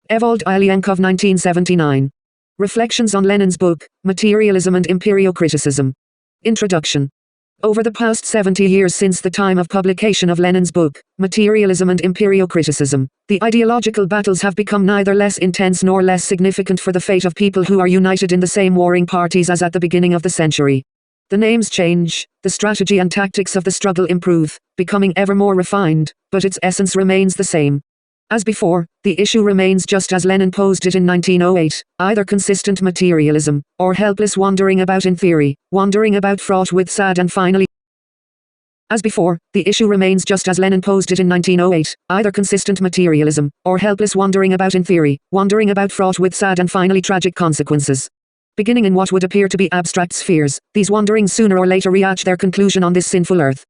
Evald, Ilyenkov, 1979. Reflections on Lenin's book, Materialism and Empirio-Criticism. Introduction. Over the past 70 years since the time of publication of Lenin's book, Materialism and Empirio-Criticism, the ideological battles have become neither less intense nor less significant for the fate of people who are united in the same warring parties as at the beginning of the century. The names change, the strategy and tactics of the struggle improve, becoming ever more refined, but its essence remains the same. As before, the issue remains just as Lenin posed it in 1908, either consistent materialism, or helpless wandering about in theory, wandering about fraught with sad and finally. As before, the issue remains just as Lenin posed it in 1908, either consistent materialism, or helpless wandering about in theory, wandering about fraught with sad and finally tragic consequences. Beginning in what would appear to be abstract spheres, these wanderings sooner or later reach their conclusion on this sinful earth.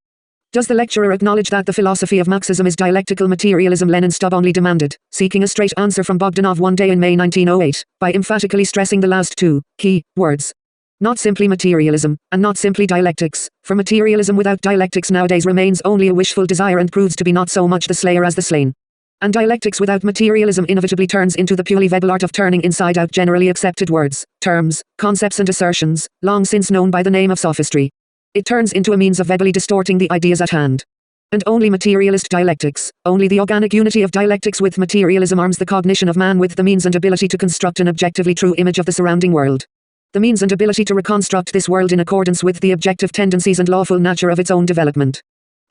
Does the lecturer acknowledge that the philosophy of Marxism is dialectical materialism? Lenin stubbornly demanded, seeking a straight answer from Bogdanov one day in May 1908, by emphatically stressing the last two key words. Not simply materialism, and not simply dialectics, for materialism without dialectics nowadays remains only a wishful desire and proves to be not so much the slayer as the slain. And dialectics without materialism inevitably turns into the purely verbal art of turning inside out generally accepted words, terms, concepts and assertions, long since known by the name of sophistry. It turns into a means of verbally distorting the ideas at hand. And only materialist dialectics, only the organic unity of dialectics with materialism arms the cognition of man with the means and ability to construct an objectively true image of the surrounding world. The means and ability to reconstruct this world in accordance with the objective tendencies and lawful nature of its own development.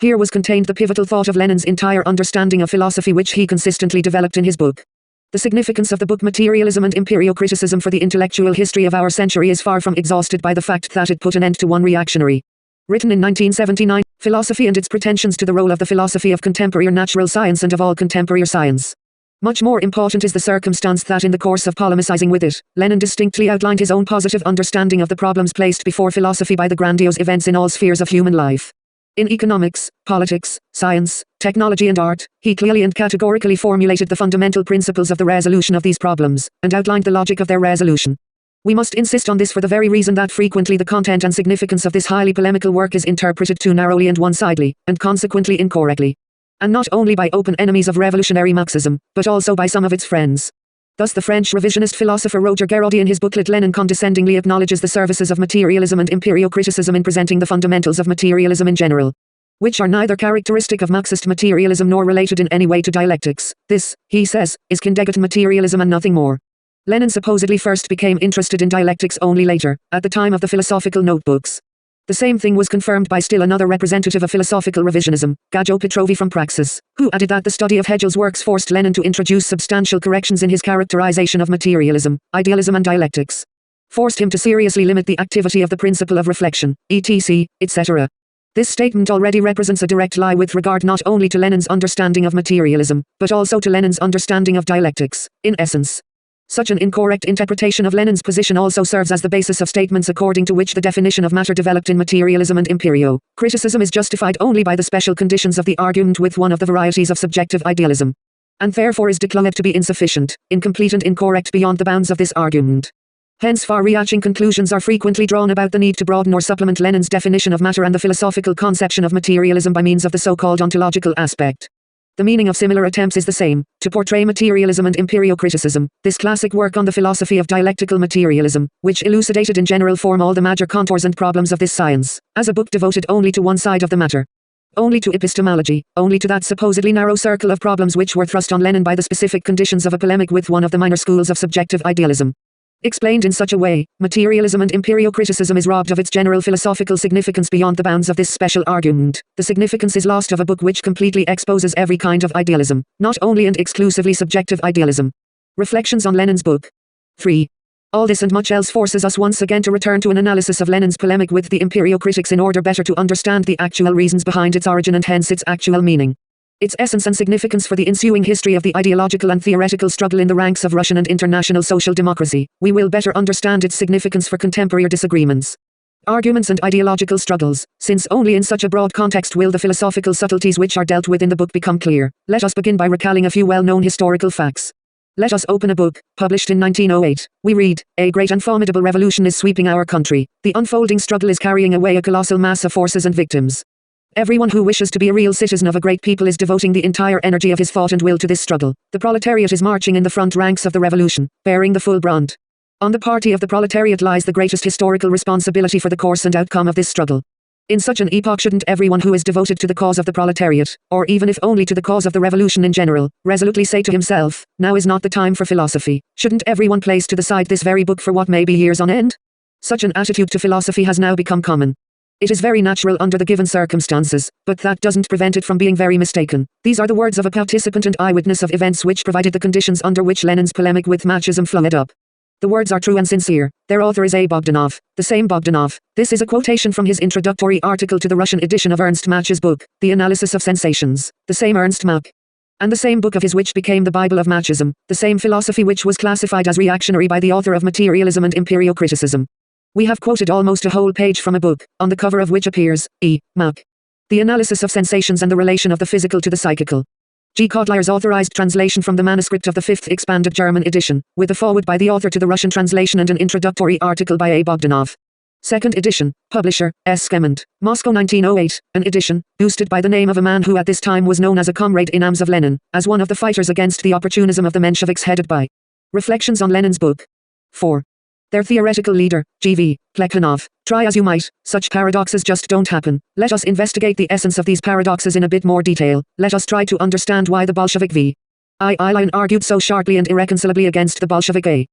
Here was contained the pivotal thought of Lenin's entire understanding of philosophy which he consistently developed in his book. The significance of the book Materialism and Empirio-Criticism for the intellectual history of our century is far from exhausted by the fact that it put an end to one reactionary. Written in 1979, philosophy and its pretensions to the role of the philosophy of contemporary natural science and of all contemporary science. Much more important is the circumstance that in the course of polemicizing with it, Lenin distinctly outlined his own positive understanding of the problems placed before philosophy by the grandiose events in all spheres of human life. In economics, politics, science, technology and art, he clearly and categorically formulated the fundamental principles of the resolution of these problems, and outlined the logic of their resolution. We must insist on this for the very reason that frequently the content and significance of this highly polemical work is interpreted too narrowly and one-sidedly, and consequently incorrectly. And not only by open enemies of revolutionary Marxism, but also by some of its friends. Thus the French revisionist philosopher Roger Garaudy in his booklet Lenin condescendingly acknowledges the services of materialism and empirio-criticism in presenting the fundamentals of materialism in general, which are neither characteristic of Marxist materialism nor related in any way to dialectics. This, he says, is Kindergarten materialism and nothing more. Lenin supposedly first became interested in dialectics only later, at the time of the philosophical notebooks. The same thing was confirmed by still another representative of philosophical revisionism, Gajo Petrovi from Praxis, who added that the study of Hegel's works forced Lenin to introduce substantial corrections in his characterization of materialism, idealism and dialectics. Forced him to seriously limit the activity of the principle of reflection, etc., etc. This statement already represents a direct lie with regard not only to Lenin's understanding of materialism, but also to Lenin's understanding of dialectics, in essence. Such an incorrect interpretation of Lenin's position also serves as the basis of statements according to which the definition of matter developed in materialism and empirio-criticism is justified only by the special conditions of the argument with one of the varieties of subjective idealism, and therefore is declared to be insufficient, incomplete and incorrect beyond the bounds of this argument. Hence far-reaching conclusions are frequently drawn about the need to broaden or supplement Lenin's definition of matter and the philosophical conception of materialism by means of the so-called ontological aspect. The meaning of similar attempts is the same, to portray materialism and empirio-criticism, this classic work on the philosophy of dialectical materialism, which elucidated in general form all the major contours and problems of this science, as a book devoted only to one side of the matter. Only to epistemology, only to that supposedly narrow circle of problems which were thrust on Lenin by the specific conditions of a polemic with one of the minor schools of subjective idealism. Explained in such a way, materialism and empirio-criticism is robbed of its general philosophical significance beyond the bounds of this special argument. The significance is lost of a book which completely exposes every kind of idealism, not only and exclusively subjective idealism. Reflections on Lenin's book. 3. All this and much else forces us once again to return to an analysis of Lenin's polemic with the empirio-critics in order better to understand the actual reasons behind its origin and hence its actual meaning. Its essence and significance for the ensuing history of the ideological and theoretical struggle in the ranks of Russian and international social democracy, we will better understand its significance for contemporary disagreements, arguments and ideological struggles, since only in such a broad context will the philosophical subtleties which are dealt with in the book become clear. Let us begin by recalling a few well-known historical facts. Let us open a book, published in 1908. We read, "A great and formidable revolution is sweeping our country. The unfolding struggle is carrying away a colossal mass of forces and victims. Everyone who wishes to be a real citizen of a great people is devoting the entire energy of his thought and will to this struggle. The proletariat is marching in the front ranks of the revolution, bearing the full brunt. On the party of the proletariat lies the greatest historical responsibility for the course and outcome of this struggle. In such an epoch shouldn't everyone who is devoted to the cause of the proletariat, or even if only to the cause of the revolution in general, resolutely say to himself, now is not the time for philosophy. Shouldn't everyone place to the side this very book for what may be years on end? Such an attitude to philosophy has now become common. It is very natural under the given circumstances, but that doesn't prevent it from being very mistaken. These are the words of a participant and eyewitness of events which provided the conditions under which Lenin's polemic with Marxism flowed up. The words are true and sincere. Their author is A. Bogdanov, the same Bogdanov. This is a quotation from his introductory article to the Russian edition of Ernst Mach's book, The Analysis of Sensations. The same Ernst Mach. And the same book of his which became the Bible of Marxism, the same philosophy which was classified as reactionary by the author of Materialism and Empirio-Criticism. We have quoted almost a whole page from a book, on the cover of which appears, E. Mach. The Analysis of Sensations and the Relation of the Physical to the Psychical. G. Kotleyer's authorized translation from the manuscript of the 5th expanded German edition, with a foreword by the author to the Russian translation and an introductory article by A. Bogdanov. Second edition, publisher, S. Skemment, Moscow 1908, an edition, boosted by the name of a man who at this time was known as a comrade in arms of Lenin, as one of the fighters against the opportunism of the Mensheviks headed by Reflections on Lenin's book. 4. Their theoretical leader, G.V. Plekhanov. Try as you might, such paradoxes just don't happen. Let us investigate the essence of these paradoxes in a bit more detail. Let us try to understand why the Bolshevik V. Ilyin argued so sharply and irreconcilably against the Bolshevik A.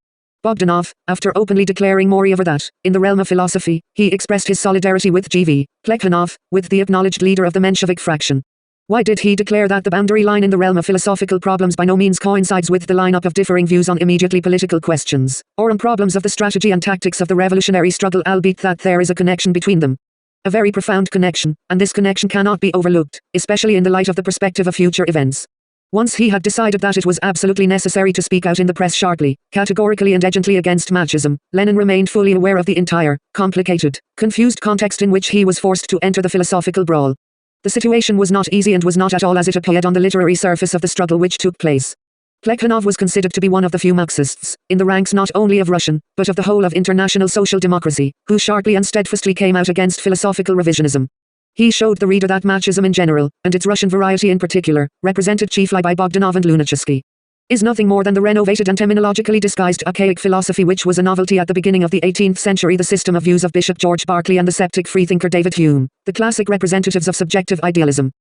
Bogdanov, after openly declaring moreover that, in the realm of philosophy, he expressed his solidarity with G.V. Plekhanov, with the acknowledged leader of the Menshevik fraction. Why did he declare that the boundary line in the realm of philosophical problems by no means coincides with the lineup of differing views on immediately political questions, or on problems of the strategy and tactics of the revolutionary struggle, albeit that there is a connection between them? A very profound connection, and this connection cannot be overlooked, especially in the light of the perspective of future events. Once he had decided that it was absolutely necessary to speak out in the press sharply, categorically and urgently against Marxism, Lenin remained fully aware of the entire, complicated, confused context in which he was forced to enter the philosophical brawl. The situation was not easy and was not at all as it appeared on the literary surface of the struggle which took place. Plekhanov was considered to be one of the few Marxists, in the ranks not only of Russian, but of the whole of international social democracy, who sharply and steadfastly came out against philosophical revisionism. He showed the reader that Marxism in general, and its Russian variety in particular, represented chiefly by Bogdanov and Lunacharsky, is nothing more than the renovated and terminologically disguised archaic philosophy which was a novelty at the beginning of the 18th century, the system of views of Bishop George Berkeley and the sceptic freethinker David Hume, the classic representatives of subjective idealism.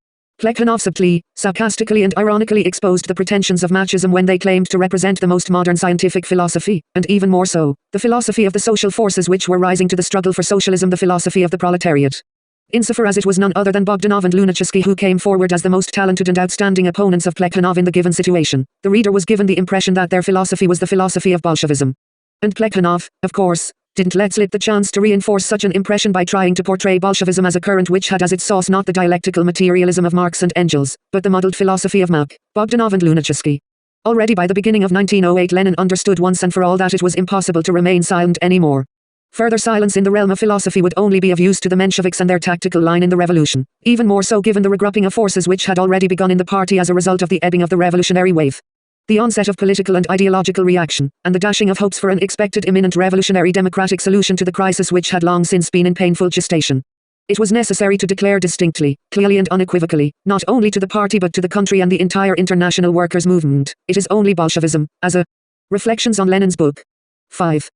Plekhanov subtly, sarcastically and ironically exposed the pretensions of Marxism when they claimed to represent the most modern scientific philosophy, and even more so, the philosophy of the social forces which were rising to the struggle for socialism, the philosophy of the proletariat. Insofar as it was none other than Bogdanov and Lunacharsky who came forward as the most talented and outstanding opponents of Plekhanov in the given situation, the reader was given the impression that their philosophy was the philosophy of Bolshevism. And Plekhanov, of course, didn't let slip the chance to reinforce such an impression by trying to portray Bolshevism as a current which had as its source not the dialectical materialism of Marx and Engels, but the muddled philosophy of Mach, Bogdanov and Lunacharsky. Already by the beginning of 1908 Lenin understood once and for all that it was impossible to remain silent anymore. Further silence in the realm of philosophy would only be of use to the Mensheviks and their tactical line in the revolution, even more so given the regrouping of forces which had already begun in the party as a result of the ebbing of the revolutionary wave, the onset of political and ideological reaction, and the dashing of hopes for an expected imminent revolutionary democratic solution to the crisis which had long since been in painful gestation. It was necessary to declare distinctly, clearly and unequivocally, not only to the party but to the country and the entire international workers' movement, it is only Bolshevism, as a Reflections on Lenin's book. 5.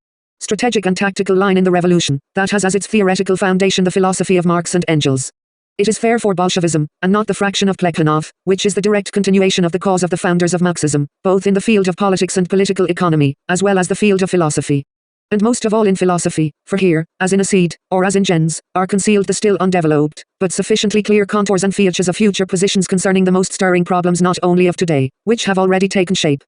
Strategic and tactical line in the revolution, that has as its theoretical foundation the philosophy of Marx and Engels. It is fair for Bolshevism, and not the fraction of Plekhanov, which is the direct continuation of the cause of the founders of Marxism, both in the field of politics and political economy, as well as the field of philosophy. And most of all in philosophy, for here, as in a seed, or as in gens, are concealed the still undeveloped, but sufficiently clear contours and features of future positions concerning the most stirring problems not only of today, which have already taken shape,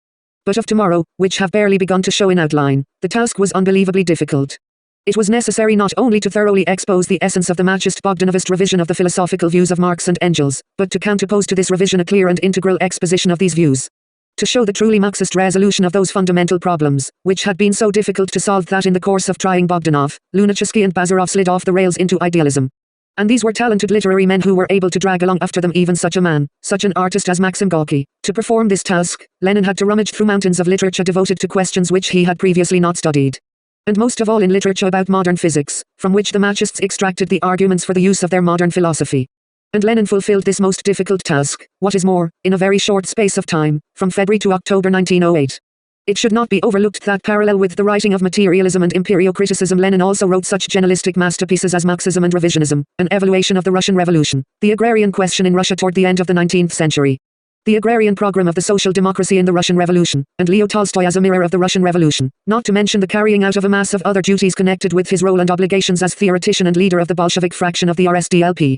but of tomorrow, which have barely begun to show in outline. The task was unbelievably difficult. It was necessary not only to thoroughly expose the essence of the Marxist Bogdanovist revision of the philosophical views of Marx and Engels, but to counterpose to this revision a clear and integral exposition of these views. To show the truly Marxist resolution of those fundamental problems, which had been so difficult to solve that in the course of trying Bogdanov, Lunacharsky and Bazarov slid off the rails into idealism. And these were talented literary men who were able to drag along after them even such a man, such an artist as Maxim Gorky. To perform this task, Lenin had to rummage through mountains of literature devoted to questions which he had previously not studied. And most of all in literature about modern physics, from which the Marxists extracted the arguments for the use of their modern philosophy. And Lenin fulfilled this most difficult task, what is more, in a very short space of time, from February to October 1908. It should not be overlooked that parallel with the writing of Materialism and Empirio-Criticism, Lenin also wrote such journalistic masterpieces as Marxism and Revisionism, an evaluation of the Russian Revolution, the agrarian question in Russia toward the end of the 19th century, the agrarian program of the social democracy in the Russian Revolution, and Leo Tolstoy as a mirror of the Russian Revolution, not to mention the carrying out of a mass of other duties connected with his role and obligations as theoretician and leader of the Bolshevik fraction of the RSDLP.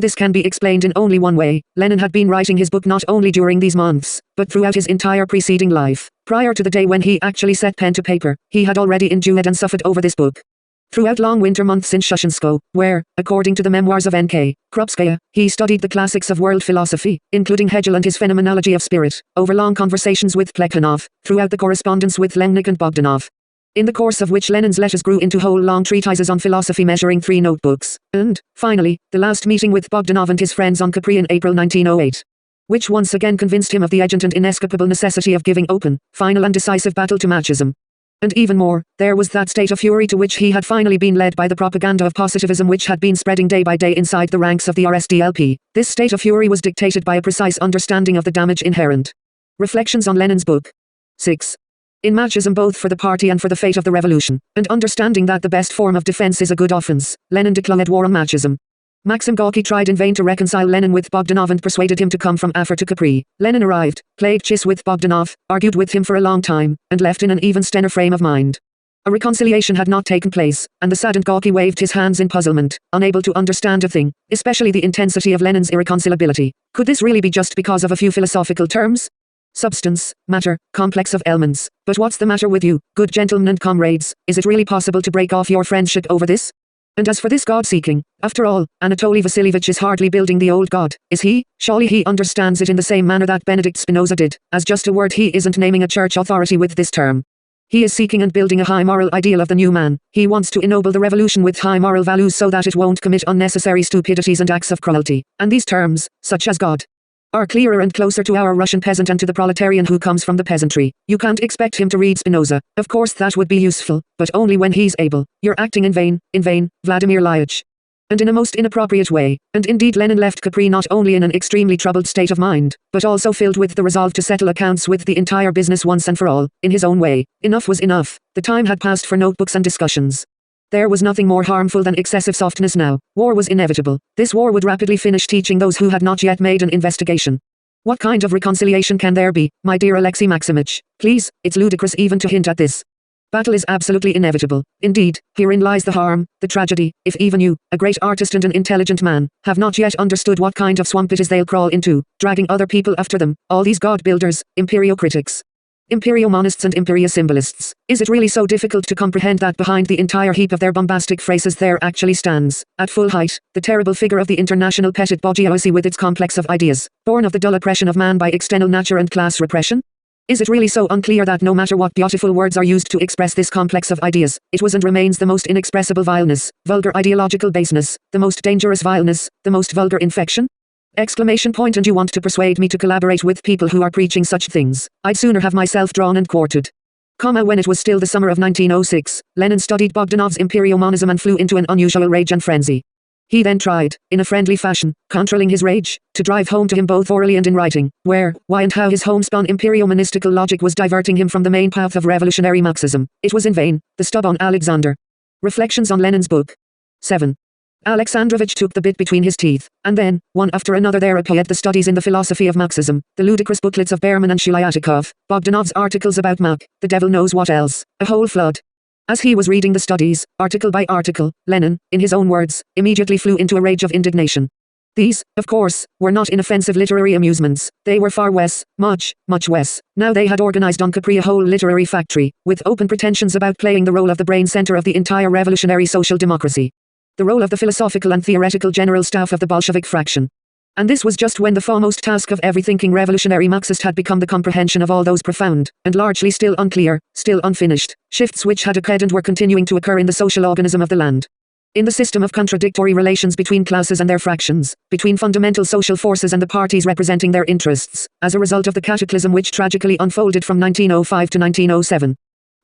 This can be explained in only one way. Lenin had been writing his book not only during these months, but throughout his entire preceding life. Prior to the day when he actually set pen to paper, he had already endured and suffered over this book. Throughout long winter months in Shushensko, where, according to the memoirs of N.K. Krupskaya, he studied the classics of world philosophy, including Hegel and his phenomenology of spirit, over long conversations with Plekhanov, throughout the correspondence with Lengnik and Bogdanov, in the course of which Lenin's letters grew into whole long treatises on philosophy measuring 3 notebooks, and, finally, the last meeting with Bogdanov and his friends on Capri in April 1908, which once again convinced him of the urgent and inescapable necessity of giving open, final and decisive battle to Marxism. And even more, there was that state of fury to which he had finally been led by the propaganda of positivism which had been spreading day by day inside the ranks of the RSDLP. This state of fury was dictated by a precise understanding of the damage inherent. Reflections on Lenin's book. 6. In Marxism, both for the party and for the fate of the revolution, and understanding that the best form of defense is a good offense, Lenin declared war on Marxism. Maxim Gorky tried in vain to reconcile Lenin with Bogdanov and persuaded him to come from Afar to Capri. Lenin arrived, played chess with Bogdanov, argued with him for a long time, and left in an even stenner frame of mind. A reconciliation had not taken place, and the saddened Gorky waved his hands in puzzlement, unable to understand a thing, especially the intensity of Lenin's irreconcilability. Could this really be just because of a few philosophical terms? Substance, matter, complex of elements. But what's the matter with you, good gentlemen and comrades? Is it really possible to break off your friendship over this? And as for this God-seeking, after all, Anatoly Vasilievich is hardly building the old God, is he? Surely he understands it in the same manner that Benedict Spinoza did, as just a word. He isn't naming a church authority with this term. He is seeking and building a high moral ideal of the new man. He wants to ennoble the revolution with high moral values so that it won't commit unnecessary stupidities and acts of cruelty. And these terms, such as God, are clearer and closer to our Russian peasant and to the proletarian who comes from the peasantry. You can't expect him to read Spinoza. Of course that would be useful, but only when he's able. You're acting in vain, Vladimir Ilyich. And in a most inappropriate way. And indeed Lenin left Capri not only in an extremely troubled state of mind, but also filled with the resolve to settle accounts with the entire business once and for all, in his own way. Enough was enough. The time had passed for notebooks and discussions. There was nothing more harmful than excessive softness now. War was inevitable. This war would rapidly finish teaching those who had not yet made an investigation. What kind of reconciliation can there be, my dear Alexei Maximych? Please, it's ludicrous even to hint at this. Battle is absolutely inevitable. Indeed, herein lies the harm, the tragedy, if even you, a great artist and an intelligent man, have not yet understood what kind of swamp it is they'll crawl into, dragging other people after them, all these God-builders, imperio-critics, imperio-monists and imperio-symbolists. Is it really so difficult to comprehend that behind the entire heap of their bombastic phrases there actually stands, at full height, the terrible figure of the international pettit bourgeoisie with its complex of ideas, born of the dull oppression of man by external nature and class repression? Is it really so unclear that no matter what beautiful words are used to express this complex of ideas, it was and remains the most inexpressible vileness, vulgar ideological baseness, the most dangerous vileness, the most vulgar infection? Exclamation point. And you want to persuade me to collaborate with people who are preaching such things? I'd sooner have myself drawn and quartered. When it was still the summer of 1906, Lenin studied Bogdanov's Imperio-Monism and flew into an unusual rage and frenzy. He then tried, in a friendly fashion, controlling his rage, to drive home to him both orally and in writing, where, why and how his homespun imperio-monistical logic was diverting him from the main path of revolutionary Marxism. It was in vain. The stub on Alexander. Reflections on Lenin's book. 7. Alexandrovich took the bit between his teeth, and then, one after another there appeared the studies in the philosophy of Marxism, the ludicrous booklets of Berman and Shulyatikov, Bogdanov's articles about Mach, the devil knows what else, a whole flood. As he was reading the studies, article by article, Lenin, in his own words, immediately flew into a rage of indignation. These, of course, were not inoffensive literary amusements. They were far worse, much worse. Now they had organized on Capri a whole literary factory, with open pretensions about playing the role of the brain center of the entire revolutionary social democracy. The role of the philosophical and theoretical general staff of the Bolshevik fraction. And this was just when the foremost task of every thinking revolutionary Marxist had become the comprehension of all those profound, and largely still unclear, still unfinished, shifts which had occurred and were continuing to occur in the social organism of the land. In the system of contradictory relations between classes and their fractions, between fundamental social forces and the parties representing their interests, as a result of the cataclysm which tragically unfolded from 1905 to 1907.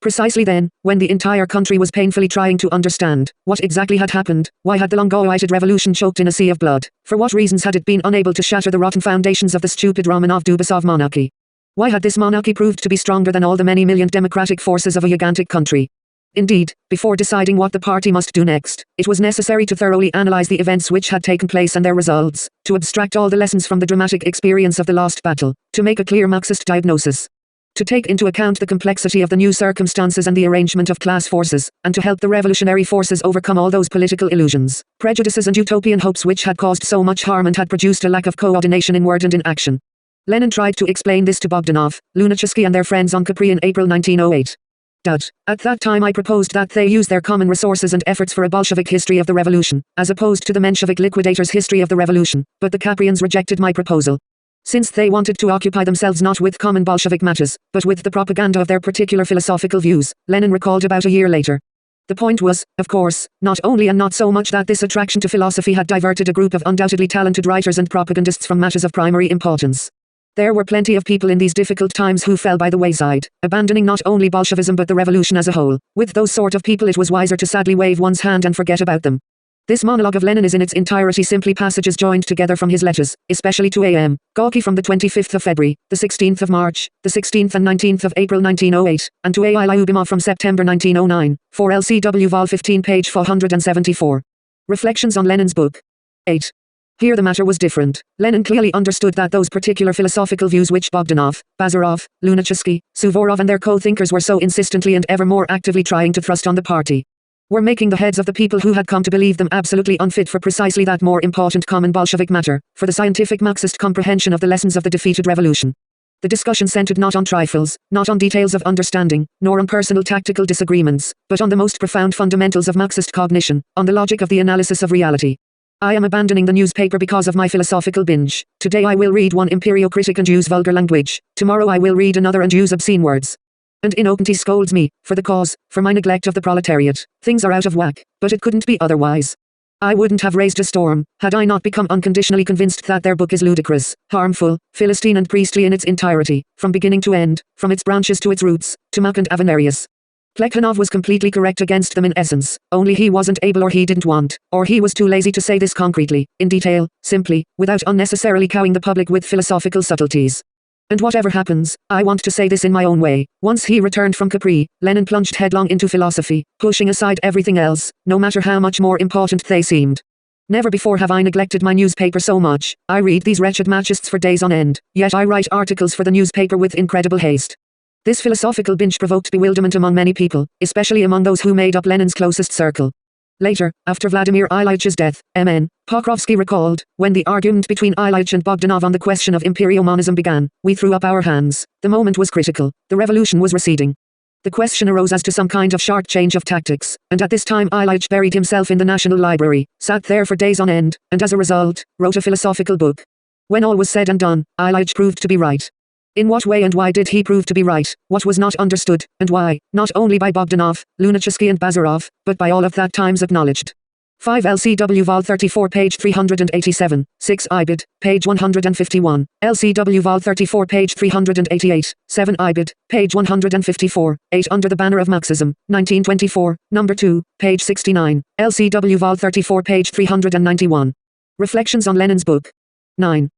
Precisely then, when the entire country was painfully trying to understand what exactly had happened, why had the long-awaited revolution choked in a sea of blood? For what reasons had it been unable to shatter the rotten foundations of the stupid Romanov-Dubasov monarchy? Why had this monarchy proved to be stronger than all the many-millioned democratic forces of a gigantic country? Indeed, before deciding what the party must do next, it was necessary to thoroughly analyze the events which had taken place and their results, to abstract all the lessons from the dramatic experience of the lost battle, to make a clear Marxist diagnosis, to take into account the complexity of the new circumstances and the arrangement of class forces, and to help the revolutionary forces overcome all those political illusions, prejudices and utopian hopes which had caused so much harm and had produced a lack of coordination in word and in action. Lenin tried to explain this to Bogdanov, Lunacharsky and their friends on Capri in April 1908. At that time I proposed that they use their common resources and efforts for a Bolshevik history of the revolution, as opposed to the Menshevik liquidators' history of the revolution, but the Caprians rejected my proposal. Since they wanted to occupy themselves not with common Bolshevik matters, but with the propaganda of their particular philosophical views, Lenin recalled about a year later. The point was, of course, not only and not so much that this attraction to philosophy had diverted a group of undoubtedly talented writers and propagandists from matters of primary importance. There were plenty of people in these difficult times who fell by the wayside, abandoning not only Bolshevism but the revolution as a whole. With those sort of people it was wiser to sadly wave one's hand and forget about them. This monologue of Lenin is in its entirety simply passages joined together from his letters, especially to A.M. Gorky from the 25th of February, the 16th of March, the 16th and 19th of April 1908, and to A.I. Lyubimov from September 1909, for LCW Vol 15 page 474. Reflections on Lenin's book. 8. Here the matter was different. Lenin clearly understood that those particular philosophical views which Bogdanov, Bazarov, Lunacharsky, Suvorov and their co-thinkers were so insistently and ever more actively trying to thrust on the party, were making the heads of the people who had come to believe them absolutely unfit for precisely that more important common Bolshevik matter, for the scientific Marxist comprehension of the lessons of the defeated revolution. The discussion centered not on trifles, not on details of understanding, nor on personal tactical disagreements, but on the most profound fundamentals of Marxist cognition, on the logic of the analysis of reality. I am abandoning the newspaper because of my philosophical binge. Today I will read one Empirio-Critic and use vulgar language. Tomorrow I will read another and use obscene words. And Innocenti scolds me, for the cause, for my neglect of the proletariat. Things are out of whack, but it couldn't be otherwise. I wouldn't have raised a storm, had I not become unconditionally convinced that their book is ludicrous, harmful, philistine and priestly in its entirety, from beginning to end, from its branches to its roots, to Mach and Avenarius. Plekhanov was completely correct against them in essence, only he wasn't able or he didn't want, or he was too lazy to say this concretely, in detail, simply, without unnecessarily cowing the public with philosophical subtleties. And whatever happens, I want to say this in my own way. Once he returned from Capri, Lenin plunged headlong into philosophy, pushing aside everything else, no matter how much more important they seemed. Never before have I neglected my newspaper so much. I read these wretched Machists for days on end, yet I write articles for the newspaper with incredible haste. This philosophical binge provoked bewilderment among many people, especially among those who made up Lenin's closest circle. Later, after Vladimir Ilyitch's death, M.N. Pokrovsky recalled, when the argument between Ilyich and Bogdanov on the question of Imperio-Monism began, we threw up our hands. The moment was critical. The revolution was receding. The question arose as to some kind of sharp change of tactics, and at this time Ilyich buried himself in the National Library, sat there for days on end, and as a result, wrote a philosophical book. When all was said and done, Ilyich proved to be right. In what way and why did he prove to be right? What was not understood, and why, not only by Bogdanov, Lunacharsky and Bazarov, but by all of that times acknowledged. 5 LCW Vol 34 page 387, 6 IBID, page 151, LCW Vol 34 page 388, 7 IBID, page 154, 8 Under the Banner of Marxism, 1924, number 2, page 69, LCW Vol 34 page 391. Reflections on Lenin's book. 9.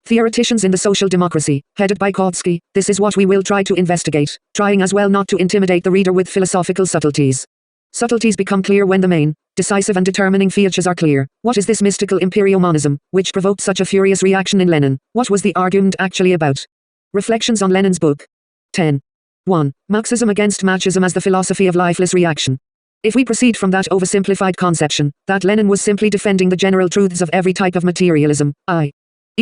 Theoreticians in the Social Democracy, headed by Kautsky, this is what we will try to investigate, trying as well not to intimidate the reader with philosophical subtleties. Subtleties become clear when the main, decisive and determining features are clear. What is this mystical Imperio-Monism, which provoked such a furious reaction in Lenin? What was the argument actually about? Reflections on Lenin's book. 10. 1. Marxism against Machism as the philosophy of lifeless reaction. If we proceed from that oversimplified conception, that Lenin was simply defending the general truths of every type of materialism, i.e.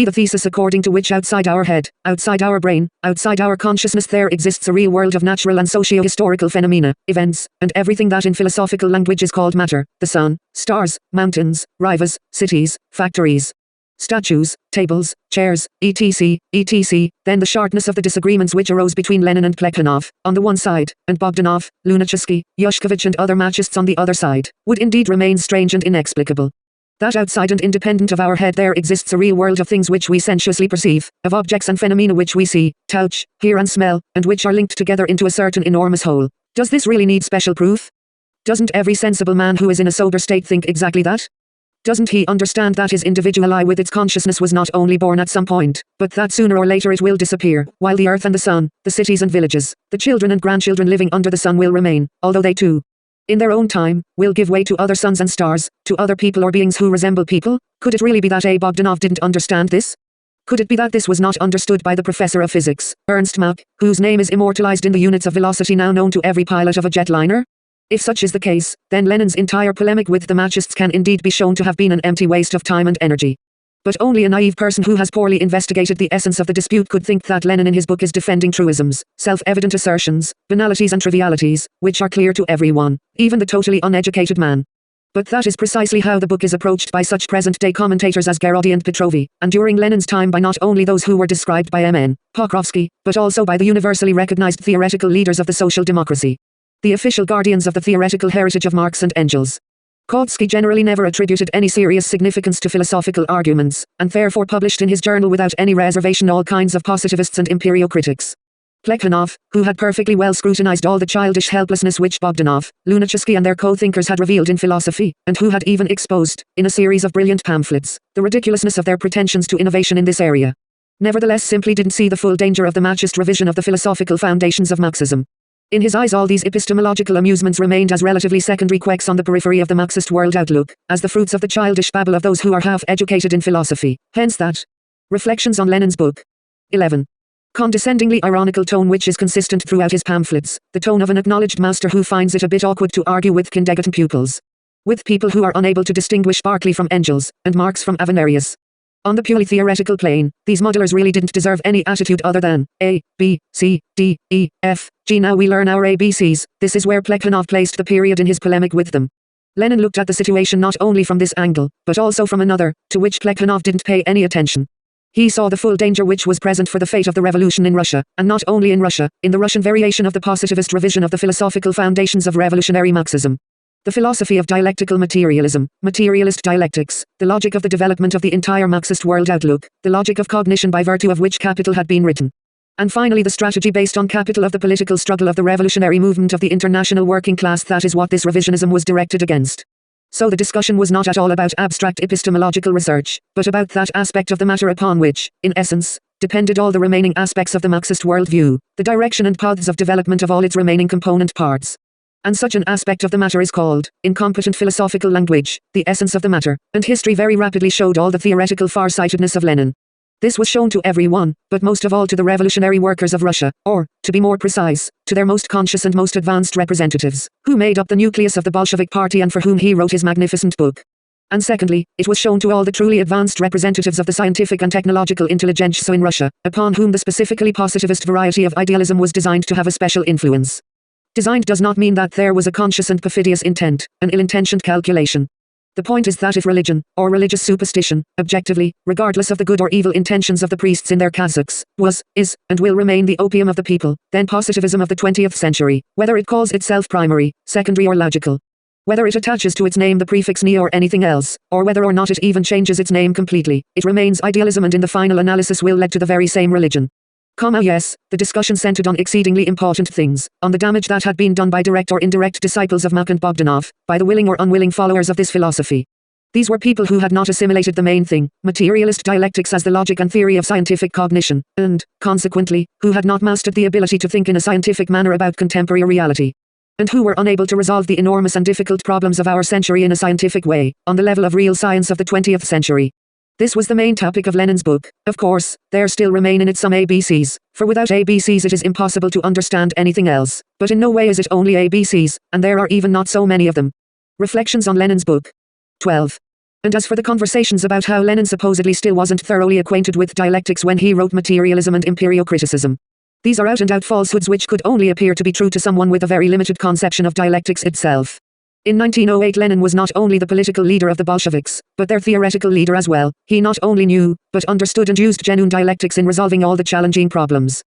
the thesis according to which outside our head, outside our brain, outside our consciousness there exists a real world of natural and socio-historical phenomena, events, and everything that in philosophical language is called matter, the sun, stars, mountains, rivers, cities, factories, statues, tables, chairs, etc., etc., then the sharpness of the disagreements which arose between Lenin and Plekhanov, on the one side, and Bogdanov, Lunacharsky, Yushkovich and other Machists on the other side, would indeed remain strange and inexplicable. That outside and independent of our head there exists a real world of things which we sensuously perceive, of objects and phenomena which we see, touch, hear and smell, and which are linked together into a certain enormous whole. Does this really need special proof? Doesn't every sensible man who is in a sober state think exactly that? Doesn't he understand that his individual I with its consciousness was not only born at some point, but that sooner or later it will disappear, while the earth and the sun, the cities and villages, the children and grandchildren living under the sun will remain, although they too, in their own time, will give way to other suns and stars, to other people or beings who resemble people? Could it really be that A. Bogdanov didn't understand this? Could it be that this was not understood by the professor of physics, Ernst Mach, whose name is immortalized in the units of velocity now known to every pilot of a jetliner? If such is the case, then Lenin's entire polemic with the Machists can indeed be shown to have been an empty waste of time and energy. But only a naive person who has poorly investigated the essence of the dispute could think that Lenin in his book is defending truisms, self-evident assertions, banalities and trivialities, which are clear to everyone, even the totally uneducated man. But that is precisely how the book is approached by such present-day commentators as Gerodi and Petrovi, and during Lenin's time by not only those who were described by M.N. Pokrovsky, but also by the universally recognized theoretical leaders of the social democracy, the official guardians of the theoretical heritage of Marx and Engels. Kautsky generally never attributed any serious significance to philosophical arguments, and therefore published in his journal without any reservation all kinds of positivists and imperio-critics. Plekhanov, who had perfectly well scrutinized all the childish helplessness which Bogdanov, Lunacharsky and their co-thinkers had revealed in philosophy, and who had even exposed, in a series of brilliant pamphlets, the ridiculousness of their pretensions to innovation in this area, nevertheless simply didn't see the full danger of the Machist revision of the philosophical foundations of Marxism. In his eyes all these epistemological amusements remained as relatively secondary quirks on the periphery of the Marxist world outlook, as the fruits of the childish babble of those who are half-educated in philosophy. Hence that. Reflections on Lenin's book. 11. Condescendingly ironical tone which is consistent throughout his pamphlets, the tone of an acknowledged master who finds it a bit awkward to argue with kindergarten pupils. With people who are unable to distinguish Berkeley from Engels, and Marx from Avenarius. On the purely theoretical plane, these modelers really didn't deserve any attitude other than A, B, C, D, E, F, G. Now we learn our ABCs. This is where Plekhanov placed the period in his polemic with them. Lenin looked at the situation not only from this angle, but also from another, to which Plekhanov didn't pay any attention. He saw the full danger which was present for the fate of the revolution in Russia, and not only in Russia, in the Russian variation of the positivist revision of the philosophical foundations of revolutionary Marxism. The philosophy of dialectical materialism, materialist dialectics, the logic of the development of the entire Marxist world outlook, the logic of cognition by virtue of which capital had been written. And finally the strategy based on capital of the political struggle of the revolutionary movement of the international working class, that is what this revisionism was directed against. So the discussion was not at all about abstract epistemological research, but about that aspect of the matter upon which, in essence, depended all the remaining aspects of the Marxist worldview, the direction and paths of development of all its remaining component parts. And such an aspect of the matter is called, in competent philosophical language, the essence of the matter, and history very rapidly showed all the theoretical farsightedness of Lenin. This was shown to everyone, but most of all to the revolutionary workers of Russia, or, to be more precise, to their most conscious and most advanced representatives, who made up the nucleus of the Bolshevik party and for whom he wrote his magnificent book. And secondly, it was shown to all the truly advanced representatives of the scientific and technological intelligentsia in Russia, upon whom the specifically positivist variety of idealism was designed to have a special influence. Designed does not mean that there was a conscious and perfidious intent, an ill-intentioned calculation. The point is that if religion, or religious superstition, objectively, regardless of the good or evil intentions of the priests in their cassocks, was, is, and will remain the opium of the people, then positivism of the 20th century, whether it calls itself primary, secondary or logical, whether it attaches to its name the prefix "ne" or anything else, or whether or not it even changes its name completely, it remains idealism and in the final analysis will lead to the very same religion. Yes, the discussion centered on exceedingly important things, on the damage that had been done by direct or indirect disciples of Mach and Bogdanov, by the willing or unwilling followers of this philosophy. These were people who had not assimilated the main thing, materialist dialectics as the logic and theory of scientific cognition, and, consequently, who had not mastered the ability to think in a scientific manner about contemporary reality, and who were unable to resolve the enormous and difficult problems of our century in a scientific way, on the level of real science of the 20th century. This was the main topic of Lenin's book. Of course, there still remain in it some ABCs, for without ABCs it is impossible to understand anything else, but in no way is it only ABCs, and there are even not so many of them. Reflections on Lenin's book. 12. And as for the conversations about how Lenin supposedly still wasn't thoroughly acquainted with dialectics when he wrote Materialism and Empirio-Criticism, these are out-and-out falsehoods which could only appear to be true to someone with a very limited conception of dialectics itself. In 1908 Lenin was not only the political leader of the Bolsheviks, but their theoretical leader as well. He not only knew, but understood and used genuine dialectics in resolving all the challenging problems,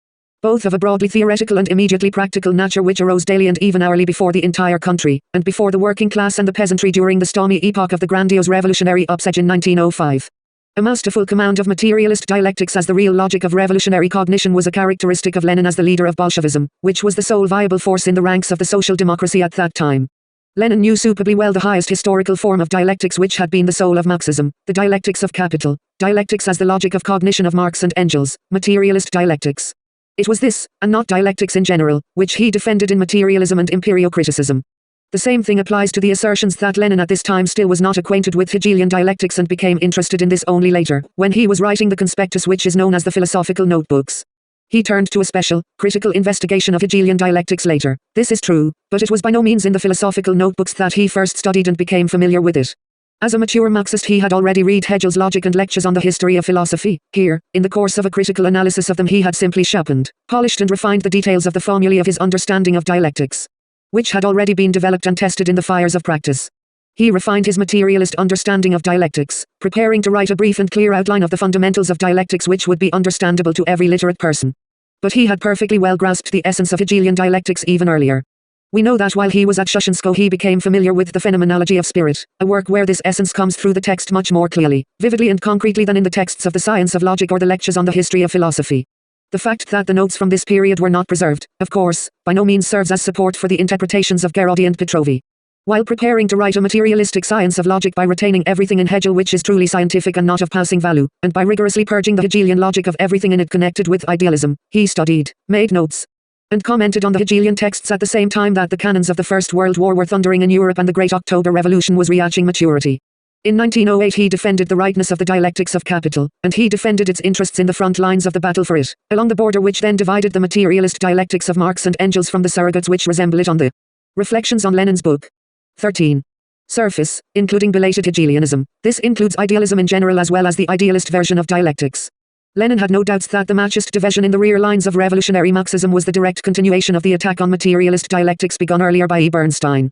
both of a broadly theoretical and immediately practical nature which arose daily and even hourly before the entire country, and before the working class and the peasantry during the stormy epoch of the grandiose revolutionary upsurge in 1905. A masterful command of materialist dialectics as the real logic of revolutionary cognition was a characteristic of Lenin as the leader of Bolshevism, which was the sole viable force in the ranks of the social democracy at that time. Lenin knew superbly well the highest historical form of dialectics which had been the soul of Marxism, the dialectics of capital, dialectics as the logic of cognition of Marx and Engels, materialist dialectics. It was this, and not dialectics in general, which he defended in Materialism and Empirio-Criticism. The same thing applies to the assertions that Lenin at this time still was not acquainted with Hegelian dialectics and became interested in this only later, when he was writing the conspectus which is known as the Philosophical Notebooks. He turned to a special, critical investigation of Hegelian dialectics later. This is true, but it was by no means in the Philosophical Notebooks that he first studied and became familiar with it. As a mature Marxist he had already read Hegel's Logic and lectures on the history of philosophy. Here, in the course of a critical analysis of them he had simply sharpened, polished and refined the details of the formulae of his understanding of dialectics, which had already been developed and tested in the fires of practice. He refined his materialist understanding of dialectics, preparing to write a brief and clear outline of the fundamentals of dialectics which would be understandable to every literate person. But he had perfectly well grasped the essence of Hegelian dialectics even earlier. We know that while he was at Shushensko he became familiar with the phenomenology of spirit, a work where this essence comes through the text much more clearly, vividly and concretely than in the texts of the science of logic or the lectures on the history of philosophy. The fact that the notes from this period were not preserved, of course, by no means serves as support for the interpretations of Gerardi and Petrovi. While preparing to write a materialistic science of logic by retaining everything in Hegel which is truly scientific and not of passing value, and by rigorously purging the Hegelian logic of everything in it connected with idealism, he studied, made notes, and commented on the Hegelian texts at the same time that the cannons of the First World War were thundering in Europe and the Great October Revolution was reaching maturity. In 1908 he defended the rightness of the dialectics of capital, and he defended its interests in the front lines of the battle for it, along the border which then divided the materialist dialectics of Marx and Engels from the surrogates which resemble it on the Reflections on Lenin's book. 13. Surface, including belated Hegelianism. This includes idealism in general as well as the idealist version of dialectics. Lenin had no doubts that the Marxist division in the rear lines of revolutionary Marxism was the direct continuation of the attack on materialist dialectics begun earlier by E. Bernstein.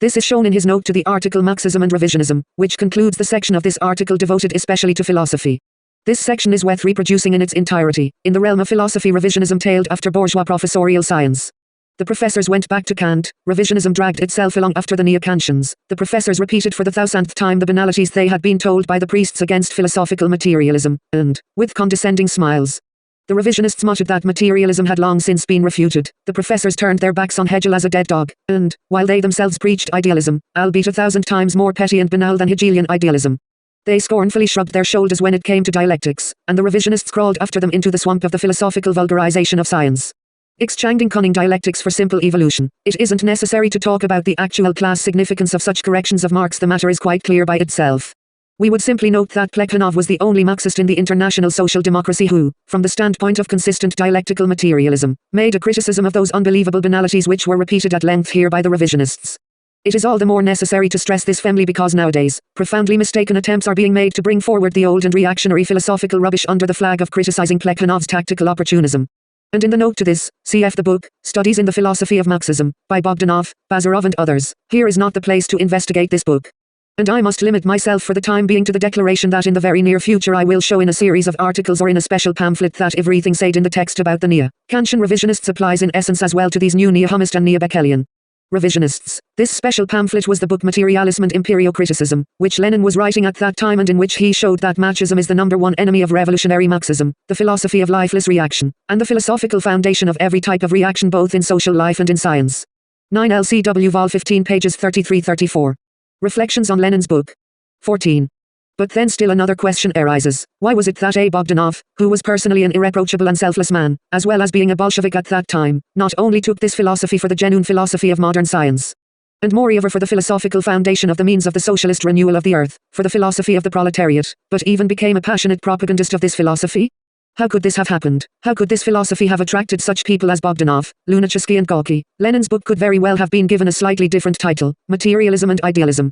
This is shown in his note to the article Marxism and Revisionism, which concludes the section of this article devoted especially to philosophy. This section is worth reproducing in its entirety. In the realm of philosophy revisionism tailed after bourgeois professorial science. The professors went back to Kant, revisionism dragged itself along after the Neo-Kantians. The professors repeated for the thousandth time the banalities they had been told by the priests against philosophical materialism, and, with condescending smiles, the revisionists muttered that materialism had long since been refuted. The professors turned their backs on Hegel as a dead dog, and, while they themselves preached idealism, albeit 1,000 times more petty and banal than Hegelian idealism, they scornfully shrugged their shoulders when it came to dialectics, and the revisionists crawled after them into the swamp of the philosophical vulgarization of science, exchanging cunning dialectics for simple evolution. It isn't necessary to talk about the actual class significance of such corrections of Marx, the matter is quite clear by itself. We would simply note that Plekhanov was the only Marxist in the international social democracy who, from the standpoint of consistent dialectical materialism, made a criticism of those unbelievable banalities which were repeated at length here by the revisionists. It is all the more necessary to stress this firmly because nowadays, profoundly mistaken attempts are being made to bring forward the old and reactionary philosophical rubbish under the flag of criticizing Plekhanov's tactical opportunism. And in the note to this, cf. the book, Studies in the Philosophy of Marxism, by Bogdanov, Bazarov and others. Here is not the place to investigate this book. And I must limit myself for the time being to the declaration that in the very near future I will show in a series of articles or in a special pamphlet that everything said in the text about the Neo-Kantian revisionists applies in essence as well to these new Neo-Humist and Neo-Bekelian revisionists. This special pamphlet was the book Materialism and Empirio-Criticism, which Lenin was writing at that time and in which he showed that Marxism is the #1 enemy of revolutionary Marxism, the philosophy of lifeless reaction, and the philosophical foundation of every type of reaction both in social life and in science. 9 LCW Vol 15 pages 33-34. Reflections on Lenin's book. 14. But then still another question arises. Why was it that A. Bogdanov, who was personally an irreproachable and selfless man, as well as being a Bolshevik at that time, not only took this philosophy for the genuine philosophy of modern science, and moreover for the philosophical foundation of the means of the socialist renewal of the earth, for the philosophy of the proletariat, but even became a passionate propagandist of this philosophy? How could this have happened? How could this philosophy have attracted such people as Bogdanov, Lunacharsky and Gorky? Lenin's book could very well have been given a slightly different title, Materialism and Idealism.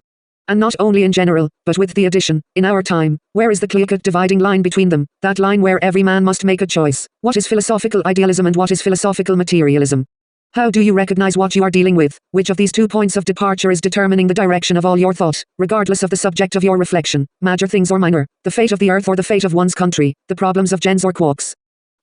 And not only in general, but with the addition, in our time, where is the clear-cut dividing line between them, that line where every man must make a choice? What is philosophical idealism and what is philosophical materialism? How do you recognize what you are dealing with? Which of these 2 points of departure is determining the direction of all your thought, regardless of the subject of your reflection, major things or minor, the fate of the earth or the fate of one's country, the problems of gens or quarks,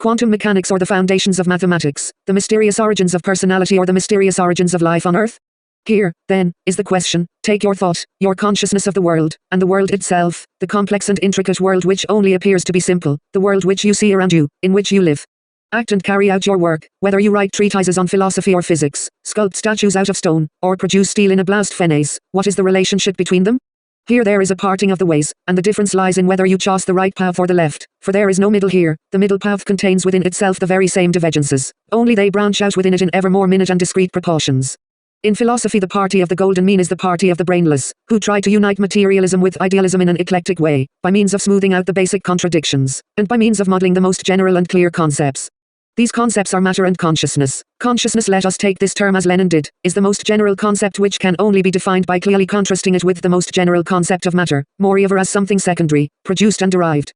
quantum mechanics or the foundations of mathematics, the mysterious origins of personality or the mysterious origins of life on earth? Here, then, is the question: take your thought, your consciousness of the world, and the world itself, the complex and intricate world which only appears to be simple, the world which you see around you, in which you live. Act and carry out your work, whether you write treatises on philosophy or physics, sculpt statues out of stone, or produce steel in a blast furnace. What is the relationship between them? Here there is a parting of the ways, and the difference lies in whether you chose the right path or the left, for there is no middle here. The middle path contains within itself the very same divergences, only they branch out within it in ever more minute and discrete proportions. In philosophy, the party of the golden mean is the party of the brainless, who try to unite materialism with idealism in an eclectic way, by means of smoothing out the basic contradictions, and by means of modeling the most general and clear concepts. These concepts are matter and consciousness. Consciousness, let us take this term as Lenin did, is the most general concept which can only be defined by clearly contrasting it with the most general concept of matter, moreover as something secondary, produced and derived.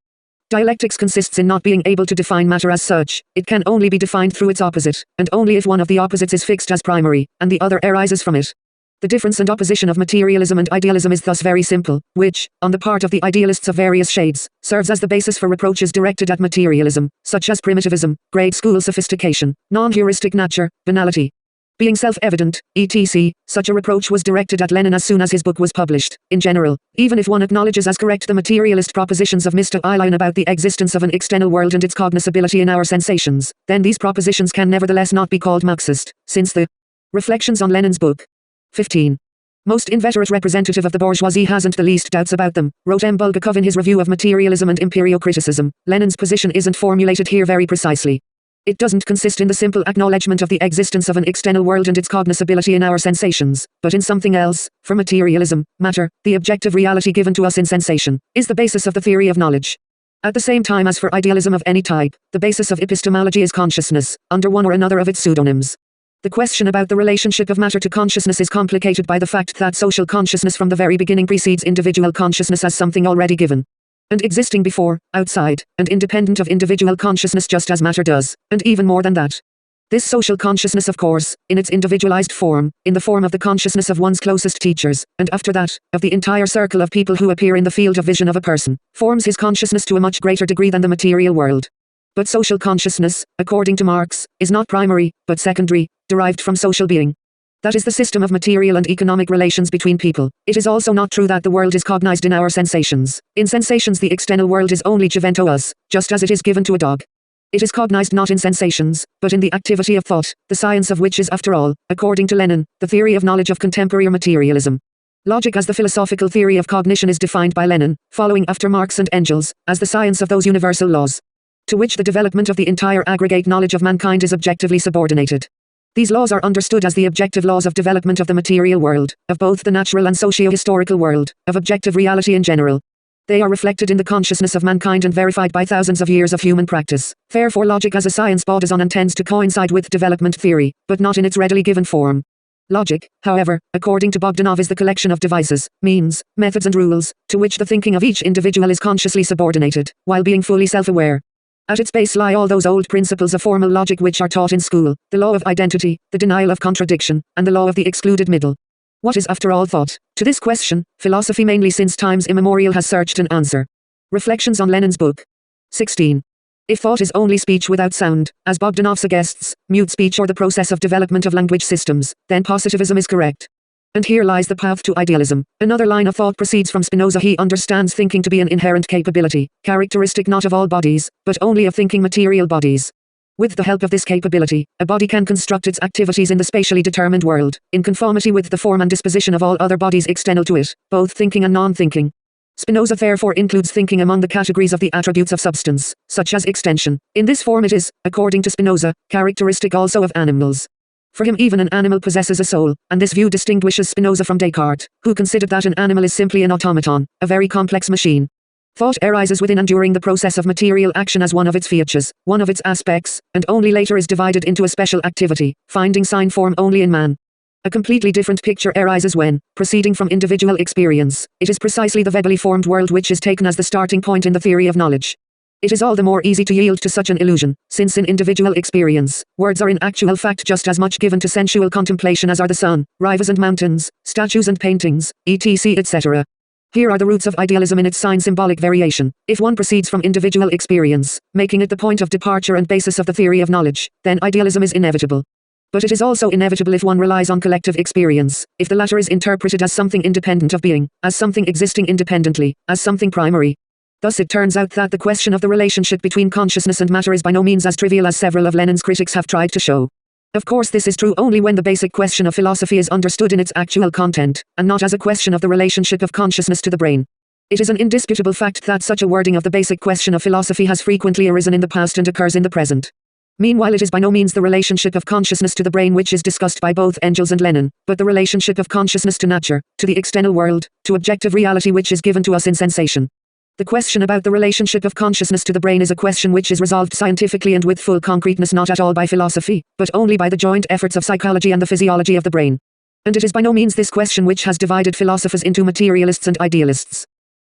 Dialectics consists in not being able to define matter as such. It can only be defined through its opposite, and only if one of the opposites is fixed as primary, and the other arises from it. The difference and opposition of materialism and idealism is thus very simple, which, on the part of the idealists of various shades, serves as the basis for reproaches directed at materialism, such as primitivism, grade school sophistication, non-heuristic nature, banality. Being self-evident, etc., such a reproach was directed at Lenin as soon as his book was published. In general, even if one acknowledges as correct the materialist propositions of Mr. Ilyin about the existence of an external world and its cognoscibility in our sensations, then these propositions can nevertheless not be called Marxist, since the Reflections on Lenin's book 15. Most inveterate representative of the bourgeoisie hasn't the least doubts about them, wrote M. Bulgakov in his review of Materialism and Empirio-Criticism. Lenin's position isn't formulated here very precisely. It doesn't consist in the simple acknowledgement of the existence of an external world and its cognoscibility in our sensations, but in something else. For materialism, matter, the objective reality given to us in sensation, is the basis of the theory of knowledge. At the same time as for idealism of any type, the basis of epistemology is consciousness, under one or another of its pseudonyms. The question about the relationship of matter to consciousness is complicated by the fact that social consciousness from the very beginning precedes individual consciousness as something already given and existing before, outside, and independent of individual consciousness, just as matter does, and even more than that. This social consciousness, of course, in its individualized form, in the form of the consciousness of one's closest teachers, and after that, of the entire circle of people who appear in the field of vision of a person, forms his consciousness to a much greater degree than the material world. But social consciousness, according to Marx, is not primary, but secondary, derived from social being. That is the system of material and economic relations between people. It is also not true that the world is cognized in our sensations. In sensations the external world is only given to us, just as it is given to a dog. It is cognized not in sensations, but in the activity of thought, the science of which is, after all, according to Lenin, the theory of knowledge of contemporary materialism. Logic as the philosophical theory of cognition is defined by Lenin, following after Marx and Engels, as the science of those universal laws, to which the development of the entire aggregate knowledge of mankind is objectively subordinated. These laws are understood as the objective laws of development of the material world, of both the natural and socio-historical world, of objective reality in general. They are reflected in the consciousness of mankind and verified by thousands of years of human practice. Therefore logic as a science borders on and tends to coincide with development theory, but not in its readily given form. Logic, however, according to Bogdanov, is the collection of devices, means, methods and rules, to which the thinking of each individual is consciously subordinated, while being fully self-aware. At its base lie all those old principles of formal logic which are taught in school, the law of identity, the denial of contradiction, and the law of the excluded middle. What is after all thought? To this question, philosophy mainly since times immemorial has searched an answer. Reflections on Lenin's book 16. If thought is only speech without sound, as Bogdanov suggests, mute speech or the process of development of language systems, then positivism is correct. And here lies the path to idealism. Another line of thought proceeds from Spinoza. He understands thinking to be an inherent capability, characteristic not of all bodies, but only of thinking material bodies. With the help of this capability, a body can construct its activities in the spatially determined world, in conformity with the form and disposition of all other bodies external to it, both thinking and non-thinking. Spinoza therefore includes thinking among the categories of the attributes of substance, such as extension. In this form it is, according to Spinoza, characteristic also of animals. For him even an animal possesses a soul, and this view distinguishes Spinoza from Descartes, who considered that an animal is simply an automaton, a very complex machine. Thought arises within and during the process of material action as one of its features, one of its aspects, and only later is divided into a special activity, finding sign form only in man. A completely different picture arises when, proceeding from individual experience, it is precisely the verbally formed world which is taken as the starting point in the theory of knowledge. It is all the more easy to yield to such an illusion, since in individual experience, words are in actual fact just as much given to sensual contemplation as are the sun, rivers and mountains, statues and paintings, etc. etc. Here are the roots of idealism in its sign-symbolic variation. If one proceeds from individual experience, making it the point of departure and basis of the theory of knowledge, then idealism is inevitable. But it is also inevitable if one relies on collective experience, if the latter is interpreted as something independent of being, as something existing independently, as something primary. Thus it turns out that the question of the relationship between consciousness and matter is by no means as trivial as several of Lenin's critics have tried to show. Of course this is true only when the basic question of philosophy is understood in its actual content, and not as a question of the relationship of consciousness to the brain. It is an indisputable fact that such a wording of the basic question of philosophy has frequently arisen in the past and occurs in the present. Meanwhile it is by no means the relationship of consciousness to the brain which is discussed by both Engels and Lenin, but the relationship of consciousness to nature, to the external world, to objective reality which is given to us in sensation. The question about the relationship of consciousness to the brain is a question which is resolved scientifically and with full concreteness not at all by philosophy, but only by the joint efforts of psychology and the physiology of the brain. And it is by no means this question which has divided philosophers into materialists and idealists.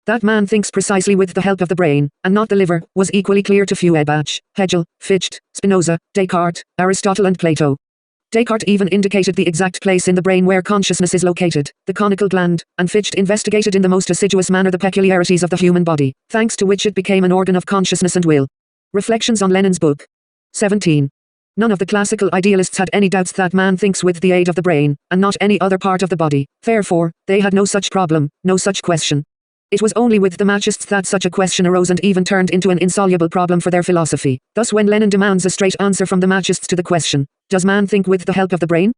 That man thinks precisely with the help of the brain, and not the liver, was equally clear to Feuerbach, Hegel, Fichte, Spinoza, Descartes, Aristotle and Plato. Descartes even indicated the exact place in the brain where consciousness is located, the conical gland, and Fichte investigated in the most assiduous manner the peculiarities of the human body, thanks to which it became an organ of consciousness and will. Reflections on Lenin's book. 17. None of the classical idealists had any doubts that man thinks with the aid of the brain, and not any other part of the body, therefore, they had no such problem, no such question. It was only with the Machists that such a question arose and even turned into an insoluble problem for their philosophy. Thus when Lenin demands a straight answer from the Machists to the question, does man think with the help of the brain?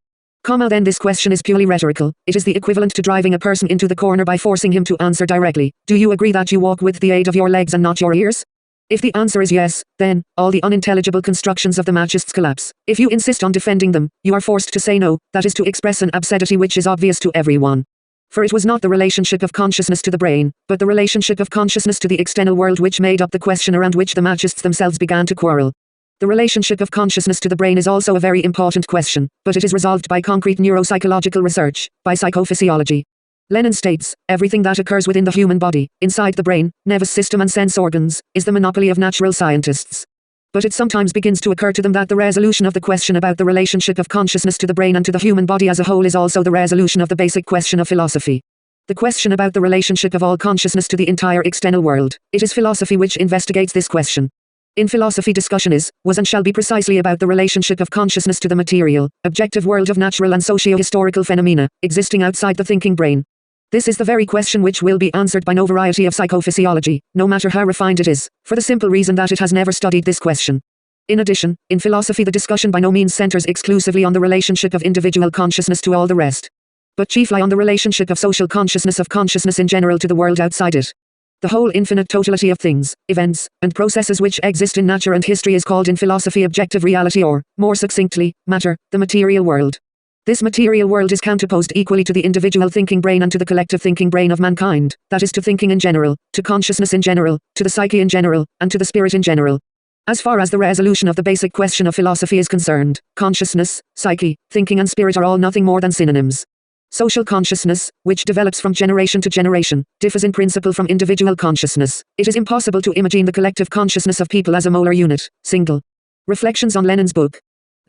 Then this question is purely rhetorical. It is the equivalent to driving a person into the corner by forcing him to answer directly, do you agree that you walk with the aid of your legs and not your ears? If the answer is yes, then, all the unintelligible constructions of the Machists collapse. If you insist on defending them, you are forced to say no, that is to express an absurdity which is obvious to everyone. For it was not the relationship of consciousness to the brain, but the relationship of consciousness to the external world which made up the question around which the Machists themselves began to quarrel. The relationship of consciousness to the brain is also a very important question, but it is resolved by concrete neuropsychological research, by psychophysiology. Lenin states, everything that occurs within the human body, inside the brain, nervous system and sense organs, is the monopoly of natural scientists. But it sometimes begins to occur to them that the resolution of the question about the relationship of consciousness to the brain and to the human body as a whole is also the resolution of the basic question of philosophy. The question about the relationship of all consciousness to the entire external world. It is philosophy which investigates this question. In philosophy discussion is, was and shall be precisely about the relationship of consciousness to the material, objective world of natural and socio-historical phenomena, existing outside the thinking brain. This is the very question which will be answered by no variety of psychophysiology, no matter how refined it is, for the simple reason that it has never studied this question. In addition, in philosophy the discussion by no means centers exclusively on the relationship of individual consciousness to all the rest, but chiefly on the relationship of social consciousness in general to the world outside it. The whole infinite totality of things, events, and processes which exist in nature and history is called in philosophy objective reality or, more succinctly, matter, the material world. This material world is counterposed equally to the individual thinking brain and to the collective thinking brain of mankind, that is to thinking in general, to consciousness in general, to the psyche in general, and to the spirit in general. As far as the resolution of the basic question of philosophy is concerned, consciousness, psyche, thinking and spirit are all nothing more than synonyms. Social consciousness, which develops from generation to generation, differs in principle from individual consciousness. It is impossible to imagine the collective consciousness of people as a molar unit, single. Reflections on Lenin's book.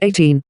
18.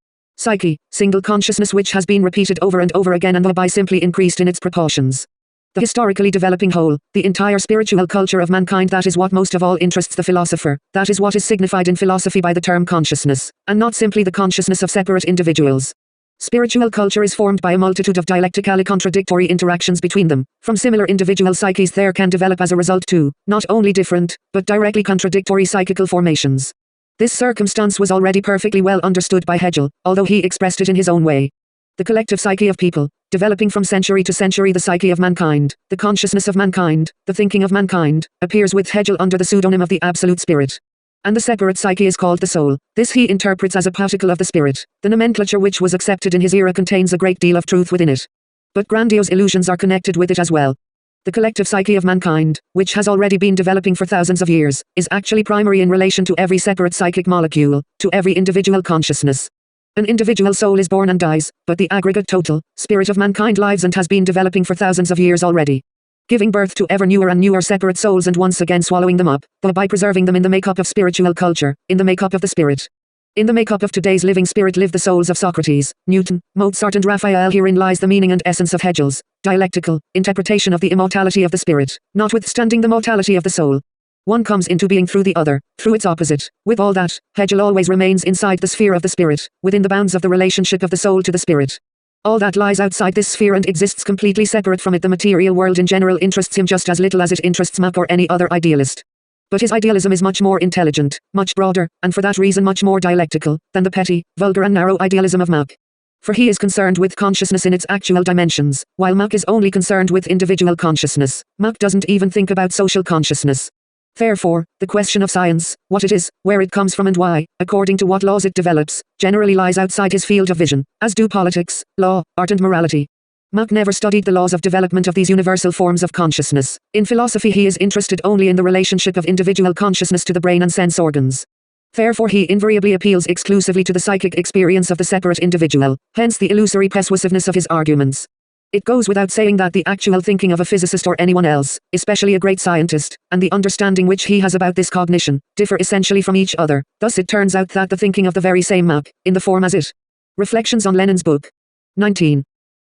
Psyche, single consciousness which has been repeated over and over again and thereby simply increased in its proportions. The historically developing whole, the entire spiritual culture of mankind, that is what most of all interests the philosopher, that is what is signified in philosophy by the term consciousness, and not simply the consciousness of separate individuals. Spiritual culture is formed by a multitude of dialectically contradictory interactions between them. From similar individual psyches there can develop as a result too, not only different, but directly contradictory psychical formations. This circumstance was already perfectly well understood by Hegel, although he expressed it in his own way. The collective psyche of people, developing from century to century the psyche of mankind, the consciousness of mankind, the thinking of mankind, appears with Hegel under the pseudonym of the Absolute Spirit. And the separate psyche is called the soul. This he interprets as a particle of the spirit. The nomenclature which was accepted in his era contains a great deal of truth within it. But grandiose illusions are connected with it as well. The collective psyche of mankind, which has already been developing for thousands of years, is actually primary in relation to every separate psychic molecule, to every individual consciousness. An individual soul is born and dies, but the aggregate total, spirit of mankind lives and has been developing for thousands of years already, giving birth to ever newer and newer separate souls and once again swallowing them up, but by preserving them in the makeup of spiritual culture, in the makeup of the spirit. In the makeup of today's living spirit live the souls of Socrates, Newton, Mozart and Raphael. Herein lies the meaning and essence of Hegel's dialectical interpretation of the immortality of the spirit, notwithstanding the mortality of the soul. One comes into being through the other, through its opposite. With all that, Hegel always remains inside the sphere of the spirit, within the bounds of the relationship of the soul to the spirit. All that lies outside this sphere and exists completely separate from it. The material world in general interests him just as little as it interests Mach or any other idealist. But his idealism is much more intelligent, much broader, and for that reason much more dialectical, than the petty, vulgar and narrow idealism of Mach. For he is concerned with consciousness in its actual dimensions, while Mach is only concerned with individual consciousness. Mach doesn't even think about social consciousness. Therefore, the question of science, what it is, where it comes from and why, according to what laws it develops, generally lies outside his field of vision, as do politics, law, art and morality. Mach never studied the laws of development of these universal forms of consciousness. In philosophy he is interested only in the relationship of individual consciousness to the brain and sense organs. Therefore he invariably appeals exclusively to the psychic experience of the separate individual, hence the illusory persuasiveness of his arguments. It goes without saying that the actual thinking of a physicist or anyone else, especially a great scientist, and the understanding which he has about this cognition, differ essentially from each other. Thus it turns out that the thinking of the very same Mach, in the form as it Reflections on Lenin's book 19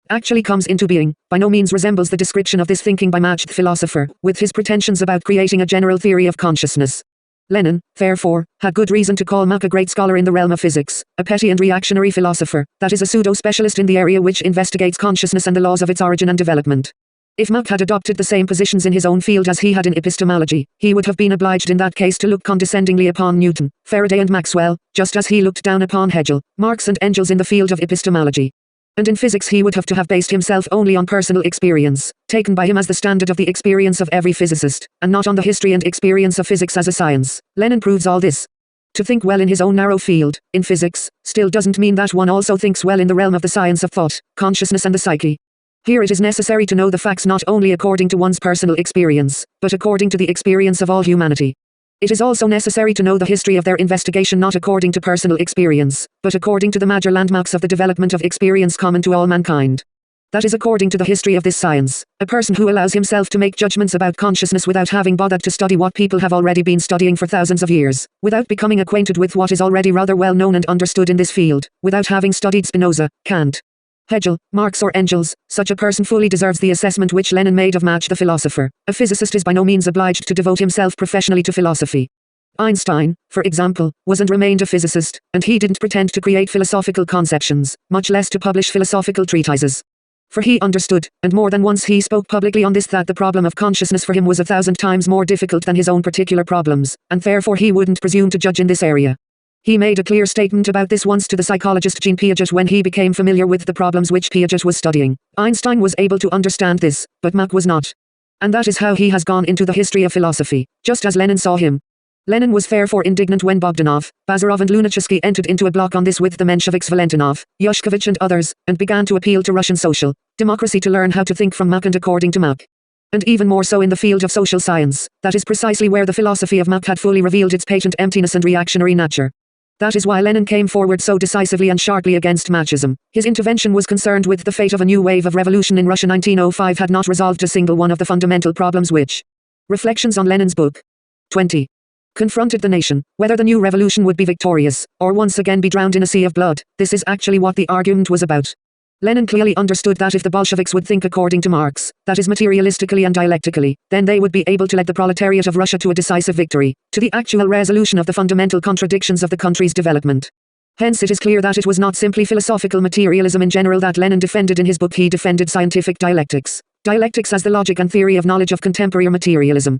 actually comes into being, by no means resembles the description of this thinking by Mach the philosopher, with his pretensions about creating a general theory of consciousness. Lenin, therefore, had good reason to call Mach a great scholar in the realm of physics, a petty and reactionary philosopher, that is a pseudo-specialist in the area which investigates consciousness and the laws of its origin and development. If Mach had adopted the same positions in his own field as he had in epistemology, he would have been obliged in that case to look condescendingly upon Newton, Faraday and Maxwell, just as he looked down upon Hegel, Marx and Engels in the field of epistemology. And in physics he would have to have based himself only on personal experience, taken by him as the standard of the experience of every physicist, and not on the history and experience of physics as a science. Lenin proves all this. To think well in his own narrow field, in physics, still doesn't mean that one also thinks well in the realm of the science of thought, consciousness and the psyche. Here it is necessary to know the facts not only according to one's personal experience, but according to the experience of all humanity. It is also necessary to know the history of their investigation not according to personal experience, but according to the major landmarks of the development of experience common to all mankind. That is according to the history of this science. A person who allows himself to make judgments about consciousness without having bothered to study what people have already been studying for thousands of years, without becoming acquainted with what is already rather well known and understood in this field, without having studied Spinoza, Kant, Hegel, Marx or Engels, such a person fully deserves the assessment which Lenin made of Mach the philosopher. A physicist is by no means obliged to devote himself professionally to philosophy. Einstein, for example, was and remained a physicist, and he didn't pretend to create philosophical conceptions, much less to publish philosophical treatises. For he understood, and more than once he spoke publicly on this, that the problem of consciousness for him was 1,000 times more difficult than his own particular problems, and therefore he wouldn't presume to judge in this area. He made a clear statement about this once to the psychologist Jean Piaget when he became familiar with the problems which Piaget was studying. Einstein was able to understand this, but Mach was not. And that is how he has gone into the history of philosophy, just as Lenin saw him. Lenin was therefore indignant when Bogdanov, Bazarov and Lunacharsky entered into a block on this with the Mensheviks Valentinov, Yushkovich and others, and began to appeal to Russian social democracy to learn how to think from Mach and according to Mach. And even more so in the field of social science, that is precisely where the philosophy of Mach had fully revealed its patent emptiness and reactionary nature. That is why Lenin came forward so decisively and sharply against Machism. His intervention was concerned with the fate of a new wave of revolution in Russia. 1905 had not resolved a single one of the fundamental problems which Reflections on Lenin's book 20 confronted the nation, whether the new revolution would be victorious, or once again be drowned in a sea of blood. This is actually what the argument was about. Lenin clearly understood that if the Bolsheviks would think according to Marx, that is materialistically and dialectically, then they would be able to lead the proletariat of Russia to a decisive victory, to the actual resolution of the fundamental contradictions of the country's development. Hence it is clear that it was not simply philosophical materialism in general that Lenin defended in his book. He defended scientific dialectics. Dialectics as the logic and theory of knowledge of contemporary materialism.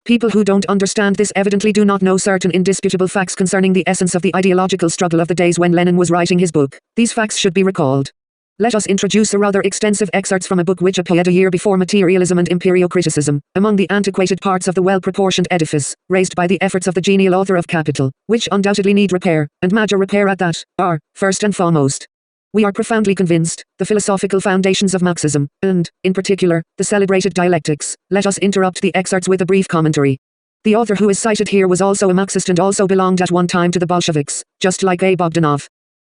People who don't understand this evidently do not know certain indisputable facts concerning the essence of the ideological struggle of the days when Lenin was writing his book. These facts should be recalled. Let us introduce a rather extensive excerpts from a book which appeared a year before, Materialism and Empirio-Criticism, among the antiquated parts of the well-proportioned edifice, raised by the efforts of the genial author of Capital, which undoubtedly need repair, and major repair at that, are, first and foremost, we are profoundly convinced, the philosophical foundations of Marxism, and, in particular, the celebrated dialectics. Let us interrupt the excerpts with a brief commentary. The author who is cited here was also a Marxist and also belonged at one time to the Bolsheviks, just like A. Bogdanov.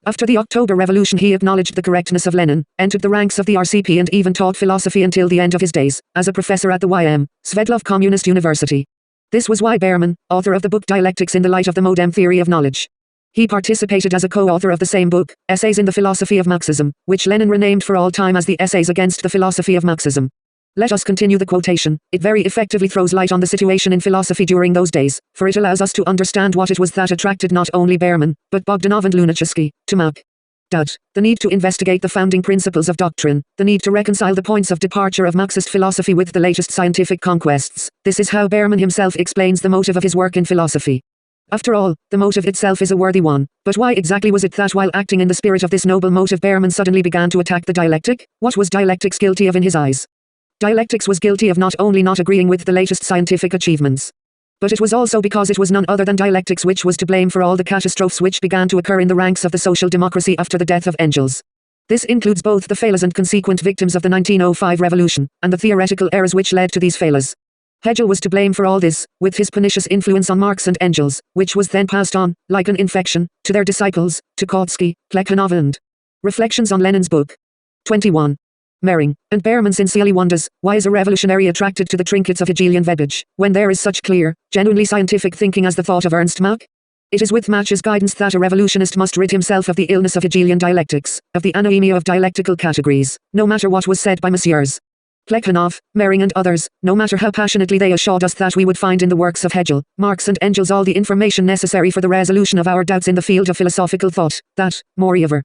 After the October Revolution he acknowledged the correctness of Lenin, entered the ranks of the RCP and even taught philosophy until the end of his days, as a professor at the Y.M. Sverdlov Communist University. This was Y. Behrman, author of the book Dialectics in the Light of the Modern Theory of Knowledge. He participated as a co-author of the same book, Essays in the Philosophy of Marxism, which Lenin renamed for all time as the Essays Against the Philosophy of Marxism. Let us continue the quotation. It very effectively throws light on the situation in philosophy during those days, for it allows us to understand what it was that attracted not only Berman, but Bogdanov and Lunacharsky, to Mach. The need to investigate the founding principles of doctrine, the need to reconcile the points of departure of Marxist philosophy with the latest scientific conquests. This is how Berman himself explains the motive of his work in philosophy. After all, the motive itself is a worthy one, but why exactly was it that while acting in the spirit of this noble motive Berman suddenly began to attack the dialectic? What was dialectics guilty of in his eyes? Dialectics was guilty of not only not agreeing with the latest scientific achievements, but it was also because it was none other than dialectics which was to blame for all the catastrophes which began to occur in the ranks of the social democracy after the death of Engels. This includes both the failures and consequent victims of the 1905 revolution, and the theoretical errors which led to these failures. Hegel was to blame for all this, with his pernicious influence on Marx and Engels, which was then passed on, like an infection, to their disciples, to Kautsky, Plekhanov and Reflections on Lenin's Book. 21. Mering, and Berman sincerely wonders, why is a revolutionary attracted to the trinkets of Hegelian verbiage, when there is such clear, genuinely scientific thinking as the thought of Ernst Mach? It is with Mach's guidance that a revolutionist must rid himself of the illness of Hegelian dialectics, of the anemia of dialectical categories, no matter what was said by Messrs. Plekhanov, Mering and others, no matter how passionately they assured us that we would find in the works of Hegel, Marx and Engels all the information necessary for the resolution of our doubts in the field of philosophical thought, that, moreover,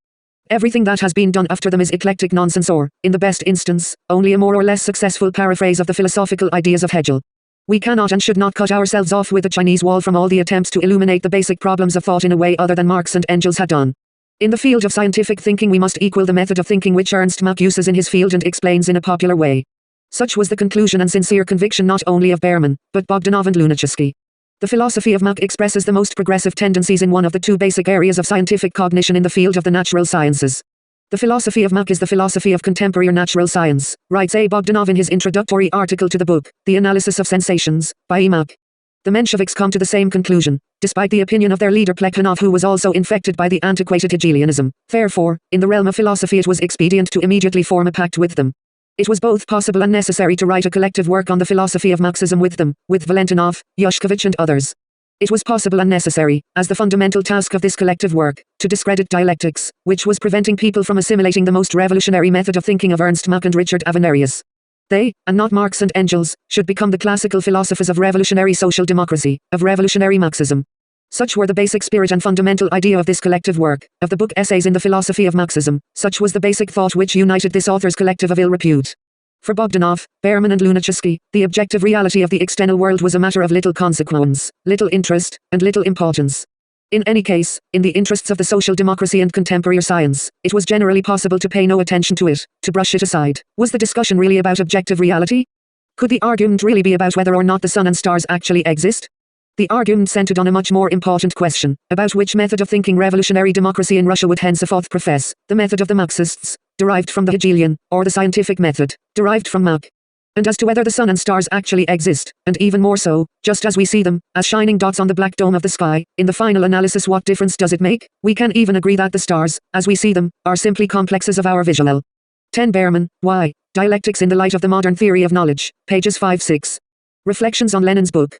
everything that has been done after them is eclectic nonsense or, in the best instance, only a more or less successful paraphrase of the philosophical ideas of Hegel. We cannot and should not cut ourselves off with a Chinese wall from all the attempts to illuminate the basic problems of thought in a way other than Marx and Engels had done. In the field of scientific thinking we must equal the method of thinking which Ernst Mach uses in his field and explains in a popular way. Such was the conclusion and sincere conviction not only of Berman, but Bogdanov and Lunacharsky. The philosophy of Mach expresses the most progressive tendencies in one of the two basic areas of scientific cognition in the field of the natural sciences. The philosophy of Mach is the philosophy of contemporary natural science, writes A. Bogdanov in his introductory article to the book, The Analysis of Sensations, by E. Mach. The Mensheviks come to the same conclusion, despite the opinion of their leader Plekhanov who was also infected by the antiquated Hegelianism. Therefore, in the realm of philosophy it was expedient to immediately form a pact with them. It was both possible and necessary to write a collective work on the philosophy of Marxism with them, with Valentinov, Yushkovich and others. It was possible and necessary, as the fundamental task of this collective work, to discredit dialectics, which was preventing people from assimilating the most revolutionary method of thinking of Ernst Mach and Richard Avenarius. They, and not Marx and Engels, should become the classical philosophers of revolutionary social democracy, of revolutionary Marxism. Such were the basic spirit and fundamental idea of this collective work, of the book Essays in the Philosophy of Marxism. Such was the basic thought which united this author's collective of ill repute. For Bogdanov, Berman and Lunacharsky, the objective reality of the external world was a matter of little consequence, little interest, and little importance. In any case, in the interests of the social democracy and contemporary science, it was generally possible to pay no attention to it, to brush it aside. Was the discussion really about objective reality? Could the argument really be about whether or not the sun and stars actually exist? The argument centered on a much more important question, about which method of thinking revolutionary democracy in Russia would henceforth profess, the method of the Marxists, derived from the Hegelian, or the scientific method, derived from Mach. And as to whether the sun and stars actually exist, and even more so, just as we see them, as shining dots on the black dome of the sky, in the final analysis what difference does it make? We can even agree that the stars, as we see them, are simply complexes of our visual. 10 Berman, Why? Dialectics in the Light of the Modern Theory of Knowledge, pages 5-6. Reflections on Lenin's Book.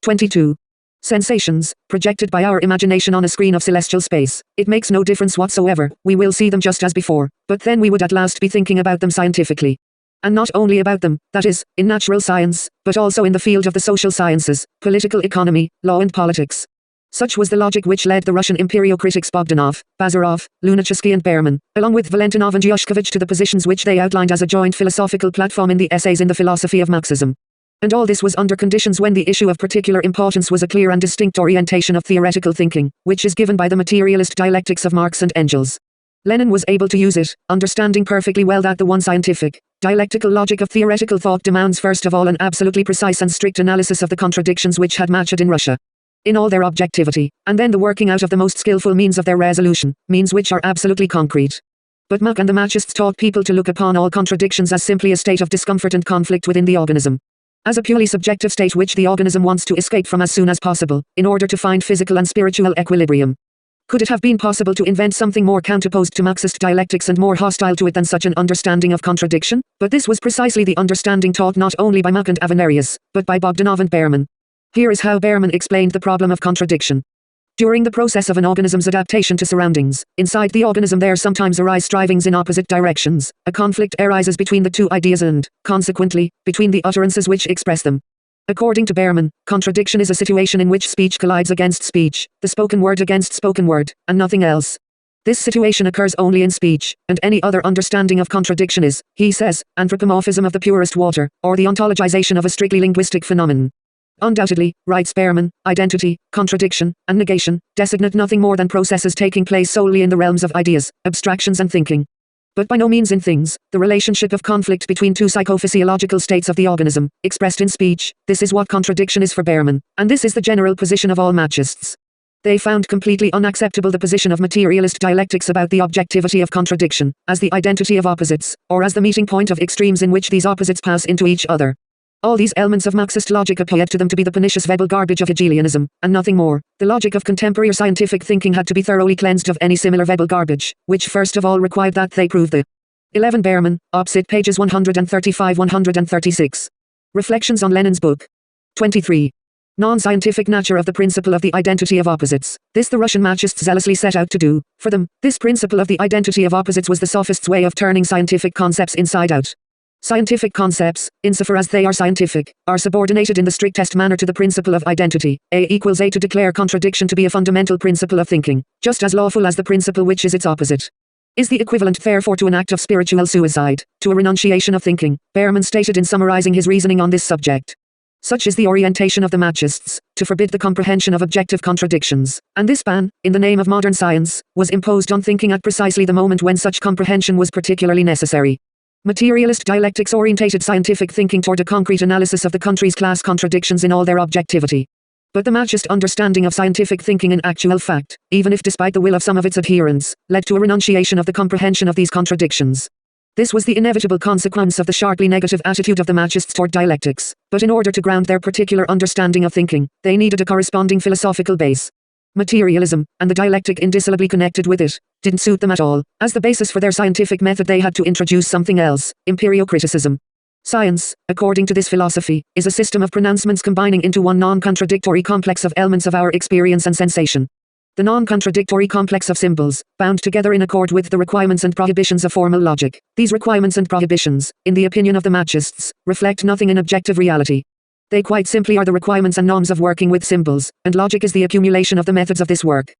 22. Sensations, projected by our imagination on a screen of celestial space. It makes no difference whatsoever, we will see them just as before, but then we would at last be thinking about them scientifically. And not only about them, that is, in natural science, but also in the field of the social sciences, political economy, law and politics. Such was the logic which led the Russian Empirio-critics Bogdanov, Bazarov, Lunacharsky and Berman, along with Valentinov and Yushkovich to the positions which they outlined as a joint philosophical platform in the Essays in the Philosophy of Marxism. And all this was under conditions when the issue of particular importance was a clear and distinct orientation of theoretical thinking, which is given by the materialist dialectics of Marx and Engels. Lenin was able to use it, understanding perfectly well that the one scientific, dialectical logic of theoretical thought demands first of all an absolutely precise and strict analysis of the contradictions which had matched in Russia, in all their objectivity, and then the working out of the most skillful means of their resolution, means which are absolutely concrete. But Mach and the Machists taught people to look upon all contradictions as simply a state of discomfort and conflict within the organism, as a purely subjective state which the organism wants to escape from as soon as possible, in order to find physical and spiritual equilibrium. Could it have been possible to invent something more counterposed to Marxist dialectics and more hostile to it than such an understanding of contradiction? But this was precisely the understanding taught not only by Mach and Avenarius, but by Bogdanov and Berman. Here is how Berman explained the problem of contradiction. During the process of an organism's adaptation to surroundings, inside the organism there sometimes arise strivings in opposite directions. A conflict arises between the two ideas and, consequently, between the utterances which express them. According to Behrman, contradiction is a situation in which speech collides against speech, the spoken word against spoken word, and nothing else. This situation occurs only in speech, and any other understanding of contradiction is, he says, anthropomorphism of the purest water, or the ontologization of a strictly linguistic phenomenon. Undoubtedly, writes Behrman, identity, contradiction, and negation designate nothing more than processes taking place solely in the realms of ideas, abstractions and thinking. But by no means in things, the relationship of conflict between two psychophysiological states of the organism, expressed in speech, this is what contradiction is for Behrman, and this is the general position of all Machists. They found completely unacceptable the position of materialist dialectics about the objectivity of contradiction, as the identity of opposites, or as the meeting point of extremes in which these opposites pass into each other. All these elements of Marxist logic appeared to them to be the pernicious verbal garbage of Hegelianism, and nothing more. The logic of contemporary scientific thinking had to be thoroughly cleansed of any similar verbal garbage, which first of all required that they prove the 11 Behrman, opposite pages 135-136. Reflections on Lenin's book. 23. Non-scientific nature of the principle of the identity of opposites. This the Russian Machists zealously set out to do. For them, this principle of the identity of opposites was the sophists' way of turning scientific concepts inside out. Scientific concepts, insofar as they are scientific, are subordinated in the strictest manner to the principle of identity. A equals A to declare contradiction to be a fundamental principle of thinking, just as lawful as the principle which is its opposite. Is the equivalent therefore to an act of spiritual suicide, to a renunciation of thinking, Behrman stated in summarizing his reasoning on this subject. Such is the orientation of the Machists, to forbid the comprehension of objective contradictions, and this ban, in the name of modern science, was imposed on thinking at precisely the moment when such comprehension was particularly necessary. Materialist dialectics orientated scientific thinking toward a concrete analysis of the country's class contradictions in all their objectivity. But the Machist understanding of scientific thinking in actual fact, even if despite the will of some of its adherents, led to a renunciation of the comprehension of these contradictions. This was the inevitable consequence of the sharply negative attitude of the Machists toward dialectics, but in order to ground their particular understanding of thinking, they needed a corresponding philosophical base. Materialism, and the dialectic indissolubly connected with it, didn't suit them at all. As the basis for their scientific method they had to introduce something else, Empirio-Criticism. Science, according to this philosophy, is a system of pronouncements combining into one non-contradictory complex of elements of our experience and sensation. The non-contradictory complex of symbols, bound together in accord with the requirements and prohibitions of formal logic. These requirements and prohibitions, in the opinion of the Machists, reflect nothing in objective reality. They quite simply are the requirements and norms of working with symbols, and logic is the accumulation of the methods of this work.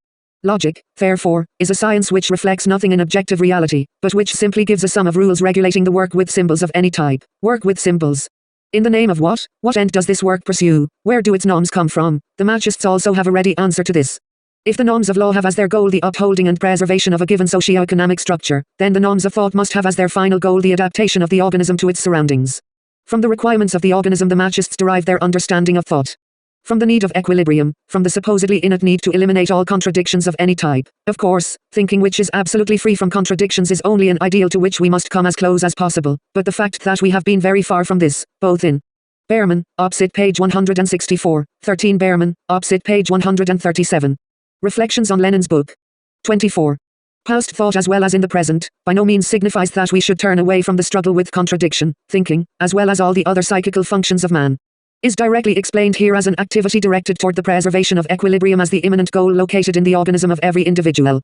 Logic, therefore, is a science which reflects nothing in objective reality, but which simply gives a sum of rules regulating the work with symbols of any type. Work with symbols. In the name of what? What end does this work pursue? Where do its norms come from? The Machists also have a ready answer to this. If the norms of law have as their goal the upholding and preservation of a given socio-economic structure, then the norms of thought must have as their final goal the adaptation of the organism to its surroundings. From the requirements of the organism the Machists derive their understanding of thought. From the need of equilibrium, from the supposedly innate need to eliminate all contradictions of any type. Of course, thinking which is absolutely free from contradictions is only an ideal to which we must come as close as possible, but the fact that we have been very far from this, both in Behrman, opposite page 164, 13 Behrman, opposite page 137. Reflections on Lenin's book. 24. Past thought as well as in the present, by no means signifies that we should turn away from the struggle with contradiction. Thinking, as well as all the other psychical functions of man, is directly explained here as an activity directed toward the preservation of equilibrium as the imminent goal located in the organism of every individual.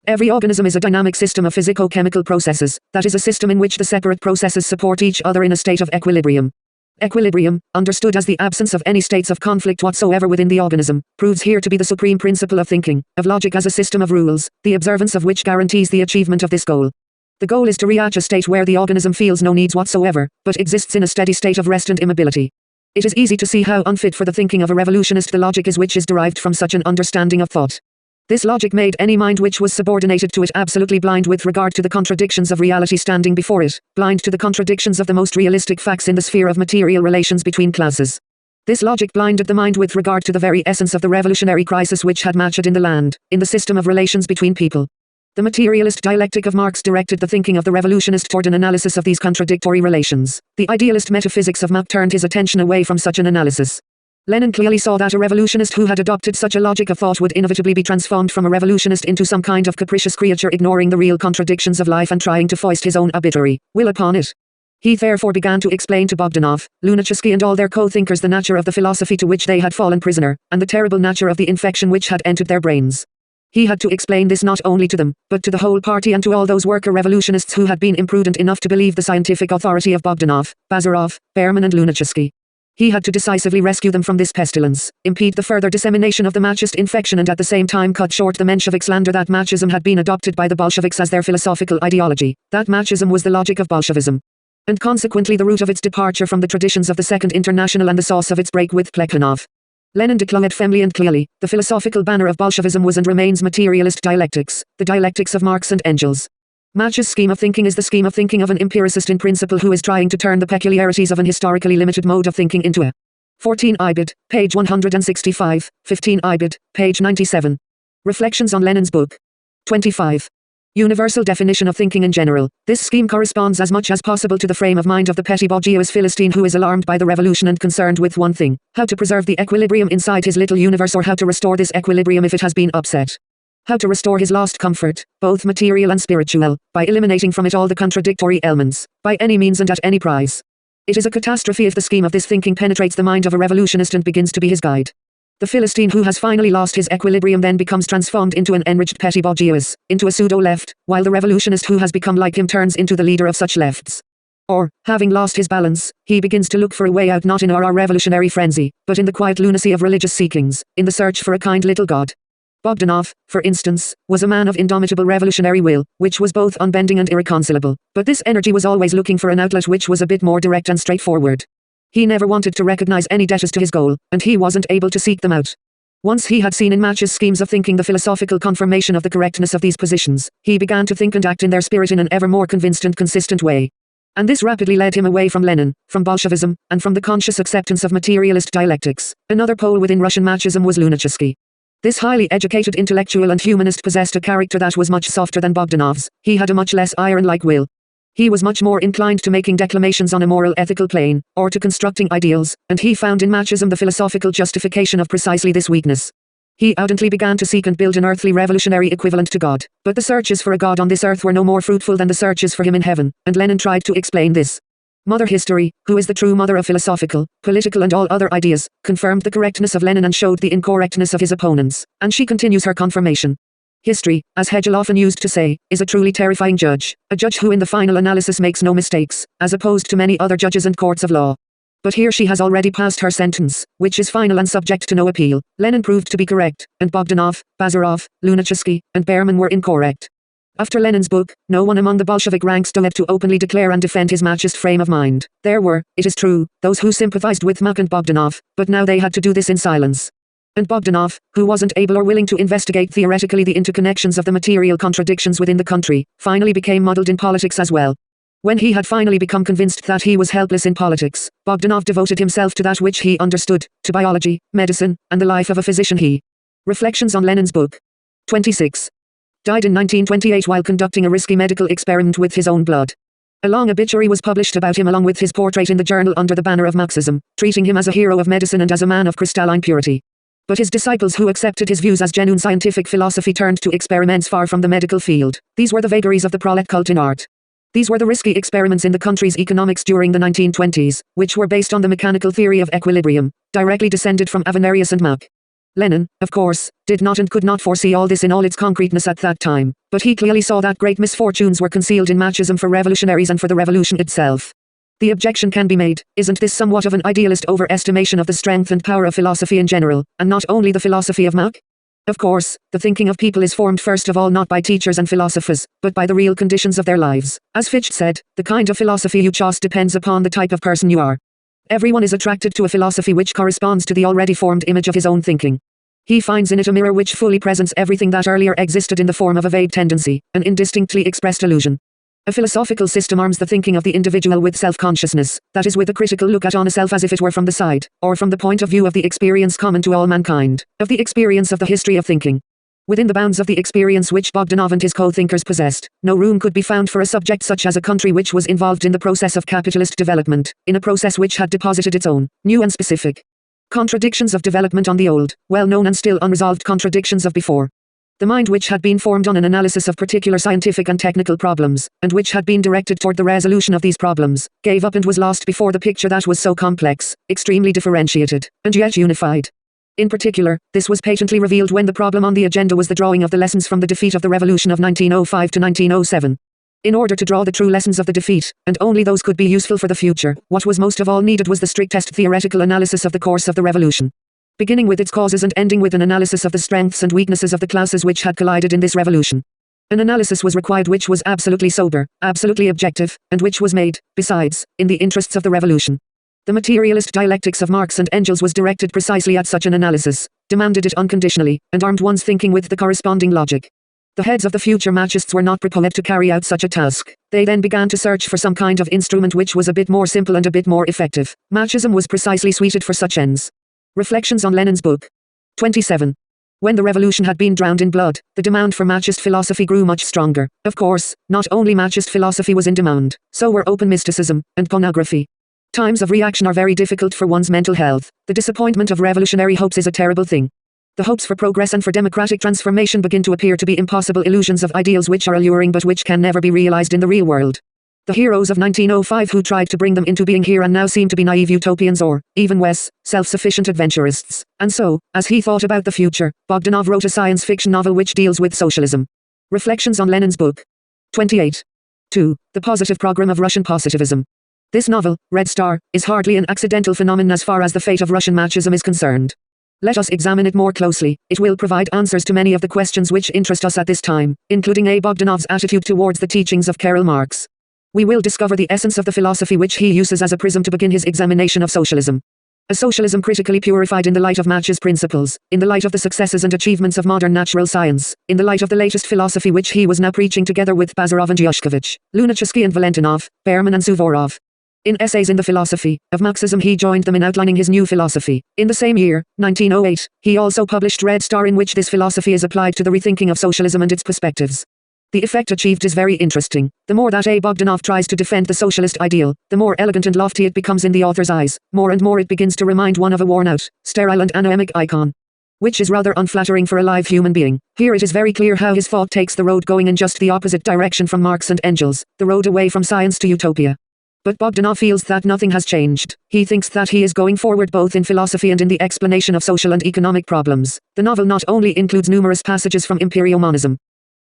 Every organism is a dynamic system of physico-chemical processes, that is a system in which the separate processes support each other in a state of equilibrium. Equilibrium, understood as the absence of any states of conflict whatsoever within the organism, proves here to be the supreme principle of thinking, of logic as a system of rules, the observance of which guarantees the achievement of this goal. The goal is to reach a state where the organism feels no needs whatsoever, but exists in a steady state of rest and immobility. It is easy to see how unfit for the thinking of a revolutionist the logic is which is derived from such an understanding of thought. This logic made any mind which was subordinated to it absolutely blind with regard to the contradictions of reality standing before it, blind to the contradictions of the most realistic facts in the sphere of material relations between classes. This logic blinded the mind with regard to the very essence of the revolutionary crisis which had matched in the land, in the system of relations between people. The materialist dialectic of Marx directed the thinking of the revolutionist toward an analysis of these contradictory relations. The idealist metaphysics of Mach turned his attention away from such an analysis. Lenin clearly saw that a revolutionist who had adopted such a logic of thought would inevitably be transformed from a revolutionist into some kind of capricious creature ignoring the real contradictions of life and trying to foist his own arbitrary will upon it. He therefore began to explain to Bogdanov, Lunacharsky and all their co-thinkers the nature of the philosophy to which they had fallen prisoner, and the terrible nature of the infection which had entered their brains. He had to explain this not only to them, but to the whole party and to all those worker revolutionists who had been imprudent enough to believe the scientific authority of Bogdanov, Bazarov, Berman and Lunacharsky. He had to decisively rescue them from this pestilence, impede the further dissemination of the Machist infection and at the same time cut short the Menshevik slander that Machism had been adopted by the Bolsheviks as their philosophical ideology, that Machism was the logic of Bolshevism, and consequently the root of its departure from the traditions of the Second International and the source of its break with Plekhanov. Lenin declared firmly and clearly, the philosophical banner of Bolshevism was and remains materialist dialectics, the dialectics of Marx and Engels. Mach's scheme of thinking is the scheme of thinking of an empiricist in principle who is trying to turn the peculiarities of an historically limited mode of thinking into a 14 Ibid, page 165, 15 Ibid, page 97. Reflections on Lenin's book. 25. Universal definition of thinking in general. This scheme corresponds as much as possible to the frame of mind of the petty bourgeois Philistine who is alarmed by the revolution and concerned with one thing, how to preserve the equilibrium inside his little universe or how to restore this equilibrium if it has been upset. How to restore his lost comfort, both material and spiritual, by eliminating from it all the contradictory elements, by any means and at any price. It is a catastrophe if the scheme of this thinking penetrates the mind of a revolutionist and begins to be his guide. The Philistine who has finally lost his equilibrium then becomes transformed into an enriched petty bourgeois, into a pseudo-left, while the revolutionist who has become like him turns into the leader of such lefts. Or, having lost his balance, he begins to look for a way out not in our revolutionary frenzy, but in the quiet lunacy of religious seekings, in the search for a kind little God. Bogdanov, for instance, was a man of indomitable revolutionary will, which was both unbending and irreconcilable, but this energy was always looking for an outlet which was a bit more direct and straightforward. He never wanted to recognize any debtors to his goal, and he wasn't able to seek them out. Once he had seen in Mach's schemes of thinking the philosophical confirmation of the correctness of these positions, he began to think and act in their spirit in an ever more convinced and consistent way. And this rapidly led him away from Lenin, from Bolshevism, and from the conscious acceptance of materialist dialectics. Another pole within Russian Machism was Lunacharsky. This highly educated intellectual and humanist possessed a character that was much softer than Bogdanov's. He had a much less iron-like will. He was much more inclined to making declamations on a moral ethical plane, or to constructing ideals, and he found in Machism the philosophical justification of precisely this weakness. He ardently began to seek and build an earthly revolutionary equivalent to God, but the searches for a God on this earth were no more fruitful than the searches for him in heaven, and Lenin tried to explain this. Mother History, who is the true mother of philosophical, political and all other ideas, confirmed the correctness of Lenin and showed the incorrectness of his opponents, and she continues her confirmation. History, as Hegel often used to say, is a truly terrifying judge, a judge who in the final analysis makes no mistakes, as opposed to many other judges and courts of law. But here she has already passed her sentence, which is final and subject to no appeal. Lenin proved to be correct, and Bogdanov, Bazarov, Lunacharsky, and Berman were incorrect. After Lenin's book, no one among the Bolshevik ranks dared to openly declare and defend his Machist frame of mind. There were, it is true, those who sympathized with Mach and Bogdanov, but now they had to do this in silence. And Bogdanov, who wasn't able or willing to investigate theoretically the interconnections of the material contradictions within the country, finally became muddled in politics as well. When he had finally become convinced that he was helpless in politics, Bogdanov devoted himself to that which he understood, to biology, medicine, and the life of a physician. Reflections on Lenin's book. 26. Died in 1928 while conducting a risky medical experiment with his own blood. A long obituary was published about him along with his portrait in the journal under the banner of Marxism, treating him as a hero of medicine and as a man of crystalline purity. But his disciples who accepted his views as genuine scientific philosophy turned to experiments far from the medical field. These were the vagaries of the prolet cult in art. These were the risky experiments in the country's economics during the 1920s, which were based on the mechanical theory of equilibrium, directly descended from Avenarius and Mach. Lenin, of course, did not and could not foresee all this in all its concreteness at that time, but he clearly saw that great misfortunes were concealed in Machism for revolutionaries and for the revolution itself. The objection can be made, isn't this somewhat of an idealist overestimation of the strength and power of philosophy in general, and not only the philosophy of Mach? Of course, the thinking of people is formed first of all not by teachers and philosophers, but by the real conditions of their lives. As Fichte said, the kind of philosophy you choose depends upon the type of person you are. Everyone is attracted to a philosophy which corresponds to the already formed image of his own thinking. He finds in it a mirror which fully presents everything that earlier existed in the form of a vague tendency, an indistinctly expressed illusion. A philosophical system arms the thinking of the individual with self-consciousness, that is with a critical look at on a self as if it were from the side, or from the point of view of the experience common to all mankind, of the experience of the history of thinking. Within the bounds of the experience which Bogdanov and his co-thinkers possessed, no room could be found for a subject such as a country which was involved in the process of capitalist development, in a process which had deposited its own, new and specific contradictions of development on the old, well-known and still unresolved contradictions of before. The mind which had been formed on an analysis of particular scientific and technical problems, and which had been directed toward the resolution of these problems, gave up and was lost before the picture that was so complex, extremely differentiated, and yet unified. In particular, this was patently revealed when the problem on the agenda was the drawing of the lessons from the defeat of the revolution of 1905 to 1907. In order to draw the true lessons of the defeat, and only those could be useful for the future, what was most of all needed was the strictest theoretical analysis of the course of the revolution, beginning with its causes and ending with an analysis of the strengths and weaknesses of the classes which had collided in this revolution. An analysis was required which was absolutely sober, absolutely objective, and which was made, besides, in the interests of the revolution. The materialist dialectics of Marx and Engels was directed precisely at such an analysis, demanded it unconditionally, and armed one's thinking with the corresponding logic. The heads of the future Machists were not prepared to carry out such a task. They then began to search for some kind of instrument which was a bit more simple and a bit more effective. Machism was precisely suited for such ends. Reflections on Lenin's book. 27. When the revolution had been drowned in blood, the demand for Machist philosophy grew much stronger. Of course, not only Machist philosophy was in demand, so were open mysticism, and pornography. Times of reaction are very difficult for one's mental health. The disappointment of revolutionary hopes is a terrible thing. The hopes for progress and for democratic transformation begin to appear to be impossible illusions of ideals which are alluring but which can never be realized in the real world. The heroes of 1905 who tried to bring them into being here and now seem to be naive utopians or, even worse, self-sufficient adventurists. And so, as he thought about the future, Bogdanov wrote a science fiction novel which deals with socialism. Reflections on Lenin's book. 28. 2. The positive program of Russian positivism. This novel, Red Star, is hardly an accidental phenomenon as far as the fate of Russian Machism is concerned. Let us examine it more closely. It will provide answers to many of the questions which interest us at this time, including A. Bogdanov's attitude towards the teachings of Karl Marx. We will discover the essence of the philosophy which he uses as a prism to begin his examination of socialism. A socialism critically purified in the light of Mach's principles, in the light of the successes and achievements of modern natural science, in the light of the latest philosophy which he was now preaching together with Bazarov and Yushkovich, Lunacharsky and Valentinov, Berman and Suvorov. In Essays in the Philosophy of Marxism he joined them in outlining his new philosophy. In the same year, 1908, he also published Red Star in which this philosophy is applied to the rethinking of socialism and its perspectives. The effect achieved is very interesting. The more that A. Bogdanov tries to defend the socialist ideal, the more elegant and lofty it becomes in the author's eyes, more and more it begins to remind one of a worn-out, sterile and anemic icon, which is rather unflattering for a live human being. Here it is very clear how his thought takes the road going in just the opposite direction from Marx and Engels, the road away from science to utopia. But Bogdanov feels that nothing has changed. He thinks that he is going forward both in philosophy and in the explanation of social and economic problems. The novel not only includes numerous passages from Empirio-Monism.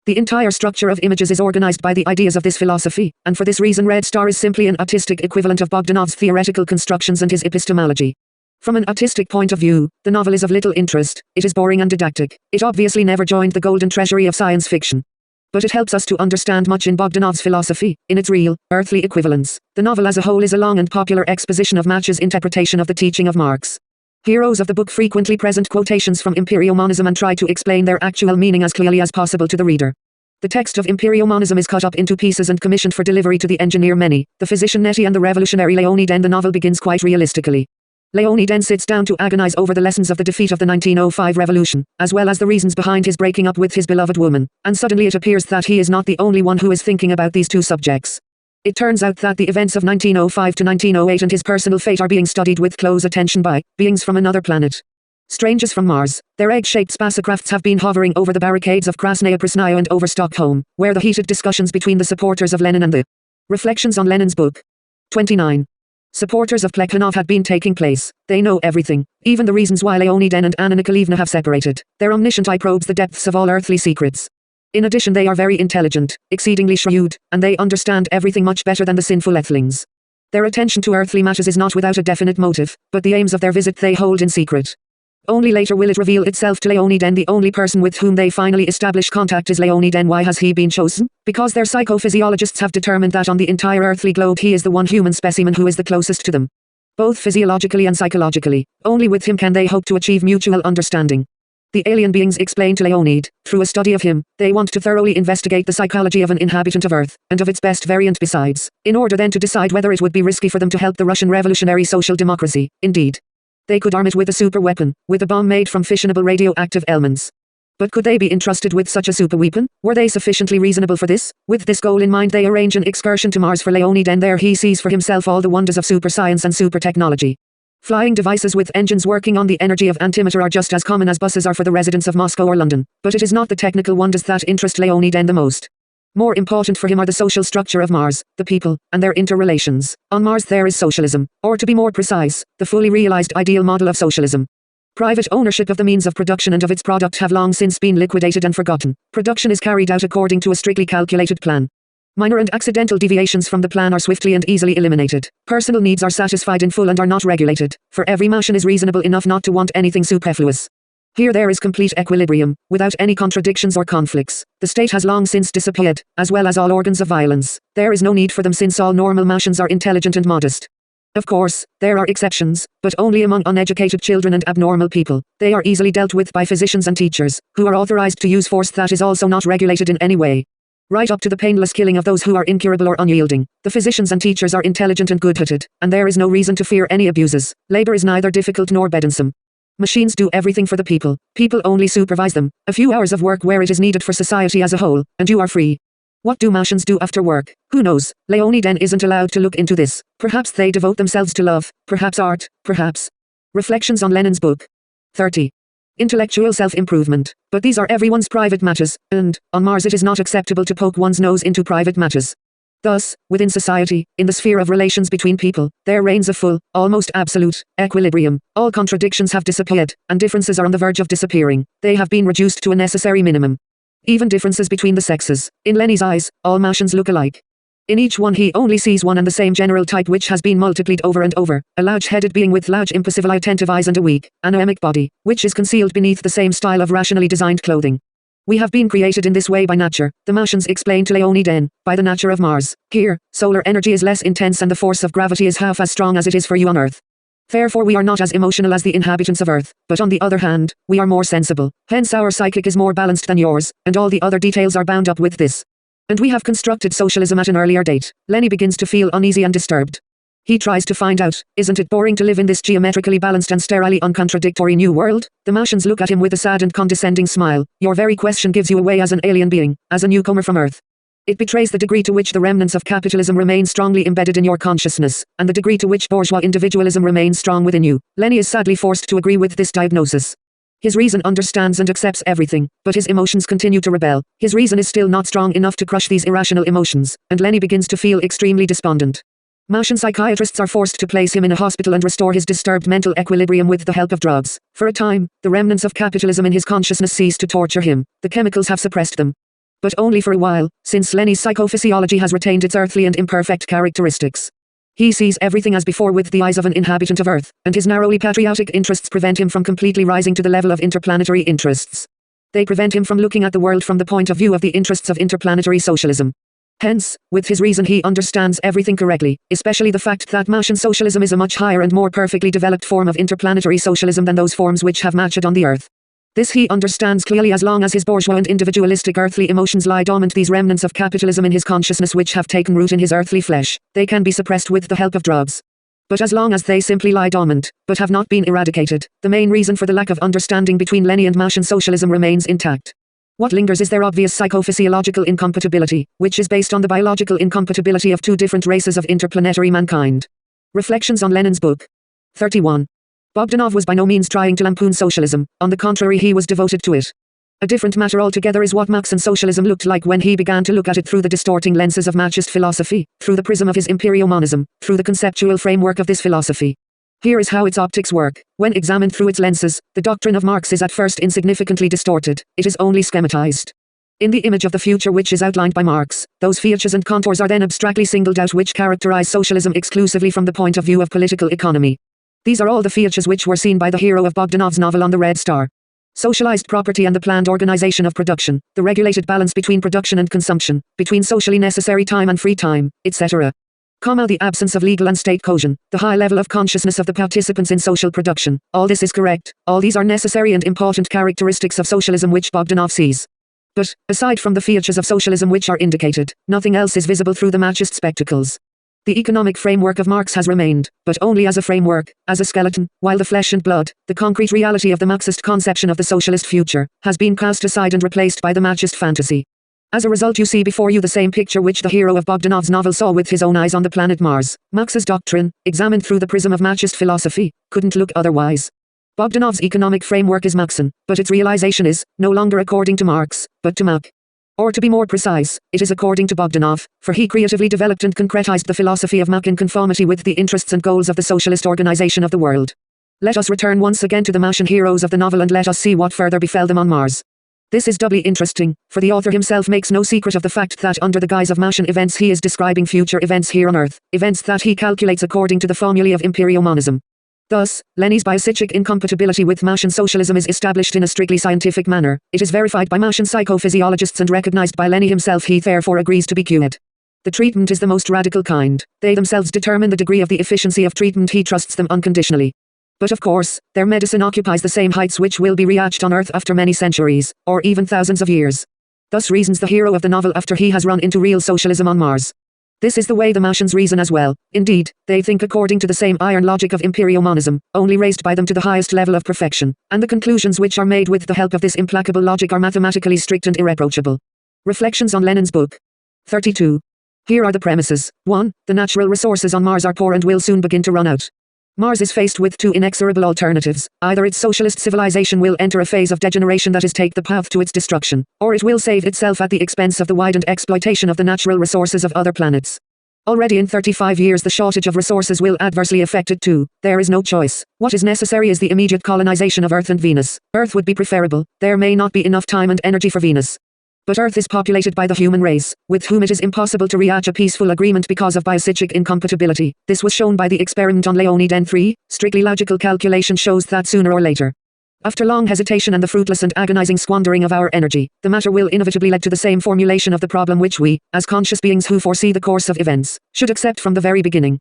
The entire structure of images is organized by the ideas of this philosophy, and for this reason Red Star is simply an artistic equivalent of Bogdanov's theoretical constructions and his epistemology. From an artistic point of view, the novel is of little interest, it is boring and didactic. It obviously never joined the golden treasury of science fiction. But it helps us to understand much in Bogdanov's philosophy, in its real, earthly equivalence. The novel as a whole is a long and popular exposition of Mach's interpretation of the teaching of Marx. Heroes of the book frequently present quotations from Empirio-Monism and try to explain their actual meaning as clearly as possible to the reader. The text of Empirio-Monism is cut up into pieces and commissioned for delivery to the engineer Meny, the physician Nettie and the revolutionary Leonid. The novel begins quite realistically. Leonid then sits down to agonize over the lessons of the defeat of the 1905 revolution, as well as the reasons behind his breaking up with his beloved woman, and suddenly it appears that he is not the only one who is thinking about these two subjects. It turns out that the events of 1905 to 1908 and his personal fate are being studied with close attention by beings from another planet. Strangers from Mars. Their egg-shaped spacecrafts have been hovering over the barricades of Krasnaya Presnaya and over Stockholm, where the heated discussions between the supporters of Lenin and the Reflections on Lenin's book. 29. Supporters of Plekhanov had been taking place. They know everything, even the reasons why Leonid and Anna Nikolaevna have separated. Their omniscient eye probes the depths of all earthly secrets. In addition they are very intelligent, exceedingly shrewd, and they understand everything much better than the sinful ethlings. Their attention to earthly matters is not without a definite motive, but the aims of their visit they hold in secret. Only later will it reveal itself to Leonid, and the only person with whom they finally establish contact is Leonid. And why has he been chosen? Because their psychophysiologists have determined that on the entire earthly globe he is the one human specimen who is the closest to them, both physiologically and psychologically. Only with him can they hope to achieve mutual understanding. The alien beings explain to Leonid, through a study of him, they want to thoroughly investigate the psychology of an inhabitant of Earth, and of its best variant besides, in order then to decide whether it would be risky for them to help the Russian revolutionary social democracy. Indeed, they could arm it with a super weapon, with a bomb made from fissionable radioactive elements. But could they be entrusted with such a super weapon? Were they sufficiently reasonable for this? With this goal in mind they arrange an excursion to Mars for Leonid, and there he sees for himself all the wonders of super science and super technology. Flying devices with engines working on the energy of antimatter are just as common as buses are for the residents of Moscow or London, but it is not the technical wonders that interest Leonid the most. More important for him are the social structure of Mars, the people, and their interrelations. On Mars there is socialism, or to be more precise, the fully realized ideal model of socialism. Private ownership of the means of production and of its product have long since been liquidated and forgotten. Production is carried out according to a strictly calculated plan. Minor and accidental deviations from the plan are swiftly and easily eliminated. Personal needs are satisfied in full and are not regulated, for every man is reasonable enough not to want anything superfluous. Here there is complete equilibrium, without any contradictions or conflicts. The state has long since disappeared, as well as all organs of violence. There is no need for them since all normal machines are intelligent and modest. Of course, there are exceptions, but only among uneducated children and abnormal people. They are easily dealt with by physicians and teachers, who are authorized to use force that is also not regulated in any way. Right up to the painless killing of those who are incurable or unyielding. The physicians and teachers are intelligent and good-hearted, and there is no reason to fear any abuses. Labor is neither difficult nor burdensome. Machines do everything for the people. People only supervise them. A few hours of work where it is needed for society as a whole, and you are free. What do machines do after work? Who knows? Leonid isn't allowed to look into this. Perhaps they devote themselves to love, perhaps art, perhaps. Reflections on Lenin's book. 30. Intellectual self-improvement. But these are everyone's private matters, and, on Mars it is not acceptable to poke one's nose into private matters. Thus, within society, in the sphere of relations between people, there reigns a full, almost absolute, equilibrium. All contradictions have disappeared, and differences are on the verge of disappearing. They have been reduced to a necessary minimum. Even differences between the sexes. In Lenin's eyes, all machines look alike. In each one he only sees one and the same general type which has been multiplied over and over, a large-headed being with large impassive attentive eyes and a weak, anemic body, which is concealed beneath the same style of rationally designed clothing. We have been created in this way by nature, the Martians explain to Leonid, by the nature of Mars. Here, solar energy is less intense and the force of gravity is half as strong as it is for you on Earth. Therefore we are not as emotional as the inhabitants of Earth, but on the other hand, we are more sensible, hence our psychic is more balanced than yours, and all the other details are bound up with this. And we have constructed socialism at an earlier date. Lenin begins to feel uneasy and disturbed. He tries to find out, isn't it boring to live in this geometrically balanced and sterilely uncontradictory new world? The Martians look at him with a sad and condescending smile. Your very question gives you away as an alien being, as a newcomer from Earth. It betrays the degree to which the remnants of capitalism remain strongly embedded in your consciousness, and the degree to which bourgeois individualism remains strong within you. Lenin is sadly forced to agree with this diagnosis. His reason understands and accepts everything, but his emotions continue to rebel. His reason is still not strong enough to crush these irrational emotions, and Lenin begins to feel extremely despondent. Martian psychiatrists are forced to place him in a hospital and restore his disturbed mental equilibrium with the help of drugs. For a time, the remnants of capitalism in his consciousness cease to torture him. The chemicals have suppressed them. But only for a while, since Lenin's psychophysiology has retained its earthly and imperfect characteristics. He sees everything as before with the eyes of an inhabitant of Earth, and his narrowly patriotic interests prevent him from completely rising to the level of interplanetary interests. They prevent him from looking at the world from the point of view of the interests of interplanetary socialism. Hence, with his reason he understands everything correctly, especially the fact that Martian socialism is a much higher and more perfectly developed form of interplanetary socialism than those forms which have matched on the Earth. This he understands clearly as long as his bourgeois and individualistic earthly emotions lie dormant. These remnants of capitalism in his consciousness which have taken root in his earthly flesh, they can be suppressed with the help of drugs. But as long as they simply lie dormant, but have not been eradicated, the main reason for the lack of understanding between Lenin and Martian socialism remains intact. What lingers is their obvious psychophysiological incompatibility, which is based on the biological incompatibility of two different races of interplanetary mankind. Reflections on Lenin's book. 31. Bogdanov was by no means trying to lampoon socialism, on the contrary he was devoted to it. A different matter altogether is what Marxian socialism looked like when he began to look at it through the distorting lenses of Marxist philosophy, through the prism of his Empirio-monism, through the conceptual framework of this philosophy. Here is how its optics work. When examined through its lenses, the doctrine of Marx is at first insignificantly distorted, it is only schematized. In the image of the future which is outlined by Marx, those features and contours are then abstractly singled out which characterize socialism exclusively from the point of view of political economy. These are all the features which were seen by the hero of Bogdanov's novel On the Red Star. Socialized property and the planned organization of production, the regulated balance between production and consumption, between socially necessary time and free time, etc. The absence of legal and state coercion, the high level of consciousness of the participants in social production, all this is correct, all these are necessary and important characteristics of socialism which Bogdanov sees. But, aside from the features of socialism which are indicated, nothing else is visible through the Marxist spectacles. The economic framework of Marx has remained, but only as a framework, as a skeleton, while the flesh and blood, the concrete reality of the Marxist conception of the socialist future, has been cast aside and replaced by the Marxist fantasy. As a result, you see before you the same picture which the hero of Bogdanov's novel saw with his own eyes on the planet Mars. Marx's doctrine, examined through the prism of Marxist philosophy, couldn't look otherwise. Bogdanov's economic framework is Marxian, but its realization is no longer according to Marx, but to Mach. Or to be more precise, it is according to Bogdanov, for he creatively developed and concretized the philosophy of Mach in conformity with the interests and goals of the socialist organization of the world. Let us return once again to the Martian heroes of the novel and let us see what further befell them on Mars. This is doubly interesting, for the author himself makes no secret of the fact that under the guise of Martian events he is describing future events here on Earth, events that he calculates according to the formulae of Empirio-Monism. Thus, Lenin's biopsychic incompatibility with Martian socialism is established in a strictly scientific manner, it is verified by Martian psychophysiologists and recognized by Lenin himself. He therefore agrees to be cured. The treatment is the most radical kind, they themselves determine the degree of the efficiency of treatment, he trusts them unconditionally. But of course, their medicine occupies the same heights which will be reached on Earth after many centuries, or even thousands of years. Thus reasons the hero of the novel after he has run into real socialism on Mars. This is the way the Martians reason as well. Indeed, they think according to the same iron logic of Empirio-Monism, only raised by them to the highest level of perfection, and the conclusions which are made with the help of this implacable logic are mathematically strict and irreproachable. Reflections on Lenin's book. 32. Here are the premises. 1. The natural resources on Mars are poor and will soon begin to run out. Mars is faced with two inexorable alternatives. Either its socialist civilization will enter a phase of degeneration that is take the path to its destruction, or it will save itself at the expense of the widened exploitation of the natural resources of other planets. Already in 35 years the shortage of resources will adversely affect it too. There is no choice. What is necessary is the immediate colonization of Earth and Venus. Earth would be preferable. There may not be enough time and energy for Venus. But Earth is populated by the human race, with whom it is impossible to reach a peaceful agreement because of biopsychic incompatibility. This was shown by the experiment on Leonid N3. Strictly logical calculation shows that sooner or later, after long hesitation and the fruitless and agonizing squandering of our energy, the matter will inevitably lead to the same formulation of the problem which we, as conscious beings who foresee the course of events, should accept from the very beginning.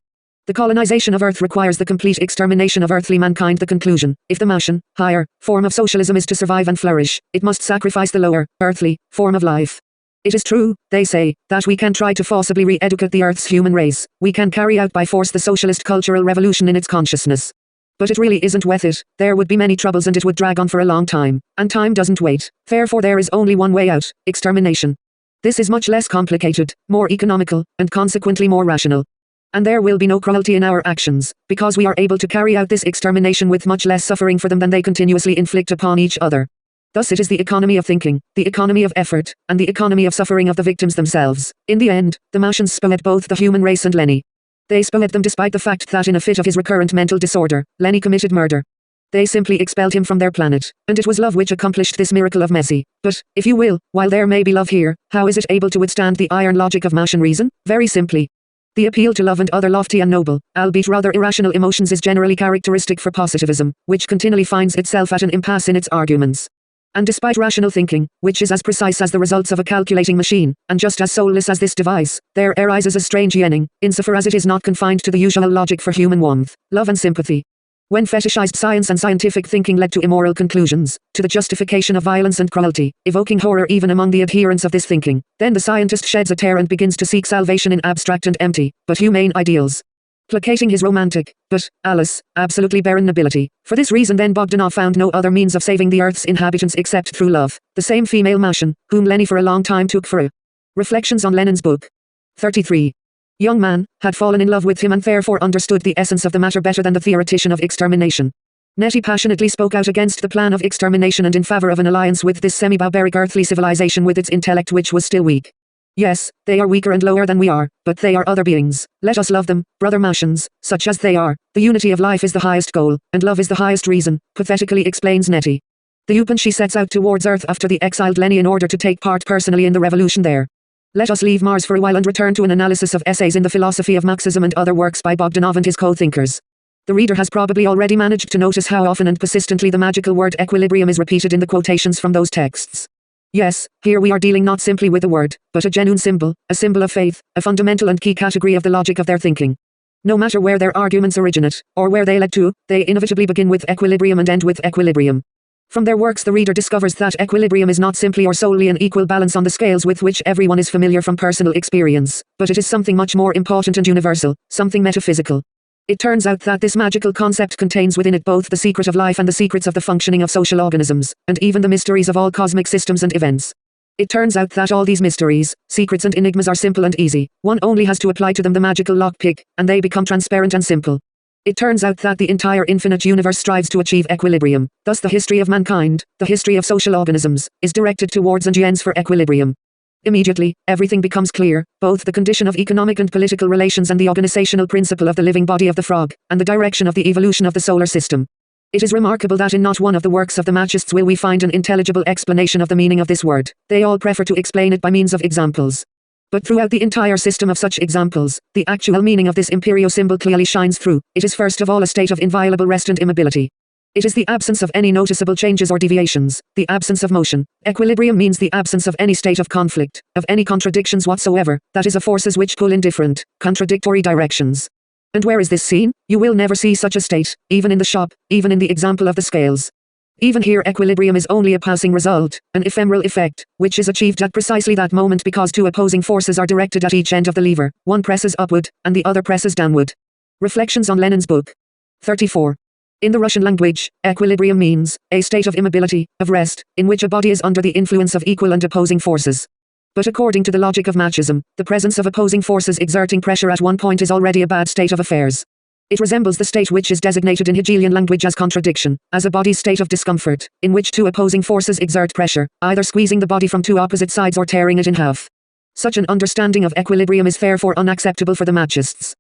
The colonization of Earth requires the complete extermination of earthly mankind. The conclusion, if the Martian, higher, form of socialism is to survive and flourish, it must sacrifice the lower, earthly, form of life. It is true, they say, that we can try to forcibly re-educate the Earth's human race, we can carry out by force the socialist cultural revolution in its consciousness. But it really isn't worth it. There would be many troubles and it would drag on for a long time, and time doesn't wait. Therefore there is only one way out, extermination. This is much less complicated, more economical, and consequently more rational. And there will be no cruelty in our actions, because we are able to carry out this extermination with much less suffering for them than they continuously inflict upon each other. Thus it is the economy of thinking, the economy of effort, and the economy of suffering of the victims themselves. In the end, the Martians spoiled both the human race and Lenin. They spoiled them despite the fact that in a fit of his recurrent mental disorder, Lenin committed murder. They simply expelled him from their planet, and it was love which accomplished this miracle of mercy. But, if you will, while there may be love here, how is it able to withstand the iron logic of Martian reason? Very simply. The appeal to love and other lofty and noble, albeit rather irrational emotions is generally characteristic for positivism, which continually finds itself at an impasse in its arguments. And despite rational thinking, which is as precise as the results of a calculating machine, and just as soulless as this device, there arises a strange yearning, insofar as it is not confined to the usual logic for human warmth, love and sympathy. When fetishized science and scientific thinking led to immoral conclusions, to the justification of violence and cruelty, evoking horror even among the adherents of this thinking, then the scientist sheds a tear and begins to seek salvation in abstract and empty, but humane ideals, placating his romantic, but, alas, absolutely barren nobility. For this reason then Bogdanov found no other means of saving the Earth's inhabitants except through love, the same female Martian, whom Lenin for a long time took for a Reflections on Lenin's book. 33. Young man, had fallen in love with him and therefore understood the essence of the matter better than the theoretician of extermination. Nettie passionately spoke out against the plan of extermination and in favor of an alliance with this semi-barbaric earthly civilization with its intellect which was still weak. Yes, they are weaker and lower than we are, but they are other beings. Let us love them, brother Martians, such as they are. The unity of life is the highest goal, and love is the highest reason, pathetically explains Nettie. The Yupan sets out towards Earth after the exiled Lenin in order to take part personally in the revolution there. Let us leave Mars for a while and return to an analysis of essays in the philosophy of Marxism and other works by Bogdanov and his co-thinkers. The reader has probably already managed to notice how often and persistently the magical word equilibrium is repeated in the quotations from those texts. Yes, here we are dealing not simply with a word, but a genuine symbol, a symbol of faith, a fundamental and key category of the logic of their thinking. No matter where their arguments originate, or where they led to, they inevitably begin with equilibrium and end with equilibrium. From their works the reader discovers that equilibrium is not simply or solely an equal balance on the scales with which everyone is familiar from personal experience, but it is something much more important and universal, something metaphysical. It turns out that this magical concept contains within it both the secret of life and the secrets of the functioning of social organisms, and even the mysteries of all cosmic systems and events. It turns out that all these mysteries, secrets and enigmas are simple and easy. One only has to apply to them the magical lockpick, and they become transparent and simple. It turns out that the entire infinite universe strives to achieve equilibrium. Thus the history of mankind, the history of social organisms, is directed towards and yearns for equilibrium. Immediately, everything becomes clear, both the condition of economic and political relations and the organizational principle of the living body of the frog, and the direction of the evolution of the solar system. It is remarkable that in not one of the works of the Machists will we find an intelligible explanation of the meaning of this word. They all prefer to explain it by means of examples. But throughout the entire system of such examples, the actual meaning of this imperio symbol clearly shines through. It is first of all a state of inviolable rest and immobility. It is the absence of any noticeable changes or deviations, the absence of motion. Equilibrium means the absence of any state of conflict, of any contradictions whatsoever, that is of forces which pull in different, contradictory directions. And where is this seen? You will never see such a state, even in the shop, even in the example of the scales. Even here equilibrium is only a passing result, an ephemeral effect, which is achieved at precisely that moment because two opposing forces are directed at each end of the lever, one presses upward, and the other presses downward. Reflections on Lenin's book. 34. In the Russian language, equilibrium means a state of immobility, of rest, in which a body is under the influence of equal and opposing forces. But according to the logic of Machism, the presence of opposing forces exerting pressure at one point is already a bad state of affairs. It resembles the state which is designated in Hegelian language as contradiction, as a body's state of discomfort, in which two opposing forces exert pressure, either squeezing the body from two opposite sides or tearing it in half. Such an understanding of equilibrium is therefore unacceptable for the Machists.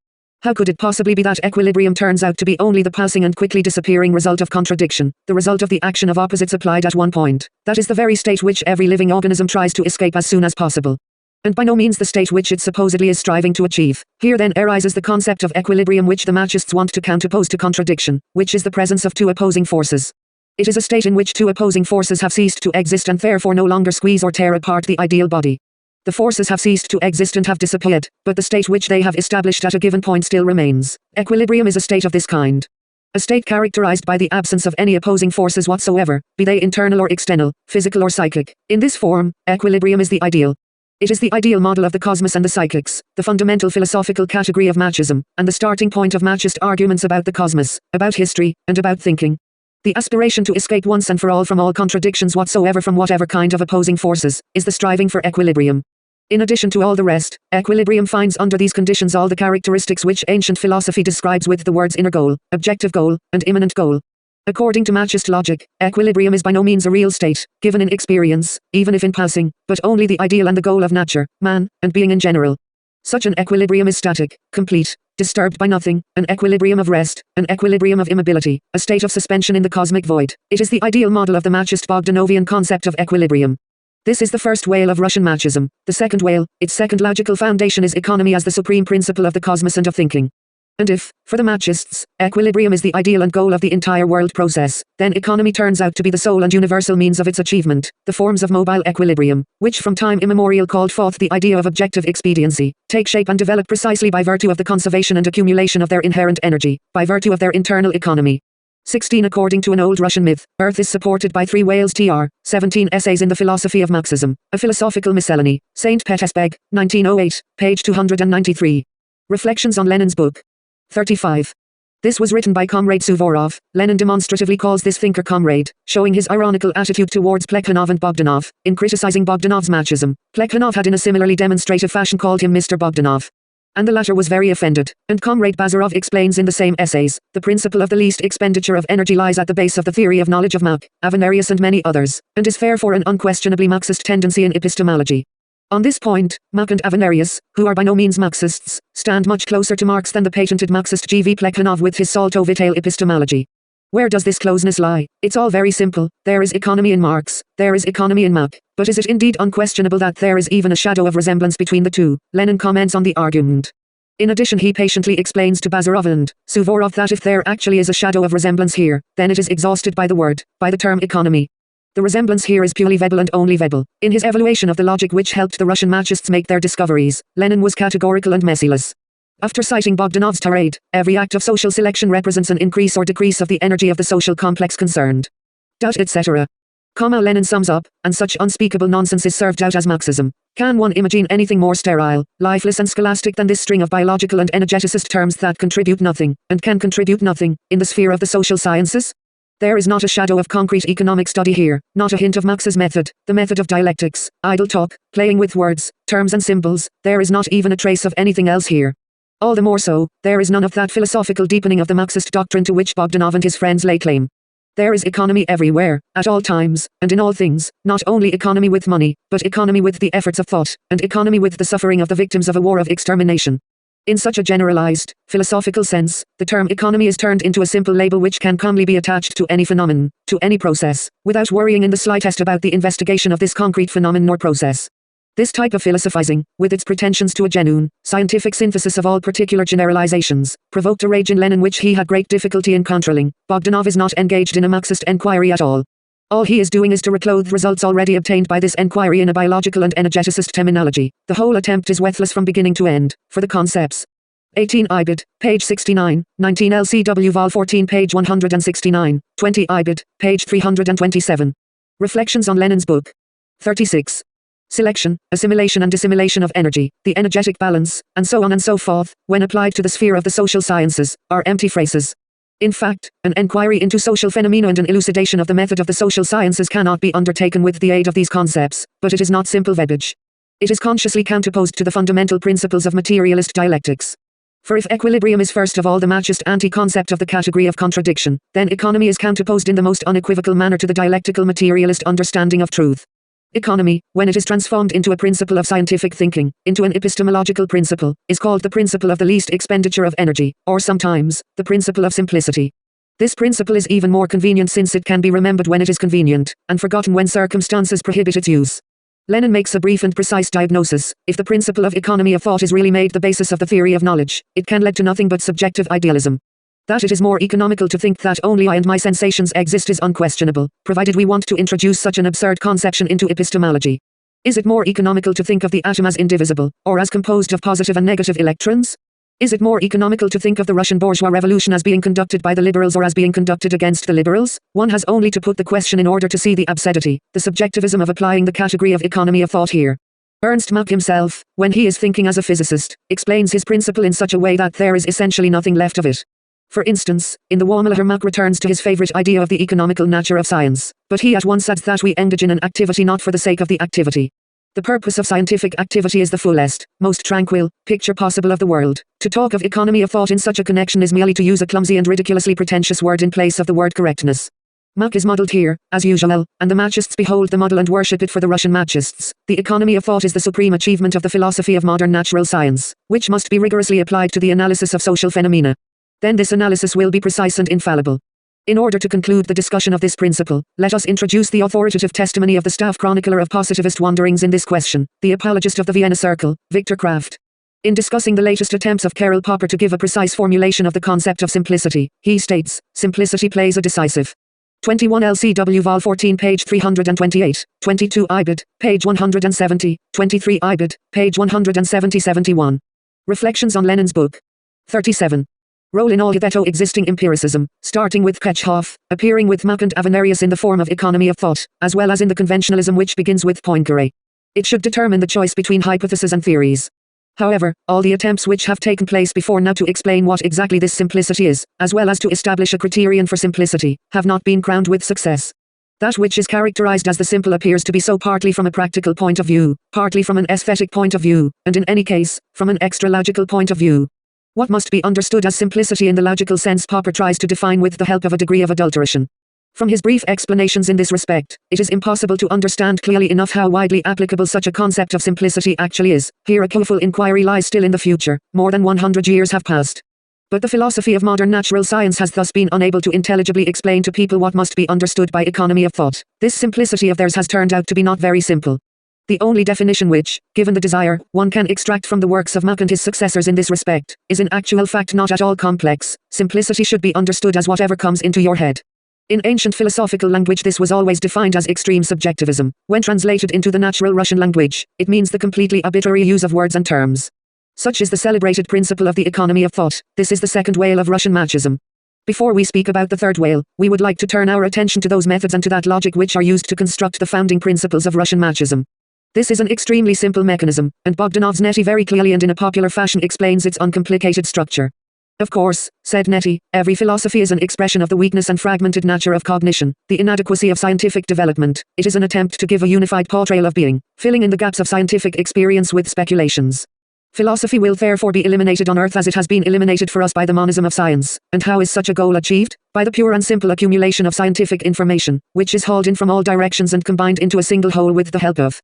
How could it possibly be that equilibrium turns out to be only the passing and quickly disappearing result of contradiction, the result of the action of opposites applied at one point? That is the very state which every living organism tries to escape as soon as possible. And by no means the state which it supposedly is striving to achieve. Here then arises the concept of equilibrium which the Machists want to counterpose to contradiction, which is the presence of two opposing forces. It is a state in which two opposing forces have ceased to exist and therefore no longer squeeze or tear apart the ideal body. The forces have ceased to exist and have disappeared, but the state which they have established at a given point still remains. Equilibrium is a state of this kind. A state characterized by the absence of any opposing forces whatsoever, be they internal or external, physical or psychic. In this form, equilibrium is the ideal. It is the ideal model of the cosmos and the psychics, the fundamental philosophical category of Machism, and the starting point of Machist arguments about the cosmos, about history, and about thinking. The aspiration to escape once and for all from all contradictions whatsoever from whatever kind of opposing forces, is the striving for equilibrium. In addition to all the rest, equilibrium finds under these conditions all the characteristics which ancient philosophy describes with the words inner goal, objective goal, and immanent goal. According to Machist logic, equilibrium is by no means a real state, given in experience, even if in passing, but only the ideal and the goal of nature, man, and being in general. Such an equilibrium is static, complete, disturbed by nothing, an equilibrium of rest, an equilibrium of immobility, a state of suspension in the cosmic void. It is the ideal model of the Machist Bogdanovian concept of equilibrium. This is the first whale of Russian Machism. The second whale, its second logical foundation is economy as the supreme principle of the cosmos and of thinking. And if, for the Machists, equilibrium is the ideal and goal of the entire world process, then economy turns out to be the sole and universal means of its achievement. The forms of mobile equilibrium, which from time immemorial called forth the idea of objective expediency, take shape and develop precisely by virtue of the conservation and accumulation of their inherent energy, by virtue of their internal economy. 16 According to an old Russian myth, Earth is supported by 3 whales. Tr. 17 Essays in the Philosophy of Marxism, a Philosophical Miscellany, St. Petersburg, 1908, page 293. Reflections on Lenin's book. 35. This was written by Comrade Suvorov. Lenin demonstratively calls this thinker comrade, showing his ironical attitude towards Plekhanov and Bogdanov, in criticizing Bogdanov's Machism. Plekhanov had in a similarly demonstrative fashion called him Mr. Bogdanov. And the latter was very offended, and Comrade Bazarov explains in the same essays, the principle of the least expenditure of energy lies at the base of the theory of knowledge of Mach, Avenarius and many others, and is therefore an unquestionably Marxist tendency in epistemology. On this point, Mach and Avenarius, who are by no means Marxists, stand much closer to Marx than the patented Marxist G. V. Plekhanov with his salto vitae epistemology. Where does this closeness lie? It's all very simple. There is economy in Marx, there is economy in Mach, but is it indeed unquestionable that there is even a shadow of resemblance between the two? Lenin comments on the argument. In addition, he patiently explains to Bazarov and Suvorov that if there actually is a shadow of resemblance here, then it is exhausted by the term economy. The resemblance here is purely verbal and only verbal. In his evaluation of the logic which helped the Russian Machists make their discoveries, Lenin was categorical and merciless. After citing Bogdanov's tirade, every act of social selection represents an increase or decrease of the energy of the social complex concerned. Etc. Lenin sums up, and such unspeakable nonsense is served out as Marxism. Can one imagine anything more sterile, lifeless and scholastic than this string of biological and energeticist terms that contribute nothing, and can contribute nothing, in the sphere of the social sciences? There is not a shadow of concrete economic study here, not a hint of Marx's method, the method of dialectics, idle talk, playing with words, terms and symbols. There is not even a trace of anything else here. All the more so, there is none of that philosophical deepening of the Marxist doctrine to which Bogdanov and his friends lay claim. There is economy everywhere, at all times, and in all things, not only economy with money, but economy with the efforts of thought, and economy with the suffering of the victims of a war of extermination. In such a generalized, philosophical sense, the term economy is turned into a simple label which can calmly be attached to any phenomenon, to any process, without worrying in the slightest about the investigation of this concrete phenomenon or process. This type of philosophizing, with its pretensions to a genuine, scientific synthesis of all particular generalizations, provoked a rage in Lenin which he had great difficulty in controlling. Bogdanov is not engaged in a Marxist enquiry at all. All he is doing is to reclothe results already obtained by this enquiry in a biological and energeticist terminology. The whole attempt is worthless from beginning to end, for the concepts. 18 Ibid, page 69, 19 LCW Vol 14 page 169, 20 Ibid, page 327. Reflections on Lenin's book. 36. Selection, assimilation and dissimilation of energy, the energetic balance, and so on and so forth, when applied to the sphere of the social sciences, are empty phrases. In fact, an enquiry into social phenomena and an elucidation of the method of the social sciences cannot be undertaken with the aid of these concepts, but it is not simple verbiage. It is consciously counterposed to the fundamental principles of materialist dialectics. For if equilibrium is first of all the Marxist anti-concept of the category of contradiction, then economy is counterposed in the most unequivocal manner to the dialectical materialist understanding of truth. Economy, when it is transformed into a principle of scientific thinking, into an epistemological principle, is called the principle of the least expenditure of energy, or sometimes, the principle of simplicity. This principle is even more convenient since it can be remembered when it is convenient, and forgotten when circumstances prohibit its use. Lenin makes a brief and precise diagnosis. If the principle of economy of thought is really made the basis of the theory of knowledge, it can lead to nothing but subjective idealism. That it is more economical to think that only I and my sensations exist is unquestionable, provided we want to introduce such an absurd conception into epistemology. Is it more economical to think of the atom as indivisible, or as composed of positive and negative electrons? Is it more economical to think of the Russian bourgeois revolution as being conducted by the liberals or as being conducted against the liberals? One has only to put the question in order to see the absurdity, the subjectivism of applying the category of economy of thought here. Ernst Mach himself, when he is thinking as a physicist, explains his principle in such a way that there is essentially nothing left of it. For instance, in the Warmleiter Mach returns to his favorite idea of the economical nature of science, but he at once adds that we engage in an activity not for the sake of the activity. The purpose of scientific activity is the fullest, most tranquil, picture possible of the world. To talk of economy of thought in such a connection is merely to use a clumsy and ridiculously pretentious word in place of the word correctness. Mach is modelled here, as usual, and the Machists behold the model and worship it for the Russian Machists. The economy of thought is the supreme achievement of the philosophy of modern natural science, which must be rigorously applied to the analysis of social phenomena. Then this analysis will be precise and infallible. In order to conclude the discussion of this principle, let us introduce the authoritative testimony of the staff chronicler of positivist wanderings in this question, the apologist of the Vienna Circle, Victor Kraft. In discussing the latest attempts of Karl Popper to give a precise formulation of the concept of simplicity, he states, simplicity plays a decisive. 21 LCW Vol 14 page 328, 22 Ibid, page 170, 23 Ibid, page 170-71. Reflections on Lenin's book. 37. Role in all hitherto existing empiricism, starting with Kirchhoff, appearing with Mach and Avenarius in the form of economy of thought, as well as in the conventionalism which begins with Poincaré. It should determine the choice between hypotheses and theories. However, all the attempts which have taken place before now to explain what exactly this simplicity is, as well as to establish a criterion for simplicity, have not been crowned with success. That which is characterized as the simple appears to be so partly from a practical point of view, partly from an aesthetic point of view, and in any case, from an extra-logical point of view. What must be understood as simplicity in the logical sense Popper tries to define with the help of a degree of adulteration. From his brief explanations in this respect, it is impossible to understand clearly enough how widely applicable such a concept of simplicity actually is. Here a careful inquiry lies still in the future. More than 100 years have passed. But the philosophy of modern natural science has thus been unable to intelligibly explain to people what must be understood by economy of thought. This simplicity of theirs has turned out to be not very simple. The only definition which, given the desire, one can extract from the works of Mach and his successors in this respect, is in actual fact not at all complex. Simplicity should be understood as whatever comes into your head. In ancient philosophical language this was always defined as extreme subjectivism. When translated into the natural Russian language, it means the completely arbitrary use of words and terms. Such is the celebrated principle of the economy of thought. This is the second whale of Russian Marxism. Before we speak about the third whale, we would like to turn our attention to those methods and to that logic which are used to construct the founding principles of Russian Marxism. This is an extremely simple mechanism, and Bogdanov's Netty very clearly and in a popular fashion explains its uncomplicated structure. Of course, said Nettie, every philosophy is an expression of the weakness and fragmented nature of cognition, the inadequacy of scientific development. It is an attempt to give a unified portrayal of being, filling in the gaps of scientific experience with speculations. Philosophy will therefore be eliminated on Earth as it has been eliminated for us by the monism of science. And how is such a goal achieved? By the pure and simple accumulation of scientific information, which is hauled in from all directions and combined into a single whole with the help of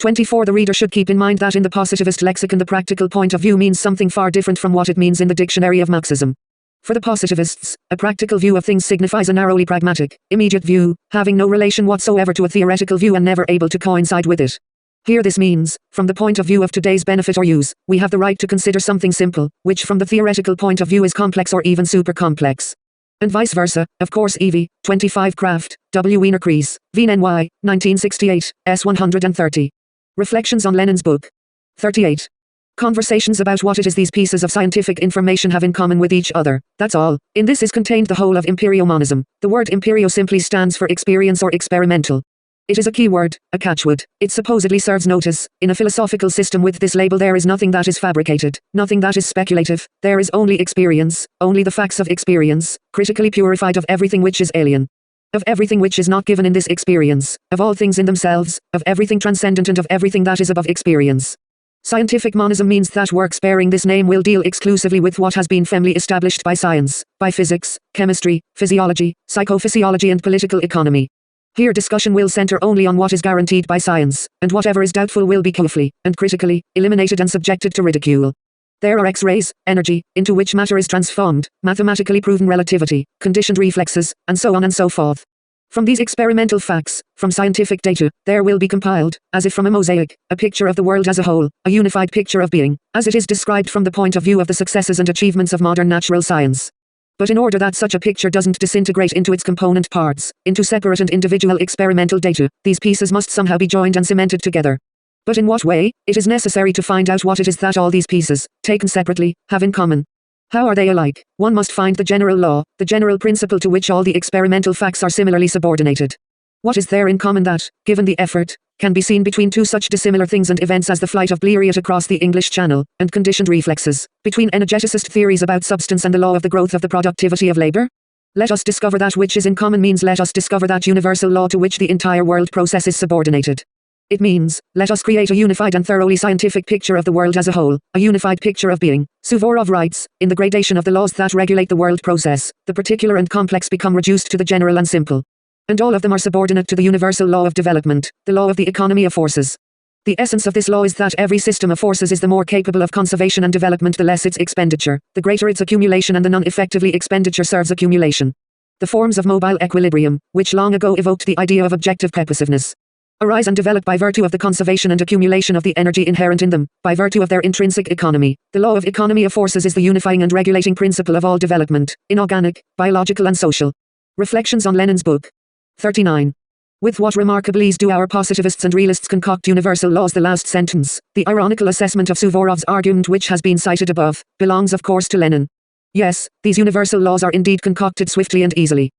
24. The reader should keep in mind that in the positivist lexicon the practical point of view means something far different from what it means in the dictionary of Marxism. For the positivists, a practical view of things signifies a narrowly pragmatic, immediate view, having no relation whatsoever to a theoretical view and never able to coincide with it. Here this means, from the point of view of today's benefit or use, we have the right to consider something simple, which from the theoretical point of view is complex or even super complex. And vice versa, of course. EV, 25 Kraft, W. Wiener Kreis, Wien NY, 1968, S. 130. Reflections on Lenin's book. 38. Conversations about what it is these pieces of scientific information have in common with each other, that's all. In this is contained the whole of Imperio-monism. The word imperio simply stands for experience or experimental. It is a key word, a catchword. It supposedly serves notice. In a philosophical system with this label there is nothing that is fabricated, nothing that is speculative, there is only experience, only the facts of experience, critically purified of everything which is alien. Of everything which is not given in this experience, of all things in themselves, of everything transcendent and of everything that is above experience. Scientific monism means that works bearing this name will deal exclusively with what has been firmly established by science, by physics, chemistry, physiology, psychophysiology and political economy. Here discussion will center only on what is guaranteed by science, and whatever is doubtful will be carefully, and critically, eliminated and subjected to ridicule. There are X-rays, energy, into which matter is transformed, mathematically proven relativity, conditioned reflexes, and so on and so forth. From these experimental facts, from scientific data, there will be compiled, as if from a mosaic, a picture of the world as a whole, a unified picture of being, as it is described from the point of view of the successes and achievements of modern natural science. But in order that such a picture doesn't disintegrate into its component parts, into separate and individual experimental data, these pieces must somehow be joined and cemented together. But in what way? It is necessary to find out what it is that all these pieces, taken separately, have in common. How are they alike? One must find the general law, the general principle to which all the experimental facts are similarly subordinated. What is there in common that, given the effort, can be seen between two such dissimilar things and events as the flight of Blériot across the English Channel, and conditioned reflexes, between energeticist theories about substance and the law of the growth of the productivity of labor? Let us discover that which is in common means let us discover that universal law to which the entire world process is subordinated. It means, let us create a unified and thoroughly scientific picture of the world as a whole, a unified picture of being. Suvorov writes, in the gradation of the laws that regulate the world process, the particular and complex become reduced to the general and simple. And all of them are subordinate to the universal law of development, the law of the economy of forces. The essence of this law is that every system of forces is the more capable of conservation and development the less its expenditure, the greater its accumulation and the non-effectively expenditure serves accumulation. The forms of mobile equilibrium, which long ago evoked the idea of objective purposiveness, arise and develop by virtue of the conservation and accumulation of the energy inherent in them, by virtue of their intrinsic economy. The law of economy of forces is the unifying and regulating principle of all development, inorganic, biological and social. Reflections on Lenin's book. 39. With what remarkable ease do our positivists and realists concoct universal laws. The last sentence, the ironical assessment of Suvorov's argument which has been cited above, belongs of course to Lenin. Yes, these universal laws are indeed concocted swiftly and easily.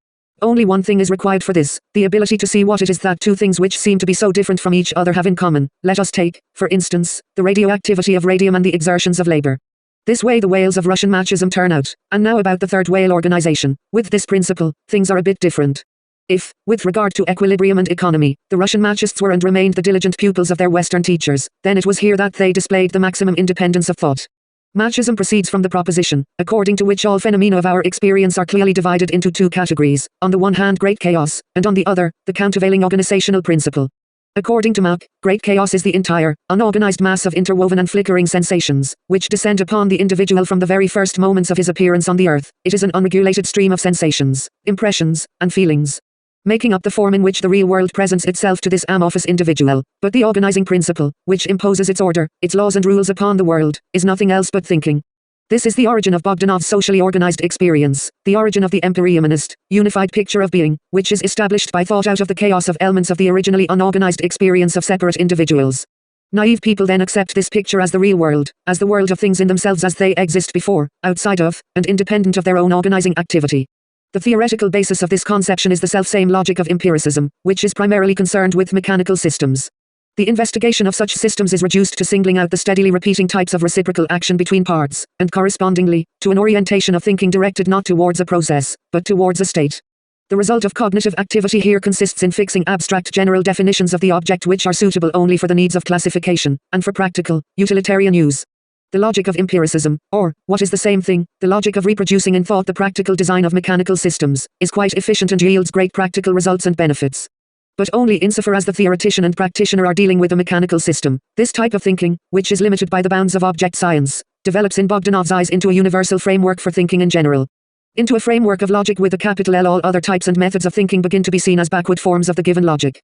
Only one thing is required for this, the ability to see what it is that two things which seem to be so different from each other have in common. Let us take, for instance, the radioactivity of radium and the exertions of labor. This way the whales of Russian Marxism turn out, and now about the third whale organization. With this principle, things are a bit different. If, with regard to equilibrium and economy, the Russian Marxists were and remained the diligent pupils of their Western teachers, then it was here that they displayed the maximum independence of thought. Marxism proceeds from the proposition, according to which all phenomena of our experience are clearly divided into two categories, on the one hand great chaos, and on the other, the countervailing organizational principle. According to Mach, great chaos is the entire, unorganized mass of interwoven and flickering sensations, which descend upon the individual from the very first moments of his appearance on the earth. It is an unregulated stream of sensations, impressions, and feelings, making up the form in which the real world presents itself to this amorphous individual. But the organizing principle, which imposes its order, its laws and rules upon the world, is nothing else but thinking. This is the origin of Bogdanov's socially organized experience, the origin of the Empirio-monist, unified picture of being, which is established by thought out of the chaos of elements of the originally unorganized experience of separate individuals. Naive people then accept this picture as the real world, as the world of things in themselves as they exist before, outside of, and independent of their own organizing activity. The theoretical basis of this conception is the selfsame logic of empiricism, which is primarily concerned with mechanical systems. The investigation of such systems is reduced to singling out the steadily repeating types of reciprocal action between parts, and correspondingly, to an orientation of thinking directed not towards a process, but towards a state. The result of cognitive activity here consists in fixing abstract general definitions of the object which are suitable only for the needs of classification, and for practical, utilitarian use. The logic of empiricism, or, what is the same thing, the logic of reproducing in thought the practical design of mechanical systems, is quite efficient and yields great practical results and benefits. But only insofar as the theoretician and practitioner are dealing with a mechanical system. This type of thinking, which is limited by the bounds of object science, develops in Bogdanov's eyes into a universal framework for thinking in general. Into a framework of logic with a capital L. All other types and methods of thinking begin to be seen as backward forms of the given logic.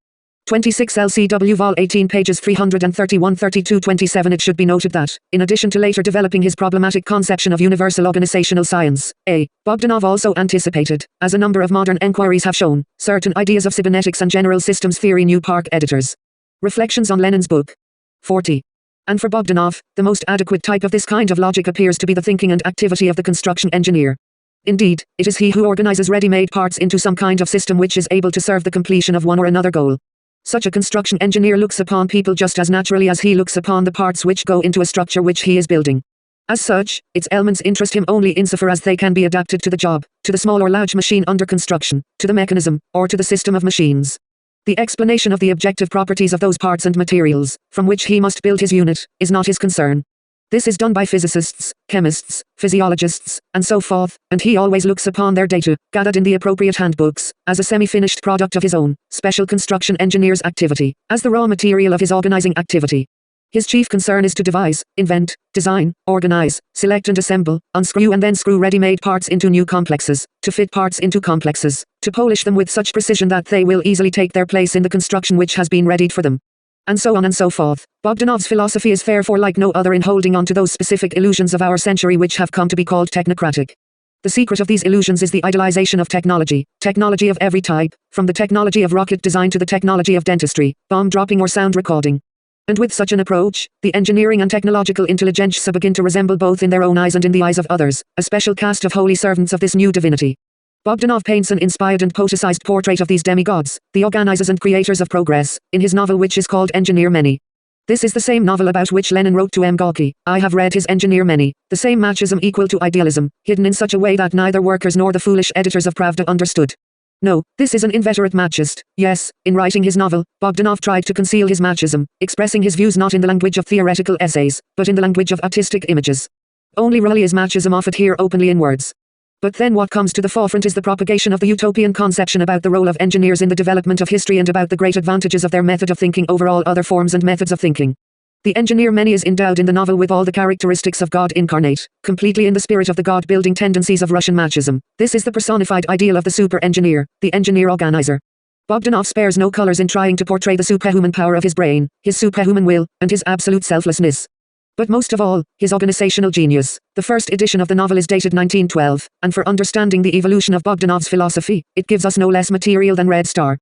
26 LCW Vol 18 pages 331-32-27. It should be noted that, in addition to later developing his problematic conception of universal organizational science, Bogdanov also anticipated, as a number of modern enquiries have shown, certain ideas of cybernetics and general systems theory. New Park Editors. Reflections on Lenin's book. 40. And for Bogdanov, the most adequate type of this kind of logic appears to be the thinking and activity of the construction engineer. Indeed, it is he who organizes ready-made parts into some kind of system which is able to serve the completion of one or another goal. Such a construction engineer looks upon people just as naturally as he looks upon the parts which go into a structure which he is building. As such, its elements interest him only insofar as they can be adapted to the job, to the small or large machine under construction, to the mechanism, or to the system of machines. The explanation of the objective properties of those parts and materials, from which he must build his unit, is not his concern. This is done by physicists, chemists, physiologists, and so forth, and he always looks upon their data, gathered in the appropriate handbooks, as a semi-finished product of his own, special construction engineer's activity, as the raw material of his organizing activity. His chief concern is to devise, invent, design, organize, select and assemble, unscrew and then screw ready-made parts into new complexes, to fit parts into complexes, to polish them with such precision that they will easily take their place in the construction which has been readied for them. And so on and so forth. Bogdanov's philosophy is therefore like no other in holding on to those specific illusions of our century which have come to be called technocratic. The secret of these illusions is the idealization of technology of every type, from the technology of rocket design to the technology of dentistry, bomb dropping or sound recording. And with such an approach, the engineering and technological intelligentsia begin to resemble both in their own eyes and in the eyes of others, a special caste of holy servants of this new divinity. Bogdanov paints an inspired and poeticized portrait of these demigods, the organizers and creators of progress, in his novel which is called Engineer Many. This is the same novel about which Lenin wrote to M. Gorky, I have read his Engineer Many, the same machism equal to idealism, hidden in such a way that neither workers nor the foolish editors of Pravda understood. No, this is an inveterate machist. Yes, in writing his novel, Bogdanov tried to conceal his machism, expressing his views not in the language of theoretical essays, but in the language of artistic images. Only rarely is machism offered here openly in words. But then what comes to the forefront is the propagation of the utopian conception about the role of engineers in the development of history and about the great advantages of their method of thinking over all other forms and methods of thinking. The engineer Many is endowed in the novel with all the characteristics of God incarnate, completely in the spirit of the God-building tendencies of Russian machism. This is the personified ideal of the super-engineer, the engineer organizer. Bogdanov spares no colors in trying to portray the superhuman power of his brain, his superhuman will, and his absolute selflessness. But most of all, his organizational genius. The first edition of the novel is dated 1912, and for understanding the evolution of Bogdanov's philosophy, it gives us no less material than Red Star.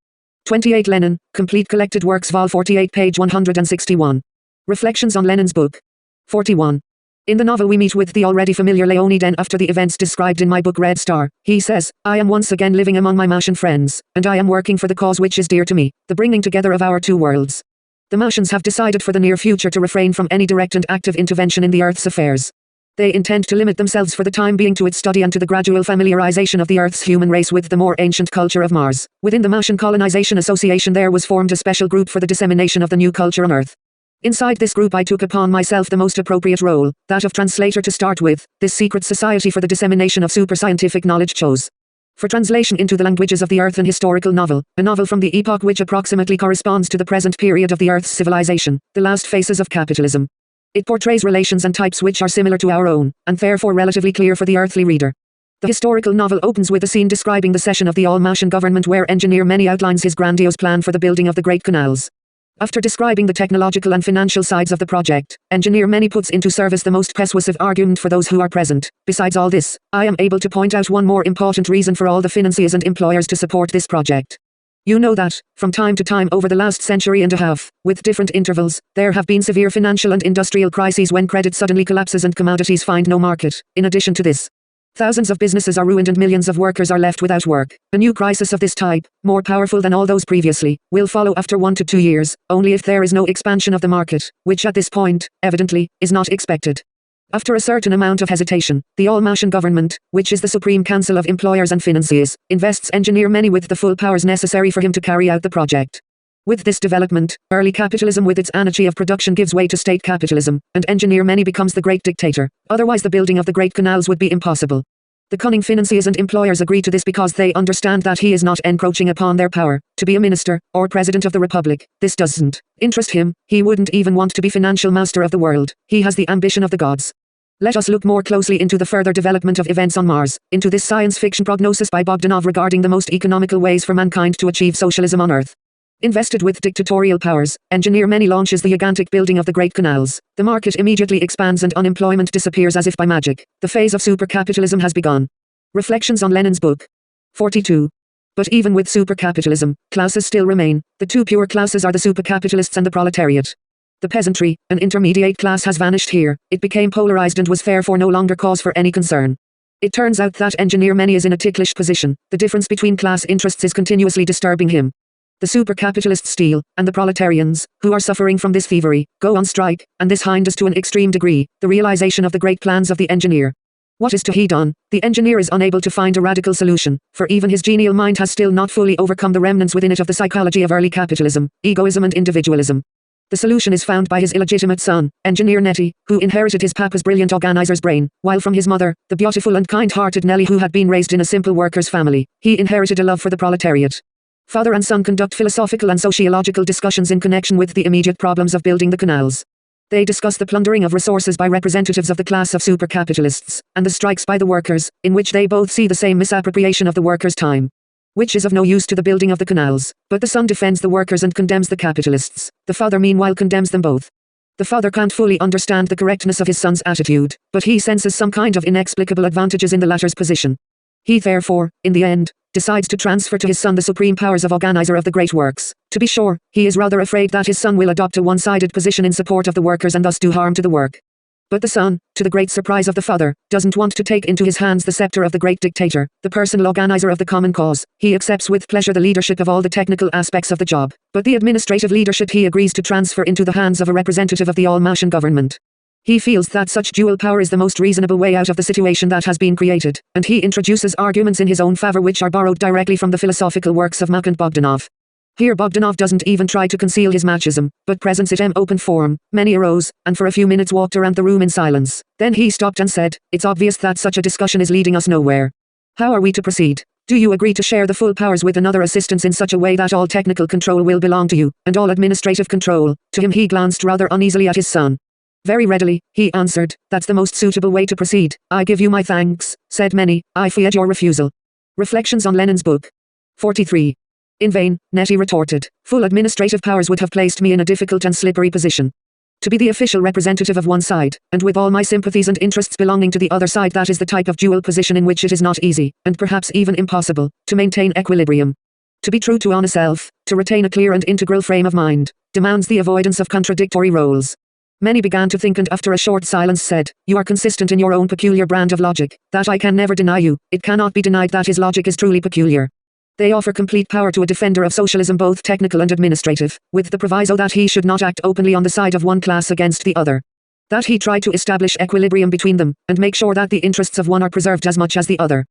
28 Lenin, Complete Collected Works Vol 48 page 161. Reflections on Lenin's book. 41. In the novel we meet with the already familiar Leonid N. After the events described in my book Red Star, he says, I am once again living among my Martian friends, and I am working for the cause which is dear to me, the bringing together of our two worlds. The Martians have decided for the near future to refrain from any direct and active intervention in the Earth's affairs. They intend to limit themselves for the time being to its study and to the gradual familiarization of the Earth's human race with the more ancient culture of Mars. Within the Martian Colonization Association there was formed a special group for the dissemination of the new culture on Earth. Inside this group I took upon myself the most appropriate role, that of translator to start with. This secret society for the dissemination of super-scientific knowledge chose for translation into the languages of the Earth an historical novel, a novel from the epoch which approximately corresponds to the present period of the Earth's civilization, the last phases of capitalism. It portrays relations and types which are similar to our own, and therefore relatively clear for the earthly reader. The historical novel opens with a scene describing the session of the all-Martian government where Engineer Many outlines his grandiose plan for the building of the Great Canals. After describing the technological and financial sides of the project, Engineer Many puts into service the most persuasive argument for those who are present. Besides all this, I am able to point out one more important reason for all the financiers and employers to support this project. You know that, from time to time over the last century and a half, with different intervals, there have been severe financial and industrial crises when credit suddenly collapses and commodities find no market. In addition to this, Thousands of businesses are ruined and millions of workers are left without work. A new crisis of this type, more powerful than all those previously, will follow after 1 to 2 years, only if there is no expansion of the market, which at this point, evidently, is not expected. After a certain amount of hesitation, the all-Martian government, which is the Supreme Council of Employers and Financiers, invests Engineer Many with the full powers necessary for him to carry out the project. With this development, early capitalism with its anarchy of production gives way to state capitalism, and Engineer Many becomes the great dictator. Otherwise the building of the great canals would be impossible. The cunning financiers and employers agree to this because they understand that he is not encroaching upon their power. To be a minister, or president of the republic, this doesn't interest him. He wouldn't even want to be financial master of the world. He has the ambition of the gods. Let us look more closely into the further development of events on Mars, into this science fiction prognosis by Bogdanov regarding the most economical ways for mankind to achieve socialism on Earth. Invested with dictatorial powers, Engineer Many launches the gigantic building of the great canals. The market immediately expands and unemployment disappears as if by magic. The phase of supercapitalism has begun. Reflections on Lenin's book. 42. But even with supercapitalism, classes still remain. The two pure classes are the supercapitalists and the proletariat. The peasantry, an intermediate class, has vanished here. It became polarized and was therefore no longer cause for any concern. It turns out that Engineer Many is in a ticklish position. The difference between class interests is continuously disturbing him. The supercapitalists steal, and the proletarians, who are suffering from this thievery, go on strike, and this hinders to an extreme degree the realization of the great plans of the engineer. What is to be done? The engineer is unable to find a radical solution, for even his genial mind has still not fully overcome the remnants within it of the psychology of early capitalism, egoism and individualism. The solution is found by his illegitimate son, Engineer Nettie, who inherited his papa's brilliant organizer's brain, while from his mother, the beautiful and kind-hearted Nellie, who had been raised in a simple worker's family, he inherited a love for the proletariat. Father and son conduct philosophical and sociological discussions in connection with the immediate problems of building the canals. They discuss the plundering of resources by representatives of the class of supercapitalists, and the strikes by the workers, in which they both see the same misappropriation of the workers' time, which is of no use to the building of the canals. But the son defends the workers and condemns the capitalists. The father meanwhile condemns them both. The father can't fully understand the correctness of his son's attitude, but he senses some kind of inexplicable advantages in the latter's position. He therefore, in the end, decides to transfer to his son the supreme powers of organizer of the great works. To be sure, he is rather afraid that his son will adopt a one-sided position in support of the workers and thus do harm to the work. But the son, to the great surprise of the father, doesn't want to take into his hands the scepter of the great dictator, the personal organizer of the common cause. He accepts with pleasure the leadership of all the technical aspects of the job, but the administrative leadership he agrees to transfer into the hands of a representative of the all-Martian government. He feels that such dual power is the most reasonable way out of the situation that has been created, and he introduces arguments in his own favor which are borrowed directly from the philosophical works of Mach and Bogdanov. Here Bogdanov doesn't even try to conceal his machism, but presents it in open form. Many arose, and for a few minutes walked around the room in silence. Then he stopped and said, "It's obvious that such a discussion is leading us nowhere. How are we to proceed? Do you agree to share the full powers with another assistant in such a way that all technical control will belong to you, and all administrative control?" To him he glanced rather uneasily at his son. "Very readily," he answered, "that's the most suitable way to proceed." "I give you my thanks," said Many. "I feared your refusal." Reflections on Lenin's book. 43. In vain, Nettie retorted. Full administrative powers would have placed me in a difficult and slippery position. To be the official representative of one side, and with all my sympathies and interests belonging to the other side, that is the type of dual position in which it is not easy, and perhaps even impossible, to maintain equilibrium. To be true to oneself, to retain a clear and integral frame of mind, demands the avoidance of contradictory roles. Many began to think and after a short silence said, "You are consistent in your own peculiar brand of logic. That I can never deny you. It cannot be denied that his logic is truly peculiar." They offer complete power to a defender of socialism, both technical and administrative, with the proviso that he should not act openly on the side of one class against the other. That he try to establish equilibrium between them, and make sure that the interests of one are preserved as much as the other.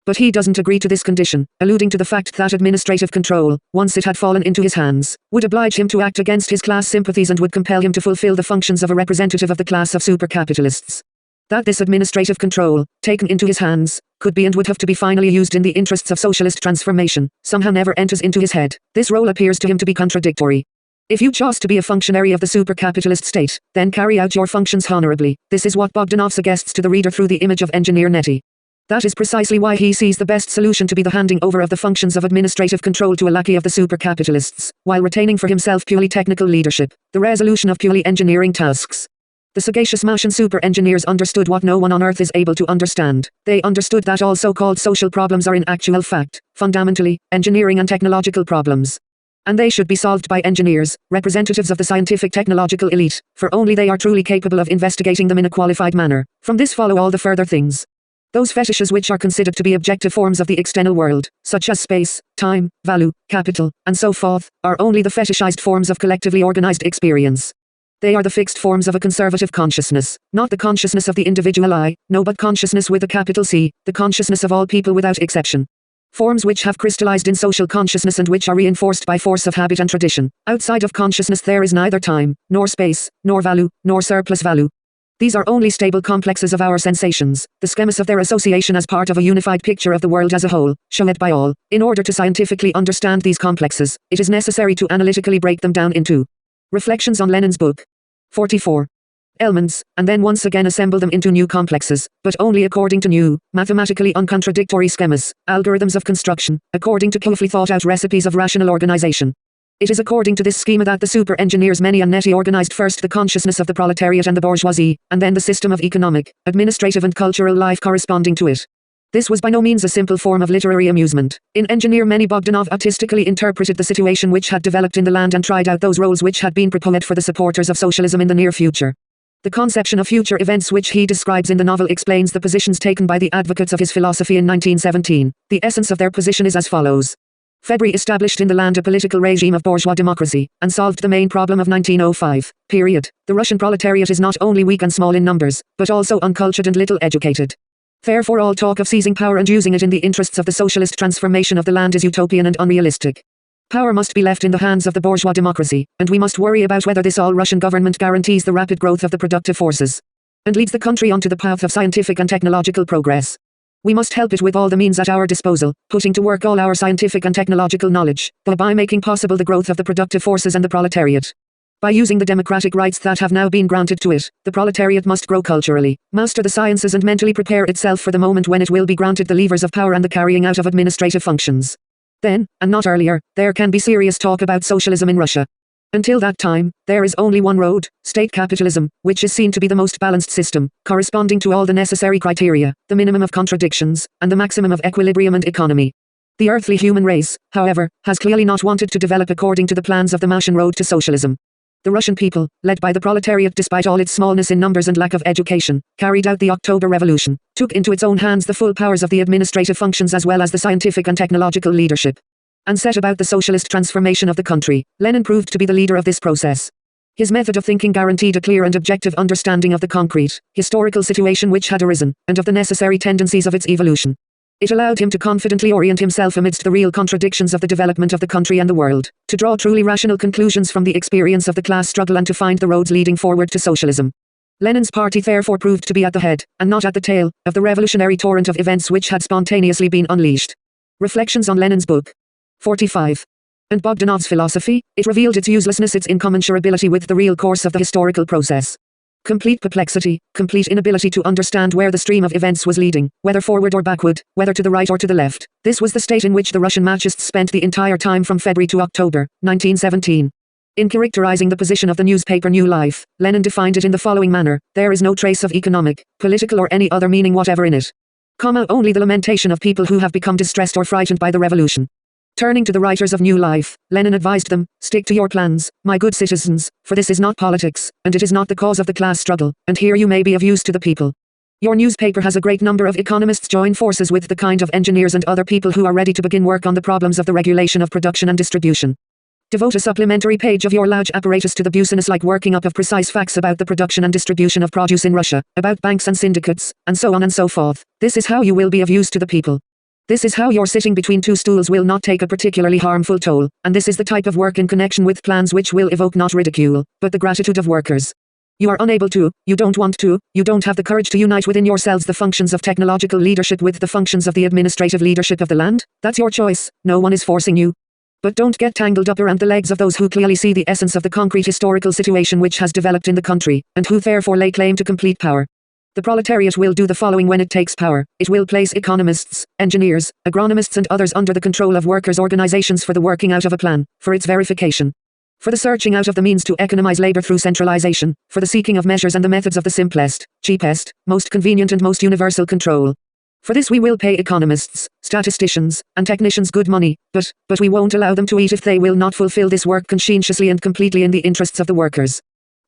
But he doesn't agree to this condition, alluding to the fact that administrative control, once it had fallen into his hands, would oblige him to act against his class sympathies and would compel him to fulfill the functions of a representative of the class of supercapitalists. That this administrative control, taken into his hands, could be and would have to be finally used in the interests of socialist transformation, somehow never enters into his head. This role appears to him to be contradictory. If you chose to be a functionary of the supercapitalist state, then carry out your functions honorably. This is what Bogdanov suggests to the reader through the image of Engineer Nettie. That is precisely why he sees the best solution to be the handing over of the functions of administrative control to a lackey of the supercapitalists, while retaining for himself purely technical leadership, the resolution of purely engineering tasks. The sagacious Martian super-engineers understood what no one on Earth is able to understand. They understood that all so-called social problems are in actual fact, fundamentally, engineering and technological problems. And they should be solved by engineers, representatives of the scientific technological elite, for only they are truly capable of investigating them in a qualified manner. From this follow all the further things. Those fetishes which are considered to be objective forms of the external world, such as space, time, value, capital, and so forth, are only the fetishized forms of collectively organized experience. They are the fixed forms of a conservative consciousness, not the consciousness of the individual I, no, but consciousness with a capital C, the consciousness of all people without exception. Forms which have crystallized in social consciousness and which are reinforced by force of habit and tradition. Outside of consciousness there is neither time, nor space, nor value, nor surplus value. These are only stable complexes of our sensations, the schemas of their association as part of a unified picture of the world as a whole, shared by all. In order to scientifically understand these complexes, it is necessary to analytically break them down into Reflections on Lenin's book. 44. Elements, and then once again assemble them into new complexes, but only according to new, mathematically uncontradictory schemas, algorithms of construction, according to carefully thought out recipes of rational organization. It is according to this schema that the super-engineers many and neti organized first the consciousness of the proletariat and the bourgeoisie, and then the system of economic, administrative and cultural life corresponding to it. This was by no means a simple form of literary amusement. In Engineer many Bogdanov artistically interpreted the situation which had developed in the land and tried out those roles which had been prepared for the supporters of socialism in the near future. The conception of future events which he describes in the novel explains the positions taken by the advocates of his philosophy in 1917. The essence of their position is as follows. February established in the land a political regime of bourgeois democracy, and solved the main problem of 1905. Period. The Russian proletariat is not only weak and small in numbers, but also uncultured and little educated. Therefore all talk of seizing power and using it in the interests of the socialist transformation of the land is utopian and unrealistic. Power must be left in the hands of the bourgeois democracy, and we must worry about whether this all-Russian government guarantees the rapid growth of the productive forces, and leads the country onto the path of scientific and technological progress. We must help it with all the means at our disposal, putting to work all our scientific and technological knowledge, thereby making possible the growth of the productive forces and the proletariat. By using the democratic rights that have now been granted to it, the proletariat must grow culturally, master the sciences and mentally prepare itself for the moment when it will be granted the levers of power and the carrying out of administrative functions. Then, and not earlier, there can be serious talk about socialism in Russia. Until that time, there is only one road, state capitalism, which is seen to be the most balanced system, corresponding to all the necessary criteria, the minimum of contradictions, and the maximum of equilibrium and economy. The earthly human race, however, has clearly not wanted to develop according to the plans of the Martian road to socialism. The Russian people, led by the proletariat despite all its smallness in numbers and lack of education, carried out the October Revolution, took into its own hands the full powers of the administrative functions as well as the scientific and technological leadership, and set about the socialist transformation of the country. Lenin proved to be the leader of this process. His method of thinking guaranteed a clear and objective understanding of the concrete, historical situation which had arisen, and of the necessary tendencies of its evolution. It allowed him to confidently orient himself amidst the real contradictions of the development of the country and the world, to draw truly rational conclusions from the experience of the class struggle and to find the roads leading forward to socialism. Lenin's party therefore proved to be at the head, and not at the tail, of the revolutionary torrent of events which had spontaneously been unleashed. Reflections on Lenin's book. 45. And Bogdanov's philosophy, it revealed its uselessness, its incommensurability with the real course of the historical process. Complete perplexity, complete inability to understand where the stream of events was leading, whether forward or backward, whether to the right or to the left. This was the state in which the Russian Marxists spent the entire time from February to October, 1917. In characterizing the position of the newspaper New Life, Lenin defined it in the following manner: there is no trace of economic, political or any other meaning whatever in it. Only the lamentation of people who have become distressed or frightened by the revolution. Turning to the writers of New Life, Lenin advised them, stick to your plans, my good citizens, for this is not politics, and it is not the cause of the class struggle, and here you may be of use to the people. Your newspaper has a great number of economists join forces with the kind of engineers and other people who are ready to begin work on the problems of the regulation of production and distribution. Devote a supplementary page of your large apparatus to the business-like working up of precise facts about the production and distribution of produce in Russia, about banks and syndicates, and so on and so forth. This is how you will be of use to the people. This is how your sitting between two stools will not take a particularly harmful toll, and this is the type of work in connection with plans which will evoke not ridicule, but the gratitude of workers. You are unable to, you don't want to, you don't have the courage to unite within yourselves the functions of technological leadership with the functions of the administrative leadership of the land? That's your choice, no one is forcing you. But don't get tangled up around the legs of those who clearly see the essence of the concrete historical situation which has developed in the country, and who therefore lay claim to complete power. The proletariat will do the following when it takes power. It will place economists, engineers, agronomists and others under the control of workers' organizations for the working out of a plan, for its verification, for the searching out of the means to economize labor through centralization, for the seeking of measures and the methods of the simplest, cheapest, most convenient and most universal control. For this we will pay economists, statisticians, and technicians good money, but we won't allow them to eat if they will not fulfill this work conscientiously and completely in the interests of the workers.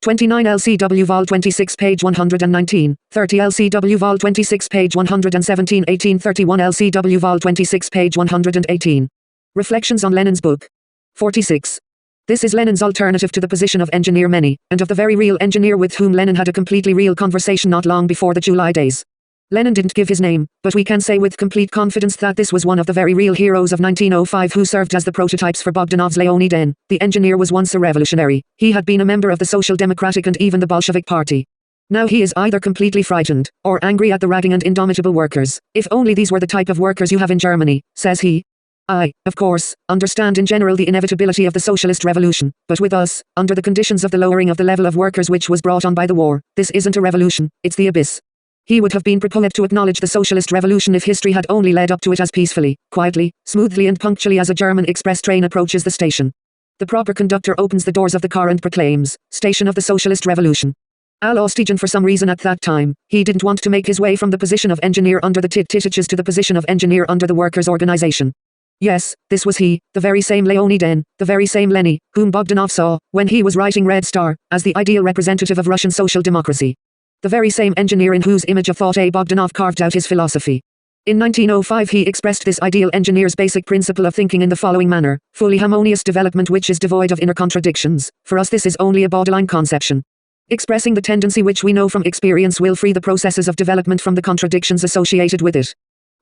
29 LCW Vol 26 page 119, 30 LCW Vol 26 page 117, 1831 LCW Vol 26 page 118. Reflections on Lenin's book. 46. This is Lenin's alternative to the position of engineer many, and of the very real engineer with whom Lenin had a completely real conversation not long before the July days. Lenin didn't give his name, but we can say with complete confidence that this was one of the very real heroes of 1905 who served as the prototypes for Bogdanov's Leonid. The engineer was once a revolutionary. He had been a member of the Social Democratic and even the Bolshevik Party. Now he is either completely frightened, or angry at the ragging and indomitable workers. If only these were the type of workers you have in Germany, says he. I, of course, understand in general the inevitability of the socialist revolution, but with us, under the conditions of the lowering of the level of workers which was brought on by the war, this isn't a revolution, it's the abyss. He would have been prepared to acknowledge the socialist revolution if history had only led up to it as peacefully, quietly, smoothly and punctually as a German express train approaches the station. The proper conductor opens the doors of the car and proclaims, "Station of the Socialist Revolution." Al Ostigen, for some reason at that time, he didn't want to make his way from the position of engineer under the Tititiches to the position of engineer under the workers' organization. Yes, this was he, the very same Leonid, the very same Lenin, whom Bogdanov saw, when he was writing Red Star, as the ideal representative of Russian social democracy. The very same engineer in whose image of thought A. Bogdanov carved out his philosophy. In 1905 he expressed this ideal engineer's basic principle of thinking in the following manner: fully harmonious development which is devoid of inner contradictions. For us this is only a borderline conception. Expressing the tendency which we know from experience will free the processes of development from the contradictions associated with it.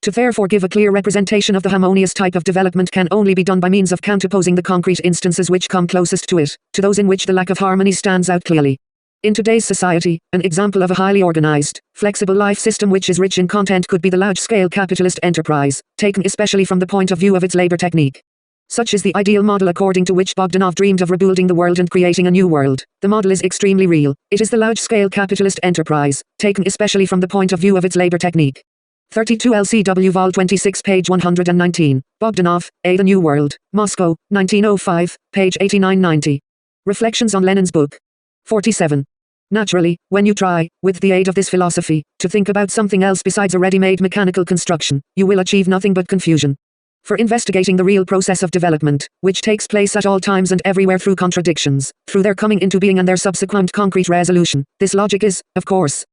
To therefore give a clear representation of the harmonious type of development can only be done by means of counterposing the concrete instances which come closest to it, to those in which the lack of harmony stands out clearly. In today's society, an example of a highly organized, flexible life system which is rich in content could be the large-scale capitalist enterprise, taken especially from the point of view of its labor technique. Such is the ideal model according to which Bogdanov dreamed of rebuilding the world and creating a new world. The model is extremely real. It is the large-scale capitalist enterprise, taken especially from the point of view of its labor technique. 32 LCW Vol 26 page 119, Bogdanov, A. The New World, Moscow, 1905, page 89-90. Reflections on Lenin's book. 47. Naturally, when you try, with the aid of this philosophy, to think about something else besides a ready-made mechanical construction, you will achieve nothing but confusion. For investigating the real process of development, which takes place at all times and everywhere through contradictions, through their coming into being and their subsequent concrete resolution, this logic is, of course,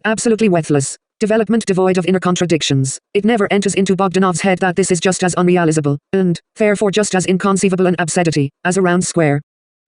absolutely worthless. Development devoid of inner contradictions. It never enters into Bogdanov's head that this is just as unrealizable, and, therefore just as inconceivable an absurdity, as a round square.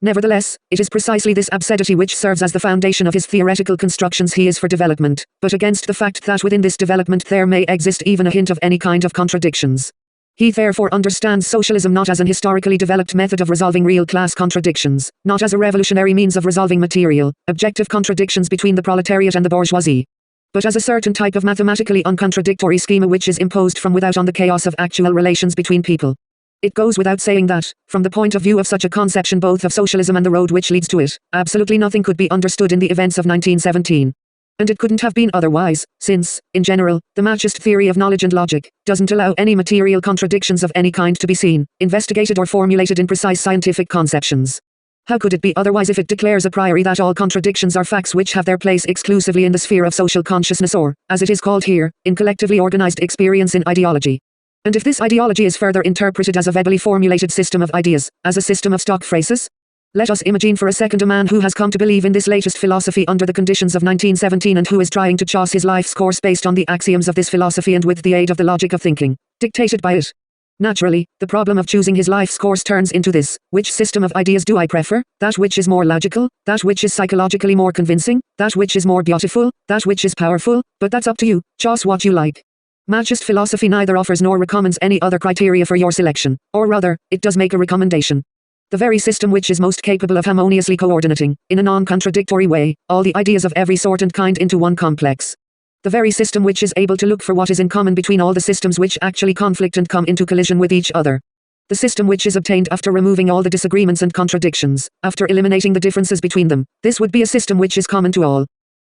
Nevertheless, it is precisely this absurdity which serves as the foundation of his theoretical constructions he is for development, but against the fact that within this development there may exist even a hint of any kind of contradictions. He therefore understands socialism not as an historically developed method of resolving real class contradictions, not as a revolutionary means of resolving material, objective contradictions between the proletariat and the bourgeoisie, but as a certain type of mathematically uncontradictory schema which is imposed from without on the chaos of actual relations between people. It goes without saying that, from the point of view of such a conception both of socialism and the road which leads to it, absolutely nothing could be understood in the events of 1917. And it couldn't have been otherwise, since, in general, the Marxist theory of knowledge and logic doesn't allow any material contradictions of any kind to be seen, investigated or formulated in precise scientific conceptions. How could it be otherwise if it declares a priori that all contradictions are facts which have their place exclusively in the sphere of social consciousness or, as it is called here, in collectively organized experience in ideology? And if this ideology is further interpreted as a verbally formulated system of ideas, as a system of stock phrases? Let us imagine for a second a man who has come to believe in this latest philosophy under the conditions of 1917 and who is trying to chart his life's course based on the axioms of this philosophy and with the aid of the logic of thinking, dictated by it. Naturally, the problem of choosing his life's course turns into this: which system of ideas do I prefer? That which is more logical? That which is psychologically more convincing? That which is more beautiful? That which is powerful? But that's up to you, choose what you like. Marxist philosophy neither offers nor recommends any other criteria for your selection, or rather, it does make a recommendation. The very system which is most capable of harmoniously coordinating, in a non-contradictory way, all the ideas of every sort and kind into one complex. The very system which is able to look for what is in common between all the systems which actually conflict and come into collision with each other. The system which is obtained after removing all the disagreements and contradictions, after eliminating the differences between them. This would be a system which is common to all.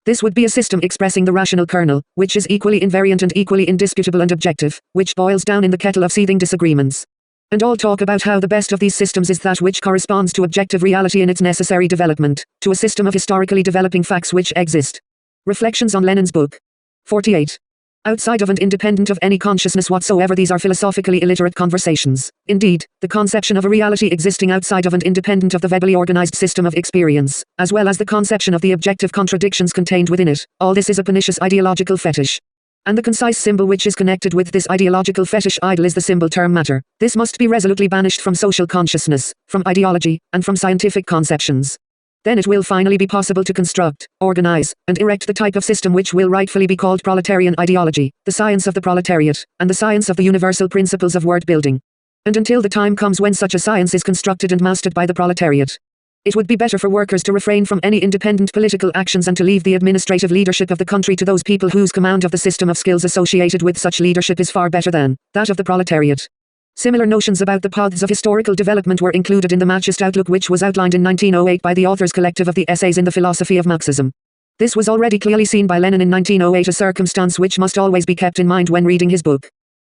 This would be a system expressing the rational kernel, which is equally invariant and equally indisputable and objective, which boils down in the kettle of seething disagreements. And all talk about how the best of these systems is that which corresponds to objective reality in its necessary development, to a system of historically developing facts which exist. Reflections on Lenin's book. 48. Outside of and independent of any consciousness whatsoever, these are philosophically illiterate conversations. Indeed, the conception of a reality existing outside of and independent of the vaguely organized system of experience, as well as the conception of the objective contradictions contained within it, all this is a pernicious ideological fetish. And the concise symbol which is connected with this ideological fetish idol is the symbol term matter. This must be resolutely banished from social consciousness, from ideology, and from scientific conceptions. Then it will finally be possible to construct, organize, and erect the type of system which will rightfully be called proletarian ideology, the science of the proletariat, and the science of the universal principles of word building. And until the time comes when such a science is constructed and mastered by the proletariat, it would be better for workers to refrain from any independent political actions and to leave the administrative leadership of the country to those people whose command of the system of skills associated with such leadership is far better than that of the proletariat. Similar notions about the paths of historical development were included in the Marxist outlook which was outlined in 1908 by the authors collective of the Essays in the Philosophy of Marxism. This was already clearly seen by Lenin in 1908, a circumstance which must always be kept in mind when reading his book.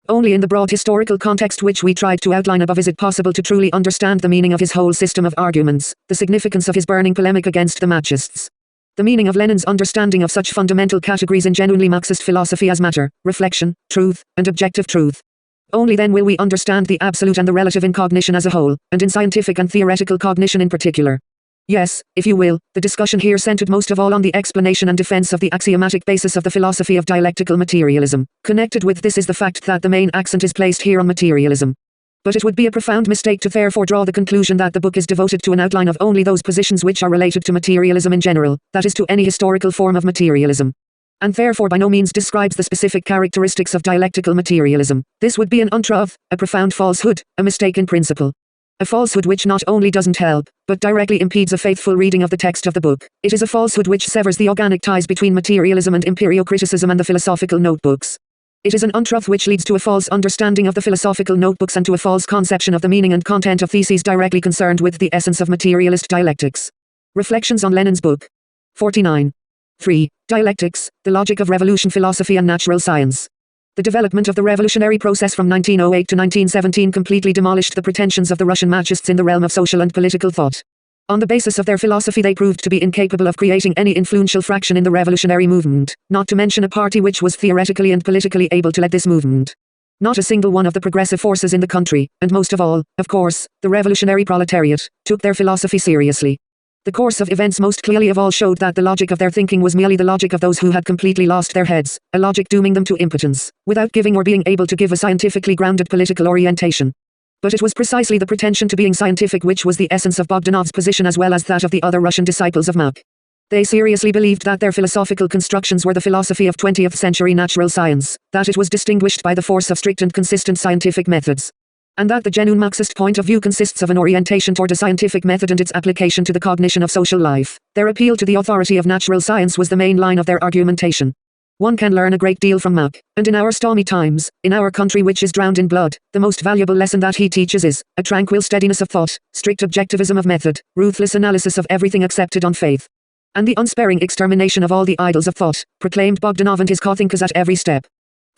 Only in the broad historical context which we tried to outline above is it possible to truly understand the meaning of his whole system of arguments, the significance of his burning polemic against the Marxists, the meaning of Lenin's understanding of such fundamental categories in genuinely Marxist philosophy as matter, reflection, truth, and objective truth. Only then will we understand the absolute and the relative in cognition as a whole, and in scientific and theoretical cognition in particular. Yes, if you will, the discussion here centered most of all on the explanation and defense of the axiomatic basis of the philosophy of dialectical materialism. Connected with this is the fact that the main accent is placed here on materialism. But it would be a profound mistake to therefore draw the conclusion that the book is devoted to an outline of only those positions which are related to materialism in general, that is to any historical form of materialism, and therefore by no means describes the specific characteristics of dialectical materialism. This would be an untruth, a profound falsehood, a mistake in principle. A falsehood which not only doesn't help, but directly impedes a faithful reading of the text of the book. It is a falsehood which severs the organic ties between materialism and Empirio-Criticism and the philosophical notebooks. It is an untruth which leads to a false understanding of the philosophical notebooks and to a false conception of the meaning and content of theses directly concerned with the essence of materialist dialectics. Reflections on Lenin's book. 49. 3. Dialectics, the logic of revolution, philosophy and natural science. The development of the revolutionary process from 1908 to 1917 completely demolished the pretensions of the Russian Marxists in the realm of social and political thought. On the basis of their philosophy they proved to be incapable of creating any influential fraction in the revolutionary movement, not to mention a party which was theoretically and politically able to lead this movement. Not a single one of the progressive forces in the country, and most of all, of course, the revolutionary proletariat, took their philosophy seriously. The course of events most clearly of all showed that the logic of their thinking was merely the logic of those who had completely lost their heads, a logic dooming them to impotence, without giving or being able to give a scientifically grounded political orientation. But it was precisely the pretension to being scientific which was the essence of Bogdanov's position as well as that of the other Russian disciples of Mach. They seriously believed that their philosophical constructions were the philosophy of 20th century natural science, that it was distinguished by the force of strict and consistent scientific methods, and that the genuine Marxist point of view consists of an orientation toward a scientific method and its application to the cognition of social life. Their appeal to the authority of natural science was the main line of their argumentation. One can learn a great deal from Mach, and in our stormy times, in our country which is drowned in blood, the most valuable lesson that he teaches is a tranquil steadiness of thought, strict objectivism of method, ruthless analysis of everything accepted on faith, and the unsparing extermination of all the idols of thought, proclaimed Bogdanov and his co-thinkers at every step.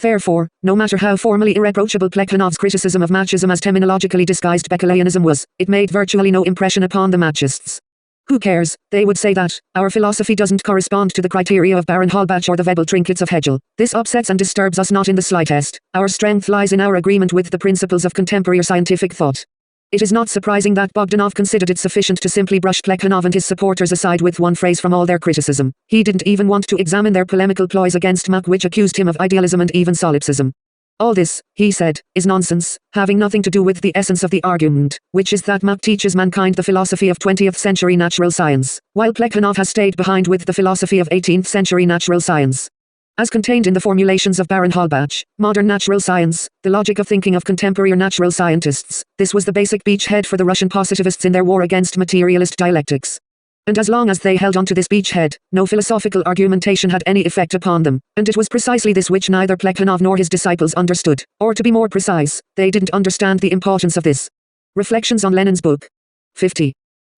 Therefore, no matter how formally irreproachable Plekhanov's criticism of Marxism as terminologically disguised Becquelianism was, it made virtually no impression upon the Marxists. Who cares, they would say, that our philosophy doesn't correspond to the criteria of Baron Holbach or the Weber trinkets of Hegel. This upsets and disturbs us not in the slightest. Our strength lies in our agreement with the principles of contemporary scientific thought. It is not surprising that Bogdanov considered it sufficient to simply brush Plekhanov and his supporters aside with one phrase from all their criticism. He didn't even want to examine their polemical ploys against Mach which accused him of idealism and even solipsism. All this, he said, is nonsense, having nothing to do with the essence of the argument, which is that Mach teaches mankind the philosophy of 20th century natural science, while Plekhanov has stayed behind with the philosophy of 18th century natural science. As contained in the formulations of Baron Holbach, modern natural science, the logic of thinking of contemporary natural scientists, this was the basic beachhead for the Russian positivists in their war against materialist dialectics. And as long as they held on to this beachhead, no philosophical argumentation had any effect upon them, and it was precisely this which neither Plekhanov nor his disciples understood, or to be more precise, they didn't understand the importance of this. Reflections on Lenin's book. 50.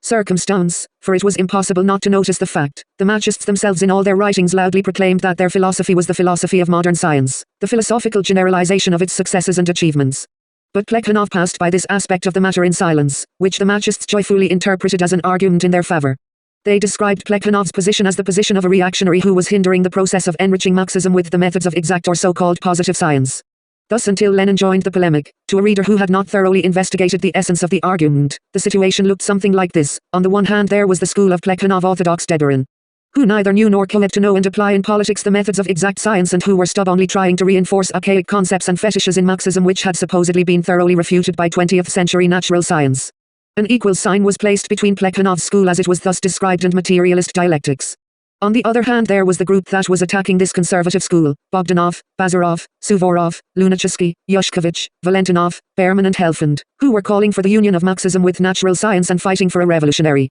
Circumstance, for it was impossible not to notice the fact, the Marxists themselves in all their writings loudly proclaimed that their philosophy was the philosophy of modern science, the philosophical generalization of its successes and achievements. But Plekhanov passed by this aspect of the matter in silence, which the Marxists joyfully interpreted as an argument in their favor. They described Plekhanov's position as the position of a reactionary who was hindering the process of enriching Marxism with the methods of exact or so-called positive science. Thus, until Lenin joined the polemic, to a reader who had not thoroughly investigated the essence of the argument, the situation looked something like this. On the one hand, there was the school of Plekhanov orthodox Deberin, who neither knew nor cared to know and apply in politics the methods of exact science, and who were stubbornly trying to reinforce archaic concepts and fetishes in Marxism which had supposedly been thoroughly refuted by 20th century natural science. An equal sign was placed between Plekhanov's school as it was thus described and materialist dialectics. On the other hand, there was the group that was attacking this conservative school: Bogdanov, Bazarov, Suvorov, Lunacharsky, Yushkovich, Valentinov, Berman and Helfand, who were calling for the union of Marxism with natural science and fighting for a revolutionary,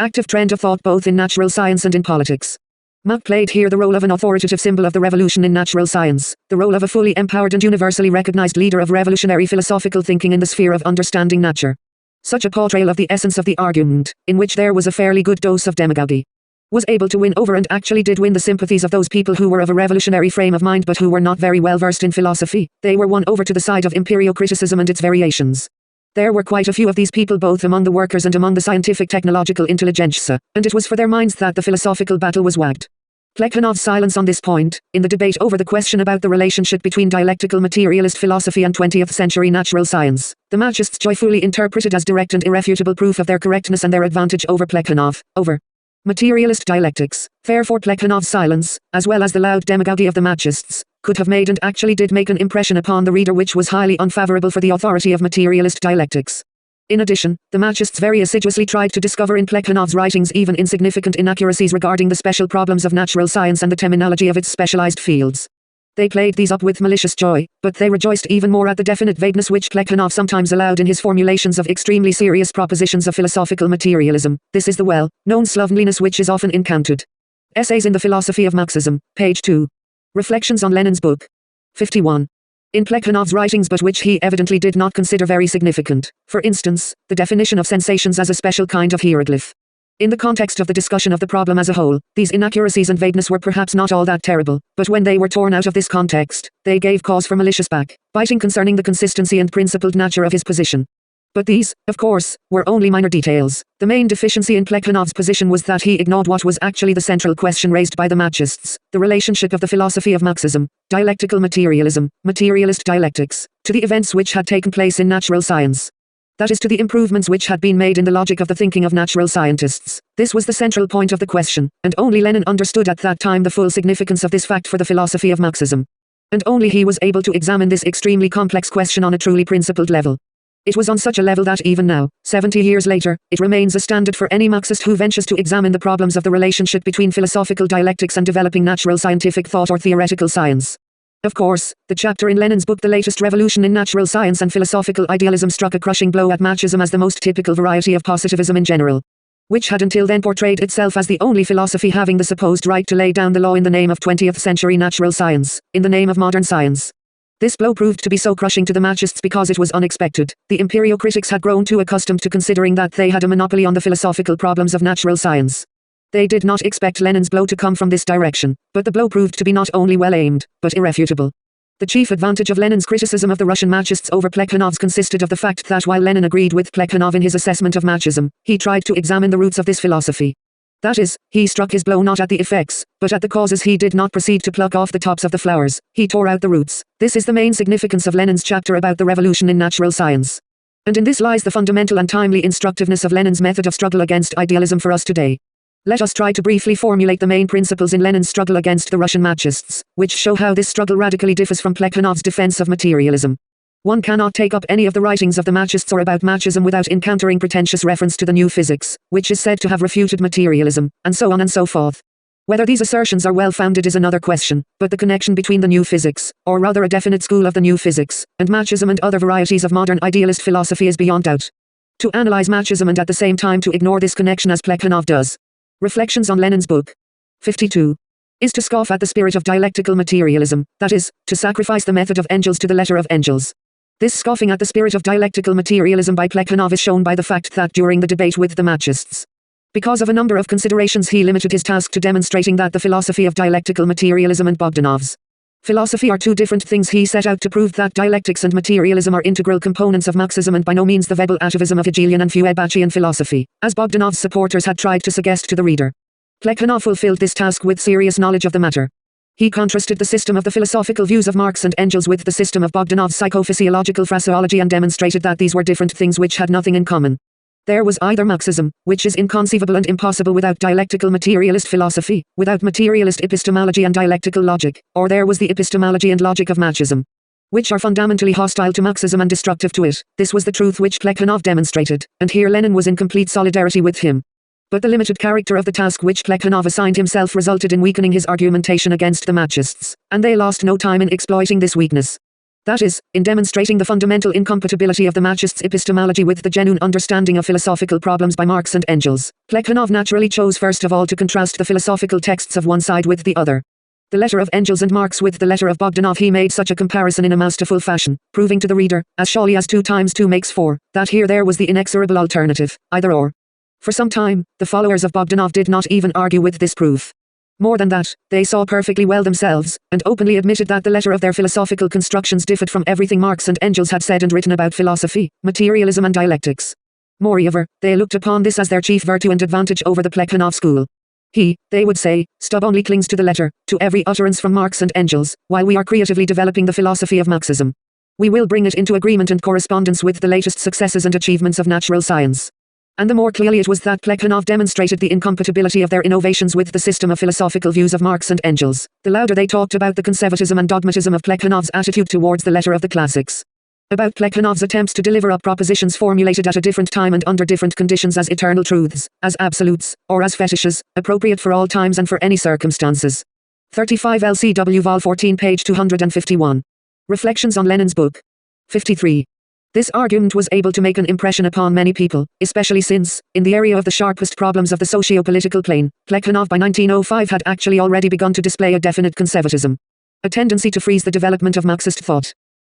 active trend of thought both in natural science and in politics. Mach played here the role of an authoritative symbol of the revolution in natural science, the role of a fully empowered and universally recognized leader of revolutionary philosophical thinking in the sphere of understanding nature. Such a portrayal of the essence of the argument, in which there was a fairly good dose of demagogy, was able to win over and actually did win the sympathies of those people who were of a revolutionary frame of mind but who were not very well versed in philosophy. They were won over to the side of Empirio-Criticism and its variations. There were quite a few of these people both among the workers and among the scientific technological intelligentsia, and it was for their minds that the philosophical battle was wagged. Plekhanov's silence on this point, in the debate over the question about the relationship between dialectical materialist philosophy and 20th century natural science, the Marxists joyfully interpreted as direct and irrefutable proof of their correctness and their advantage over Plekhanov, over materialist dialectics. Therefore Plekhanov's silence, as well as the loud demagogy of the Marxists, could have made and actually did make an impression upon the reader which was highly unfavorable for the authority of materialist dialectics. In addition, the Marxists very assiduously tried to discover in Plekhanov's writings even insignificant inaccuracies regarding the special problems of natural science and the terminology of its specialized fields. They played these up with malicious joy, but they rejoiced even more at the definite vagueness which Plekhanov sometimes allowed in his formulations of extremely serious propositions of philosophical materialism. This is the well-known slovenliness which is often encountered. Essays in the Philosophy of Marxism, page 2. Reflections on Lenin's book. 51. In Plekhanov's writings, but which he evidently did not consider very significant, for instance, the definition of sensations as a special kind of hieroglyph. In the context of the discussion of the problem as a whole, these inaccuracies and vagueness were perhaps not all that terrible, but when they were torn out of this context, they gave cause for malicious backbiting concerning the consistency and principled nature of his position. But these, of course, were only minor details. The main deficiency in Plekhanov's position was that he ignored what was actually the central question raised by the Marxists, the relationship of the philosophy of Marxism, dialectical materialism, materialist dialectics, to the events which had taken place in natural science. That is, to the improvements which had been made in the logic of the thinking of natural scientists. This was the central point of the question, and only Lenin understood at that time the full significance of this fact for the philosophy of Marxism. And only he was able to examine this extremely complex question on a truly principled level. It was on such a level that even now, 70 years later, it remains a standard for any Marxist who ventures to examine the problems of the relationship between philosophical dialectics and developing natural scientific thought or theoretical science. Of course, the chapter in Lenin's book The Latest Revolution in Natural Science and Philosophical Idealism struck a crushing blow at Marxism as the most typical variety of positivism in general, which had until then portrayed itself as the only philosophy having the supposed right to lay down the law in the name of 20th century natural science, in the name of modern science. This blow proved to be so crushing to the Marxists because it was unexpected. The Empirio-critics had grown too accustomed to considering that they had a monopoly on the philosophical problems of natural science. They did not expect Lenin's blow to come from this direction, but the blow proved to be not only well aimed, but irrefutable. The chief advantage of Lenin's criticism of the Russian Marxists over Plekhanov's consisted of the fact that while Lenin agreed with Plekhanov in his assessment of Marxism, he tried to examine the roots of this philosophy. That is, he struck his blow not at the effects, but at the causes. He did not proceed to pluck off the tops of the flowers, he tore out the roots. This is the main significance of Lenin's chapter about the revolution in natural science. And in this lies the fundamental and timely instructiveness of Lenin's method of struggle against idealism for us today. Let us try to briefly formulate the main principles in Lenin's struggle against the Russian Marxists, which show how this struggle radically differs from Plekhanov's defense of materialism. One cannot take up any of the writings of the Marxists or about Marxism without encountering pretentious reference to the new physics, which is said to have refuted materialism, and so on and so forth. Whether these assertions are well-founded is another question, but the connection between the new physics, or rather a definite school of the new physics, and Marxism and other varieties of modern idealist philosophy is beyond doubt. To analyze Marxism and at the same time to ignore this connection as Plekhanov does. Reflections on Lenin's book. 52. Is to scoff at the spirit of dialectical materialism, that is, to sacrifice the method of Engels to the letter of Engels. This scoffing at the spirit of dialectical materialism by Plekhanov is shown by the fact that during the debate with the Marxists, because of a number of considerations, he limited his task to demonstrating that the philosophy of dialectical materialism and Bogdanov's philosophy are two different things. He set out to prove that dialectics and materialism are integral components of Marxism and by no means the verbal atavism of Hegelian and Feuerbachchian philosophy, as Bogdanov's supporters had tried to suggest to the reader. Plekhanov fulfilled this task with serious knowledge of the matter. He contrasted the system of the philosophical views of Marx and Engels with the system of Bogdanov's psychophysiological phraseology and demonstrated that these were different things which had nothing in common. There was either Marxism, which is inconceivable and impossible without dialectical materialist philosophy, without materialist epistemology and dialectical logic, or there was the epistemology and logic of Marxism, which are fundamentally hostile to Marxism and destructive to it. This was the truth which Plekhanov demonstrated, and here Lenin was in complete solidarity with him. But the limited character of the task which Plekhanov assigned himself resulted in weakening his argumentation against the Marxists, and they lost no time in exploiting this weakness. That is, in demonstrating the fundamental incompatibility of the Marxists' epistemology with the genuine understanding of philosophical problems by Marx and Engels. Plekhanov naturally chose first of all to contrast the philosophical texts of one side with the other. The letter of Engels and Marx with the letter of Bogdanov. He made such a comparison in a masterful fashion, proving to the reader, as surely as 2 times 2 makes 4, that here there was the inexorable alternative, either or. For some time, the followers of Bogdanov did not even argue with this proof. More than that, they saw perfectly well themselves, and openly admitted that the letter of their philosophical constructions differed from everything Marx and Engels had said and written about philosophy, materialism and dialectics. Moreover, they looked upon this as their chief virtue and advantage over the Plekhanov school. He, they would say, stubbornly clings to the letter, to every utterance from Marx and Engels, while we are creatively developing the philosophy of Marxism. We will bring it into agreement and correspondence with the latest successes and achievements of natural science. And the more clearly it was that Plekhanov demonstrated the incompatibility of their innovations with the system of philosophical views of Marx and Engels, the louder they talked about the conservatism and dogmatism of Plekhanov's attitude towards the letter of the classics. About Plekhanov's attempts to deliver up propositions formulated at a different time and under different conditions as eternal truths, as absolutes, or as fetishes, appropriate for all times and for any circumstances. 35 LCW Vol 14 page 251. Reflections on Lenin's book. 53. This argument was able to make an impression upon many people, especially since, in the area of the sharpest problems of the socio-political plane, Plekhanov by 1905 had actually already begun to display a definite conservatism, a tendency to freeze the development of Marxist thought.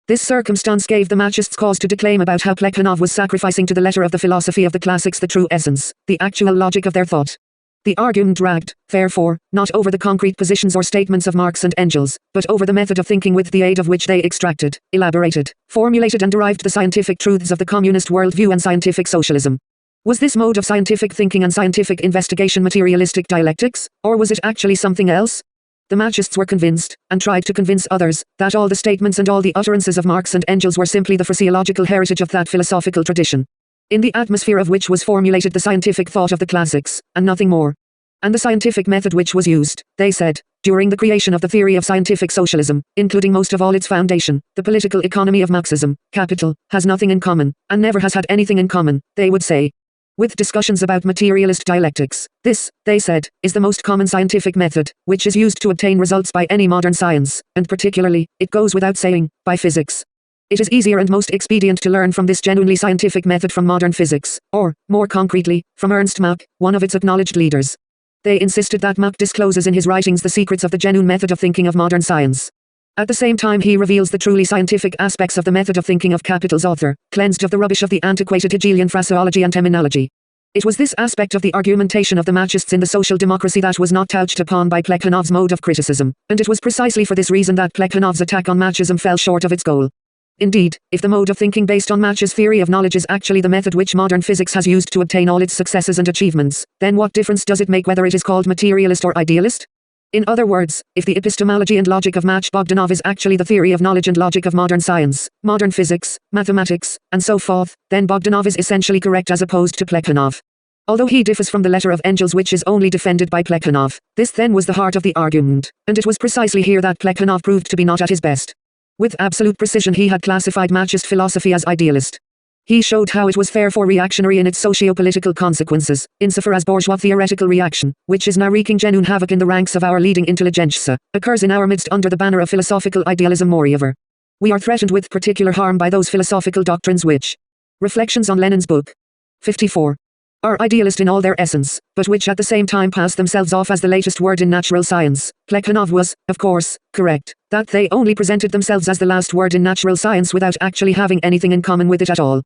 This circumstance gave the Marxists cause to declaim about how Plekhanov was sacrificing to the letter of the philosophy of the classics the true essence, the actual logic of their thought. The argument dragged, therefore, not over the concrete positions or statements of Marx and Engels, but over the method of thinking with the aid of which they extracted, elaborated, formulated and derived the scientific truths of the communist worldview and scientific socialism. Was this mode of scientific thinking and scientific investigation materialistic dialectics, or was it actually something else? The Marxists were convinced, and tried to convince others, that all the statements and all the utterances of Marx and Engels were simply the phraseological heritage of that philosophical tradition, in the atmosphere of which was formulated the scientific thought of the classics, and nothing more. And the scientific method which was used, they said, during the creation of the theory of scientific socialism, including most of all its foundation, the political economy of Marxism, capital, has nothing in common, and never has had anything in common, they would say, with discussions about materialist dialectics. This, they said, is the most common scientific method, which is used to obtain results by any modern science, and particularly, it goes without saying, by physics. It is easier and most expedient to learn from this genuinely scientific method from modern physics, or, more concretely, from Ernst Mach, one of its acknowledged leaders. They insisted that Mach discloses in his writings the secrets of the genuine method of thinking of modern science. At the same time he reveals the truly scientific aspects of the method of thinking of Capital's author, cleansed of the rubbish of the antiquated Hegelian phraseology and terminology. It was this aspect of the argumentation of the Marxists in the social democracy that was not touched upon by Plekhanov's mode of criticism, and it was precisely for this reason that Plekhanov's attack on Marxism fell short of its goal. Indeed, if the mode of thinking based on Marx's theory of knowledge is actually the method which modern physics has used to obtain all its successes and achievements, then what difference does it make whether it is called materialist or idealist? In other words, if the epistemology and logic of Marx Bogdanov is actually the theory of knowledge and logic of modern science, modern physics, mathematics, and so forth, then Bogdanov is essentially correct as opposed to Plekhanov. Although he differs from the letter of Engels which is only defended by Plekhanov, this then was the heart of the argument, and it was precisely here that Plekhanov proved to be not at his best. With absolute precision he had classified Marxist philosophy as idealist. He showed how it was therefore reactionary in its socio-political consequences, insofar as bourgeois theoretical reaction, which is now wreaking genuine havoc in the ranks of our leading intelligentsia, occurs in our midst under the banner of philosophical idealism. Moreover, we are threatened with particular harm by those philosophical doctrines which, Reflections on Lenin's book. 54. Are idealist in all their essence, but which at the same time pass themselves off as the latest word in natural science. Plekhanov was, of course, correct, that they only presented themselves as the last word in natural science without actually having anything in common with it at all.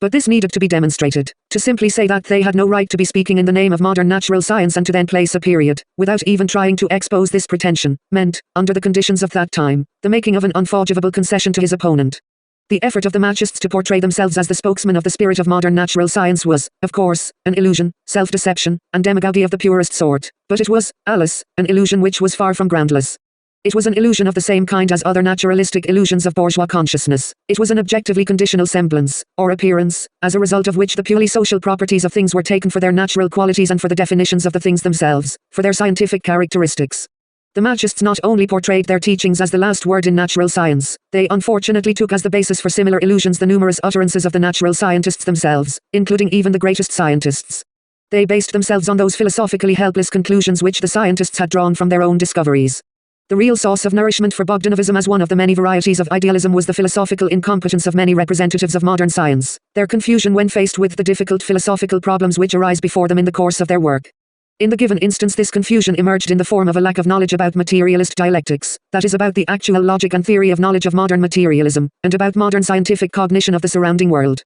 But this needed to be demonstrated. To simply say that they had no right to be speaking in the name of modern natural science and to then place a period, without even trying to expose this pretension, meant, under the conditions of that time, the making of an unforgivable concession to his opponent. The effort of the Machists to portray themselves as the spokesman of the spirit of modern natural science was, of course, an illusion, self-deception, and demagoguery of the purest sort. But it was, alas, an illusion which was far from groundless. It was an illusion of the same kind as other naturalistic illusions of bourgeois consciousness. It was an objectively conditional semblance, or appearance, as a result of which the purely social properties of things were taken for their natural qualities and for the definitions of the things themselves, for their scientific characteristics. The Machists not only portrayed their teachings as the last word in natural science, they unfortunately took as the basis for similar illusions the numerous utterances of the natural scientists themselves, including even the greatest scientists. They based themselves on those philosophically helpless conclusions which the scientists had drawn from their own discoveries. The real source of nourishment for Bogdanovism as one of the many varieties of idealism was the philosophical incompetence of many representatives of modern science, their confusion when faced with the difficult philosophical problems which arise before them in the course of their work. In the given instance, this confusion emerged in the form of a lack of knowledge about materialist dialectics, that is about the actual logic and theory of knowledge of modern materialism, and about modern scientific cognition of the surrounding world.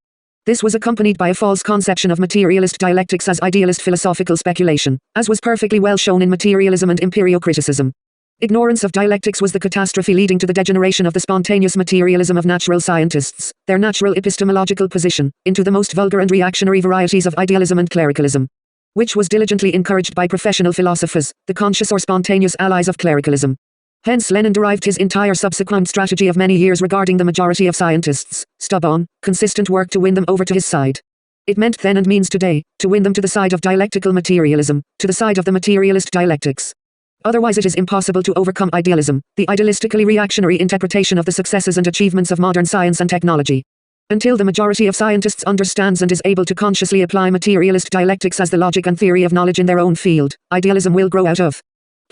This was accompanied by a false conception of materialist dialectics as idealist philosophical speculation, as was perfectly well shown in Materialism and Empirio-Criticism. Ignorance of dialectics was the catastrophe leading to the degeneration of the spontaneous materialism of natural scientists, their natural epistemological position, into the most vulgar and reactionary varieties of idealism and clericalism, which was diligently encouraged by professional philosophers, the conscious or spontaneous allies of clericalism. Hence Lenin derived his entire subsequent strategy of many years regarding the majority of scientists, stubborn, consistent work to win them over to his side. It meant then and means today, to win them to the side of dialectical materialism, to the side of the materialist dialectics. Otherwise it is impossible to overcome idealism, the idealistically reactionary interpretation of the successes and achievements of modern science and technology. Until the majority of scientists understands and is able to consciously apply materialist dialectics as the logic and theory of knowledge in their own field, idealism will grow out of.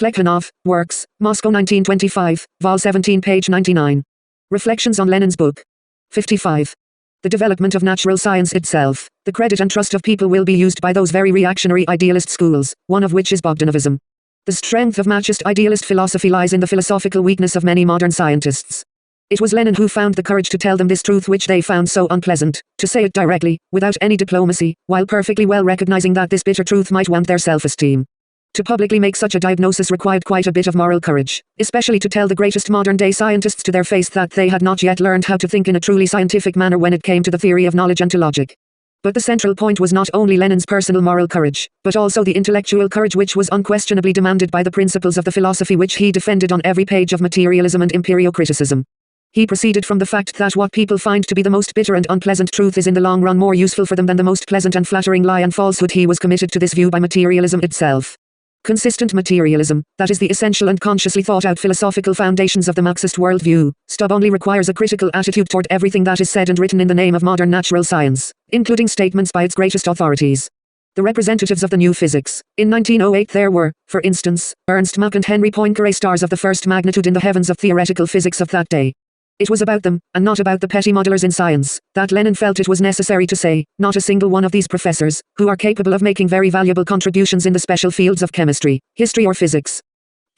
Plekhanov, Works, Moscow 1925, Vol 17 page 99. Reflections on Lenin's book. 55. The development of natural science itself, the credit and trust of people will be used by those very reactionary idealist schools, one of which is Bogdanovism. The strength of Machist idealist philosophy lies in the philosophical weakness of many modern scientists. It was Lenin who found the courage to tell them this truth which they found so unpleasant, to say it directly, without any diplomacy, while perfectly well recognizing that this bitter truth might wound their self-esteem. To publicly make such a diagnosis required quite a bit of moral courage, especially to tell the greatest modern-day scientists to their face that they had not yet learned how to think in a truly scientific manner when it came to the theory of knowledge and to logic. But the central point was not only Lenin's personal moral courage, but also the intellectual courage which was unquestionably demanded by the principles of the philosophy which he defended on every page of Materialism and Empirio-Criticism. He proceeded from the fact that what people find to be the most bitter and unpleasant truth is in the long run more useful for them than the most pleasant and flattering lie and falsehood. He was committed to this view by materialism itself. Consistent materialism, that is the essential and consciously thought-out philosophical foundations of the Marxist worldview, stubbornly requires a critical attitude toward everything that is said and written in the name of modern natural science, including statements by its greatest authorities. The representatives of the new physics. In 1908 there were, for instance, Ernst Mach and Henry Poincaré, stars of the first magnitude in the heavens of theoretical physics of that day. It was about them, and not about the petty modelers in science, that Lenin felt it was necessary to say, not a single one of these professors, who are capable of making very valuable contributions in the special fields of chemistry, history or physics,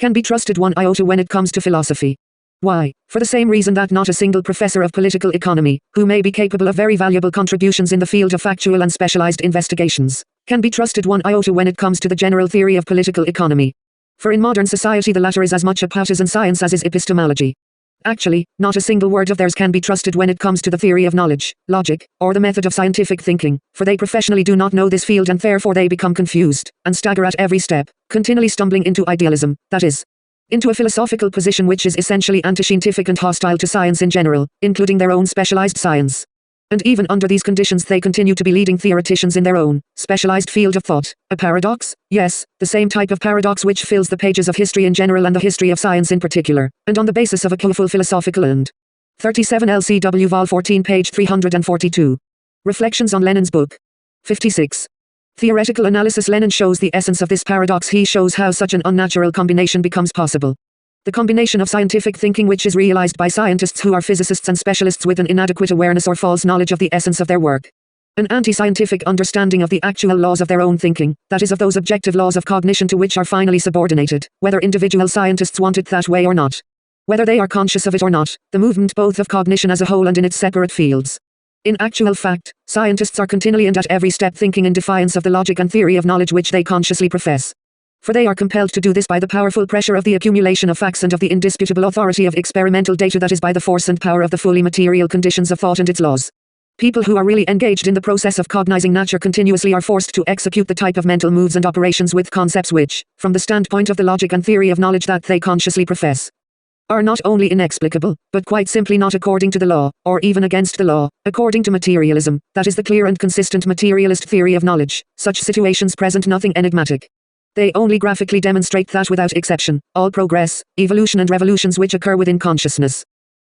can be trusted one iota when it comes to philosophy. Why? For the same reason that not a single professor of political economy, who may be capable of very valuable contributions in the field of factual and specialized investigations, can be trusted one iota when it comes to the general theory of political economy. For in modern society the latter is as much a partisan science as is epistemology. Actually, not a single word of theirs can be trusted when it comes to the theory of knowledge, logic, or the method of scientific thinking, for they professionally do not know this field and therefore they become confused, and stagger at every step, continually stumbling into idealism, that is, into a philosophical position which is essentially anti-scientific and hostile to science in general, including their own specialized science. And even under these conditions they continue to be leading theoreticians in their own specialized field of thought. A paradox? Yes, the same type of paradox which fills the pages of history in general and the history of science in particular, and on the basis of a careful philosophical and 37 LCW Vol 14 page 342. Reflections on Lenin's book. 56. Theoretical analysis. Lenin shows the essence of this paradox. He shows how such an unnatural combination becomes possible. The combination of scientific thinking which is realized by scientists who are physicists and specialists with an inadequate awareness or false knowledge of the essence of their work. An anti-scientific understanding of the actual laws of their own thinking, that is of those objective laws of cognition to which are finally subordinated, whether individual scientists want it that way or not. Whether they are conscious of it or not, the movement both of cognition as a whole and in its separate fields. In actual fact, scientists are continually and at every step thinking in defiance of the logic and theory of knowledge which they consciously profess. For they are compelled to do this by the powerful pressure of the accumulation of facts and of the indisputable authority of experimental data, that is, by the force and power of the fully material conditions of thought and its laws. People who are really engaged in the process of cognizing nature continuously are forced to execute the type of mental moves and operations with concepts which, from the standpoint of the logic and theory of knowledge that they consciously profess, are not only inexplicable, but quite simply not according to the law, or even against the law. According to materialism, that is the clear and consistent materialist theory of knowledge, such situations present nothing enigmatic. They only graphically demonstrate that without exception, all progress, evolution and revolutions which occur within consciousness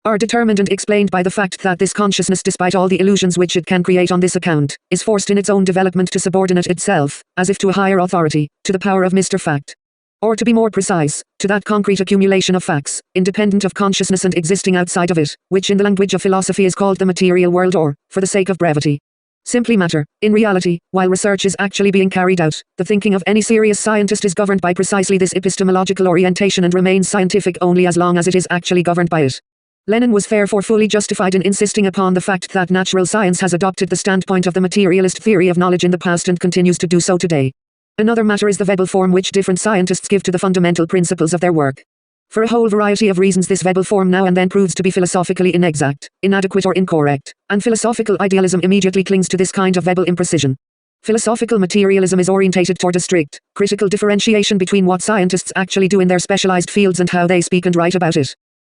are determined and explained by the fact that this consciousness, despite all the illusions which it can create on this account, is forced in its own development to subordinate itself, as if to a higher authority, to the power of Mr. Fact. Or to be more precise, to that concrete accumulation of facts, independent of consciousness and existing outside of it, which in the language of philosophy is called the material world, or, for the sake of brevity, simply matter. In reality, while research is actually being carried out, the thinking of any serious scientist is governed by precisely this epistemological orientation and remains scientific only as long as it is actually governed by it. Lenin was therefore fully justified in insisting upon the fact that natural science has adopted the standpoint of the materialist theory of knowledge in the past and continues to do so today. Another matter is the verbal form which different scientists give to the fundamental principles of their work. For a whole variety of reasons this verbal form now and then proves to be philosophically inexact, inadequate or incorrect, and philosophical idealism immediately clings to this kind of verbal imprecision. Philosophical materialism is orientated toward a strict, critical differentiation between what scientists actually do in their specialized fields and how they speak and write about it.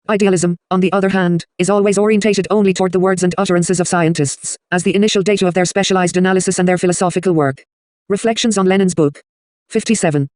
Idealism, on the other hand, is always orientated only toward the words and utterances of scientists, as the initial data of their specialized analysis and their philosophical work. Reflections on Lenin's book. 57.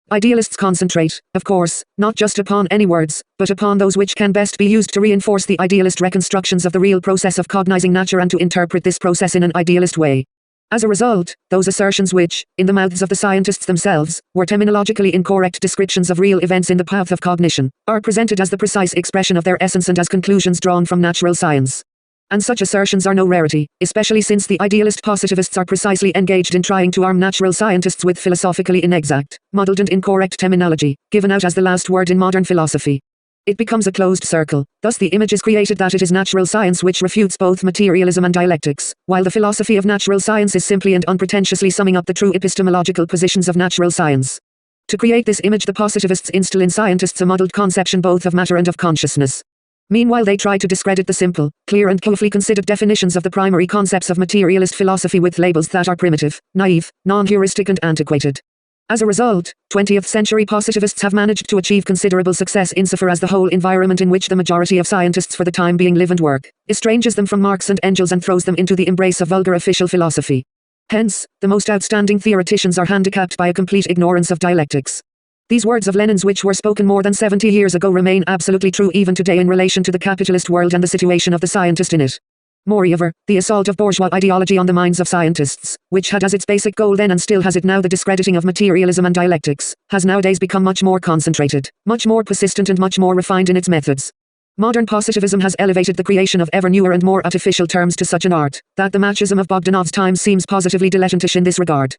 Idealists concentrate, of course, not just upon any words, but upon those which can best be used to reinforce the idealist reconstructions of the real process of cognizing nature and to interpret this process in an idealist way. As a result, those assertions which, in the mouths of the scientists themselves, were terminologically incorrect descriptions of real events in the path of cognition, are presented as the precise expression of their essence and as conclusions drawn from natural science. And such assertions are no rarity, especially since the idealist positivists are precisely engaged in trying to arm natural scientists with philosophically inexact, muddled and incorrect terminology, given out as the last word in modern philosophy. It becomes a closed circle. Thus the image is created that it is natural science which refutes both materialism and dialectics, while the philosophy of natural science is simply and unpretentiously summing up the true epistemological positions of natural science. To create this image, the positivists instill in scientists a muddled conception both of matter and of consciousness. Meanwhile they try to discredit the simple, clear and carefully considered definitions of the primary concepts of materialist philosophy with labels that are primitive, naive, non-heuristic and antiquated. As a result, 20th-century positivists have managed to achieve considerable success insofar as the whole environment in which the majority of scientists for the time being live and work, estranges them from Marx and Engels and throws them into the embrace of vulgar official philosophy. Hence, the most outstanding theoreticians are handicapped by a complete ignorance of dialectics. These words of Lenin's, which were spoken more than 70 years ago, remain absolutely true even today in relation to the capitalist world and the situation of the scientist in it. Moreover, the assault of bourgeois ideology on the minds of scientists, which had as its basic goal then and still has it now the discrediting of materialism and dialectics, has nowadays become much more concentrated, much more persistent and much more refined in its methods. Modern positivism has elevated the creation of ever newer and more artificial terms to such an art, that the Machism of Bogdanov's time seems positively dilettantish in this regard.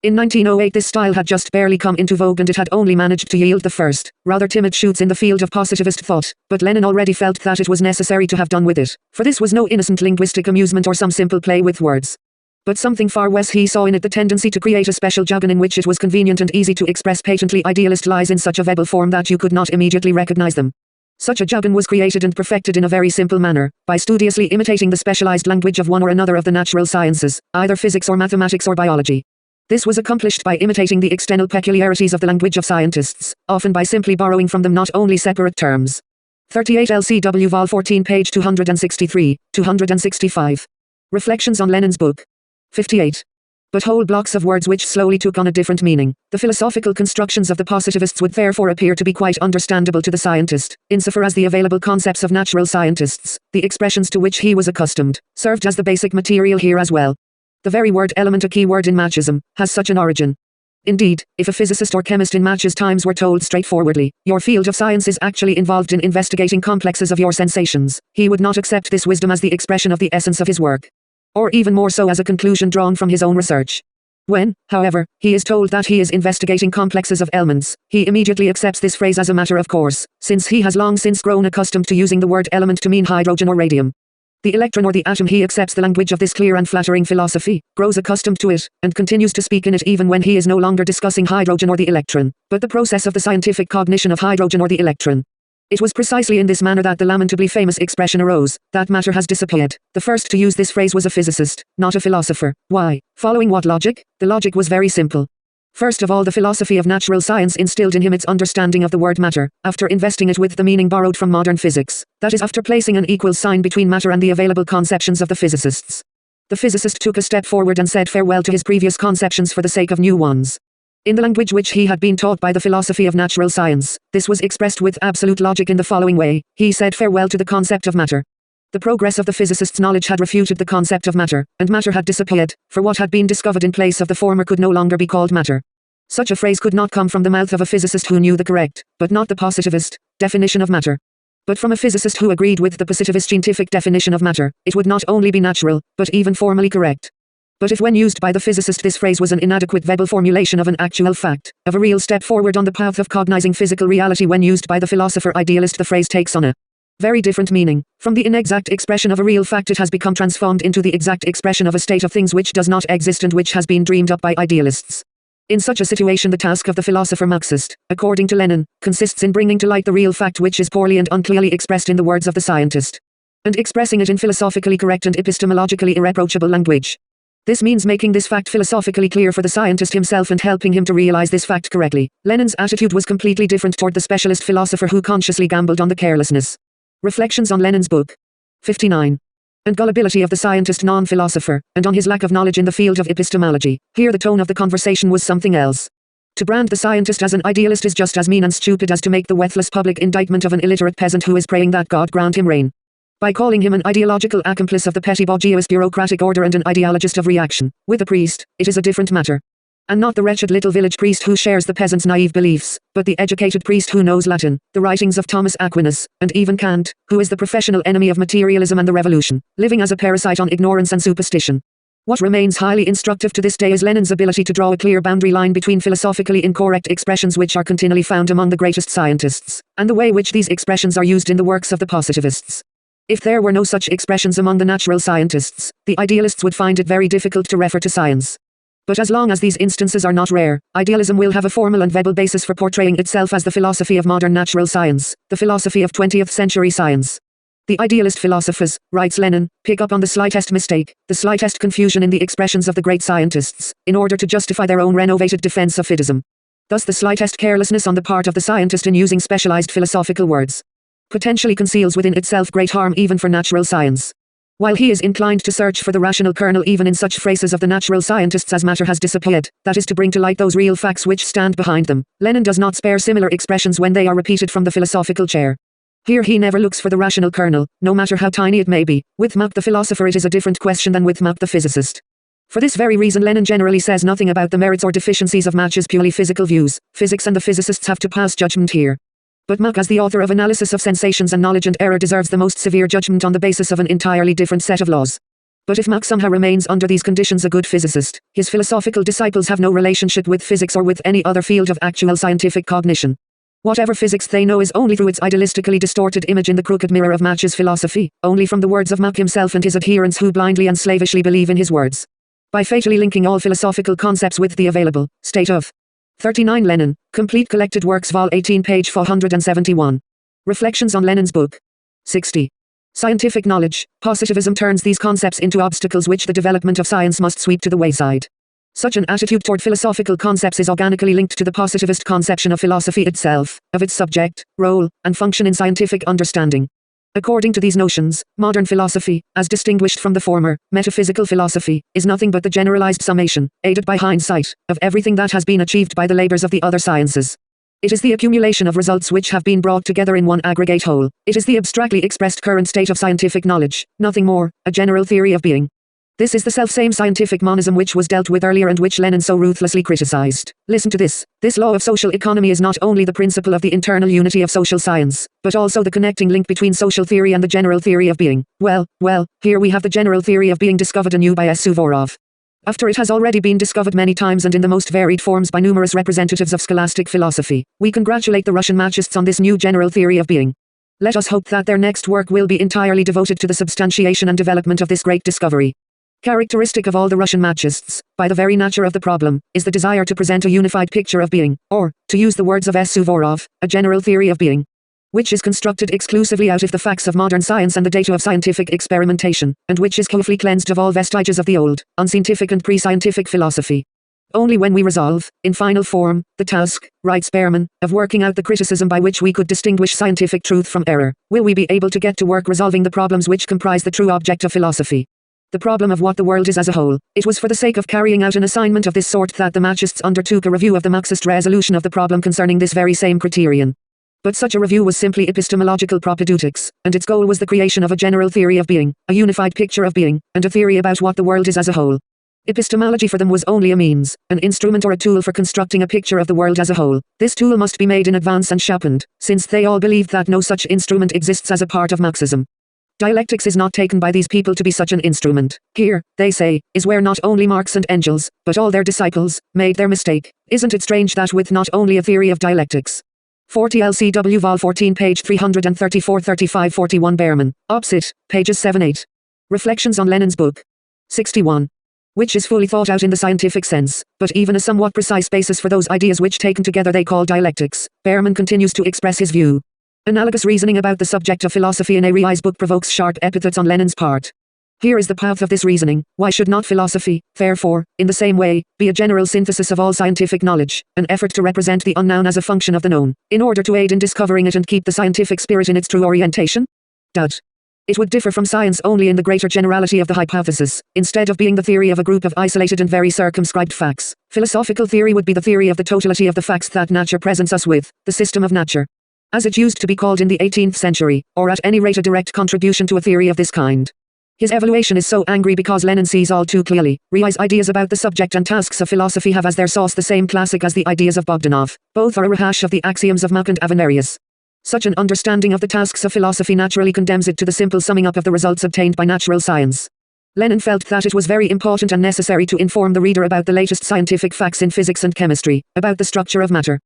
In 1908 this style had just barely come into vogue and it had only managed to yield the first, rather timid shoots in the field of positivist thought, but Lenin already felt that it was necessary to have done with it, for this was no innocent linguistic amusement or some simple play with words. But something far worse. He saw in it the tendency to create a special jargon in which it was convenient and easy to express patently idealist lies in such a verbal form that you could not immediately recognize them. Such a jargon was created and perfected in a very simple manner, by studiously imitating the specialized language of one or another of the natural sciences, either physics or mathematics or biology. This was accomplished by imitating the external peculiarities of the language of scientists, often by simply borrowing from them not only separate terms. 38 LCW Vol 14 page 263, 265. Reflections on Lenin's book. 58. But whole blocks of words which slowly took on a different meaning. The philosophical constructions of the positivists would therefore appear to be quite understandable to the scientist, insofar as the available concepts of natural scientists, the expressions to which he was accustomed, served as the basic material here as well. The very word element, a key word in Machism, has such an origin. Indeed, if a physicist or chemist in Mach's times were told straightforwardly, your field of science is actually involved in investigating complexes of your sensations, he would not accept this wisdom as the expression of the essence of his work. Or even more so as a conclusion drawn from his own research. When, however, he is told that he is investigating complexes of elements, he immediately accepts this phrase as a matter of course, since he has long since grown accustomed to using the word element to mean hydrogen or radium. The electron or the atom he accepts the language of this clear and flattering philosophy, grows accustomed to it, and continues to speak in it even when he is no longer discussing hydrogen or the electron, but the process of the scientific cognition of hydrogen or the electron. It was precisely in this manner that the lamentably famous expression arose, that matter has disappeared. The first to use this phrase was a physicist, not a philosopher. Why? Following what logic? The logic was very simple. First of all, the philosophy of natural science instilled in him its understanding of the word matter, after investing it with the meaning borrowed from modern physics, that is, after placing an equal sign between matter and the available conceptions of the physicists. The physicist took a step forward and said farewell to his previous conceptions for the sake of new ones. In the language which he had been taught by the philosophy of natural science, this was expressed with absolute logic in the following way: he said farewell to the concept of matter. The progress of the physicist's knowledge had refuted the concept of matter, and matter had disappeared, for what had been discovered in place of the former could no longer be called matter. Such a phrase could not come from the mouth of a physicist who knew the correct, but not the positivist, definition of matter, but from a physicist who agreed with the positivist scientific definition of matter. It would not only be natural, but even formally correct. But if when used by the physicist this phrase was an inadequate verbal formulation of an actual fact, of a real step forward on the path of cognizing physical reality, when used by the philosopher idealist the phrase takes on a very different meaning. From the inexact expression of a real fact it has become transformed into the exact expression of a state of things which does not exist and which has been dreamed up by idealists. In such a situation the task of the philosopher Marxist, according to Lenin, consists in bringing to light the real fact which is poorly and unclearly expressed in the words of the scientist, and expressing it in philosophically correct and epistemologically irreproachable language. This means making this fact philosophically clear for the scientist himself and helping him to realize this fact correctly. Lenin's attitude was completely different toward the specialist philosopher who consciously gambled on the carelessness. Reflections on Lenin's book. 59. And gullibility of the scientist non-philosopher, and on his lack of knowledge in the field of epistemology. Here the tone of the conversation was something else. To brand the scientist as an idealist is just as mean and stupid as to make the worthless public indictment of an illiterate peasant who is praying that God grant him rain. By calling him an ideological accomplice of the petty bourgeois bureaucratic order and an ideologist of reaction, with a priest, it is a different matter. And not the wretched little village priest who shares the peasant's naive beliefs, but the educated priest who knows Latin, the writings of Thomas Aquinas, and even Kant, who is the professional enemy of materialism and the revolution, living as a parasite on ignorance and superstition. What remains highly instructive to this day is Lenin's ability to draw a clear boundary line between philosophically incorrect expressions which are continually found among the greatest scientists, and the way which these expressions are used in the works of the positivists. If there were no such expressions among the natural scientists, the idealists would find it very difficult to refer to science. But as long as these instances are not rare, idealism will have a formal and verbal basis for portraying itself as the philosophy of modern natural science, the philosophy of 20th century science. The idealist philosophers, writes Lenin, pick up on the slightest mistake, the slightest confusion in the expressions of the great scientists, in order to justify their own renovated defense of fideism. Thus the slightest carelessness on the part of the scientist in using specialized philosophical words potentially conceals within itself great harm even for natural science. While he is inclined to search for the rational kernel even in such phrases of the natural scientists as matter has disappeared, that is to bring to light those real facts which stand behind them, Lenin does not spare similar expressions when they are repeated from the philosophical chair. Here he never looks for the rational kernel, no matter how tiny it may be. With Mach the philosopher it is a different question than with Mach the physicist. For this very reason Lenin generally says nothing about the merits or deficiencies of Mach's purely physical views. Physics and the physicists have to pass judgment here. But Mach as the author of Analysis of Sensations and Knowledge and Error deserves the most severe judgment on the basis of an entirely different set of laws. But if Mach somehow remains under these conditions a good physicist, his philosophical disciples have no relationship with physics or with any other field of actual scientific cognition. Whatever physics they know is only through its idealistically distorted image in the crooked mirror of Mach's philosophy, only from the words of Mach himself and his adherents who blindly and slavishly believe in his words. By fatally linking all philosophical concepts with the available state of 39 Lenin, Complete Collected Works Vol 18 page 471. Reflections on Lenin's book. 60. Scientific knowledge, positivism turns these concepts into obstacles which the development of science must sweep to the wayside. Such an attitude toward philosophical concepts is organically linked to the positivist conception of philosophy itself, of its subject, role, and function in scientific understanding. According to these notions, modern philosophy, as distinguished from the former, metaphysical philosophy, is nothing but the generalized summation, aided by hindsight, of everything that has been achieved by the labors of the other sciences. It is the accumulation of results which have been brought together in one aggregate whole. It is the abstractly expressed current state of scientific knowledge, nothing more, a general theory of being. This is the selfsame scientific monism which was dealt with earlier and which Lenin so ruthlessly criticized. Listen to this. This law of social economy is not only the principle of the internal unity of social science, but also the connecting link between social theory and the general theory of being. Well, here we have the general theory of being discovered anew by S. Suvorov. After it has already been discovered many times and in the most varied forms by numerous representatives of scholastic philosophy, we congratulate the Russian Machists on this new general theory of being. Let us hope that their next work will be entirely devoted to the substantiation and development of this great discovery. Characteristic of all the Russian Machists, by the very nature of the problem, is the desire to present a unified picture of being, or, to use the words of S. Suvorov, a general theory of being, which is constructed exclusively out of the facts of modern science and the data of scientific experimentation, and which is carefully cleansed of all vestiges of the old, unscientific and pre-scientific philosophy. Only when we resolve, in final form, the task, writes Behrman, of working out the criticism by which we could distinguish scientific truth from error, will we be able to get to work resolving the problems which comprise the true object of philosophy. The problem of what the world is as a whole. It was for the sake of carrying out an assignment of this sort that the Machists undertook a review of the Marxist resolution of the problem concerning this very same criterion. But such a review was simply epistemological propaedeutics, and its goal was the creation of a general theory of being, a unified picture of being, and a theory about what the world is as a whole. Epistemology for them was only a means, an instrument or a tool for constructing a picture of the world as a whole. This tool must be made in advance and sharpened, since they all believed that no such instrument exists as a part of Marxism. Dialectics is not taken by these people to be such an instrument. Here, they say, is where not only Marx and Engels, but all their disciples, made their mistake. Isn't it strange that with not only a theory of dialectics, 40 LCW Vol 14 page 334-35-41 Behrman, Opsit, pages 7-8. Reflections on Lenin's book. 61. Which is fully thought out in the scientific sense, but even a somewhat precise basis for those ideas which taken together they call dialectics. Behrman continues to express his view. Analogous reasoning about the subject of philosophy in Ari's book provokes sharp epithets on Lenin's part. Here is the path of this reasoning. Why should not philosophy, therefore, in the same way, be a general synthesis of all scientific knowledge, an effort to represent the unknown as a function of the known, in order to aid in discovering it and keep the scientific spirit in its true orientation? It would differ from science only in the greater generality of the hypothesis. Instead of being the theory of a group of isolated and very circumscribed facts, philosophical theory would be the theory of the totality of the facts that nature presents us with, the system of nature, as it used to be called in the 18th century, or at any rate a direct contribution to a theory of this kind. His evaluation is so angry because Lenin sees all too clearly. Ri's ideas about the subject and tasks of philosophy have as their source the same classic as the ideas of Bogdanov. Both are a rehash of the axioms of Mach and Avenarius. Such an understanding of the tasks of philosophy naturally condemns it to the simple summing up of the results obtained by natural science. Lenin felt that it was very important and necessary to inform the reader about the latest scientific facts in physics and chemistry, about the structure of matter.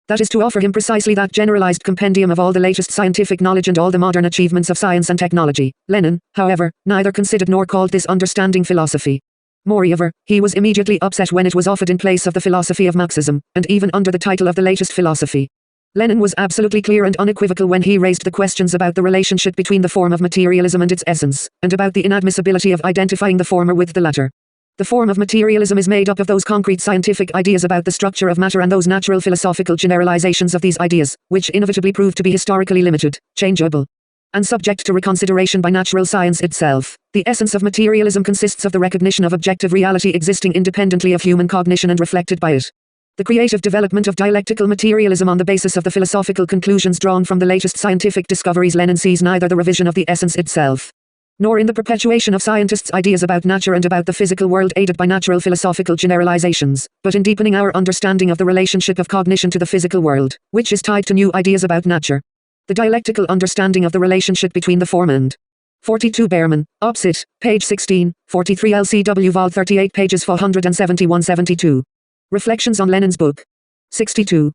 That is to offer him precisely that generalized compendium of all the latest scientific knowledge and all the modern achievements of science and technology. Lenin, however, neither considered nor called this understanding philosophy. Moreover, he was immediately upset when it was offered in place of the philosophy of Marxism, and even under the title of the latest philosophy. Lenin was absolutely clear and unequivocal when he raised the questions about the relationship between the form of materialism and its essence, and about the inadmissibility of identifying the former with the latter. The form of materialism is made up of those concrete scientific ideas about the structure of matter and those natural philosophical generalizations of these ideas, which inevitably prove to be historically limited, changeable, and subject to reconsideration by natural science itself. The essence of materialism consists of the recognition of objective reality existing independently of human cognition and reflected by it. The creative development of dialectical materialism on the basis of the philosophical conclusions drawn from the latest scientific discoveries. Lenin sees neither the revision of the essence itself, nor in the perpetuation of scientists' ideas about nature and about the physical world aided by natural philosophical generalizations, but in deepening our understanding of the relationship of cognition to the physical world, which is tied to new ideas about nature. The dialectical understanding of the relationship between the form and 42 Behrman, Opsit, page 16, 43 LCW Vol 38 pages 471-72. Reflections on Lenin's book. 62.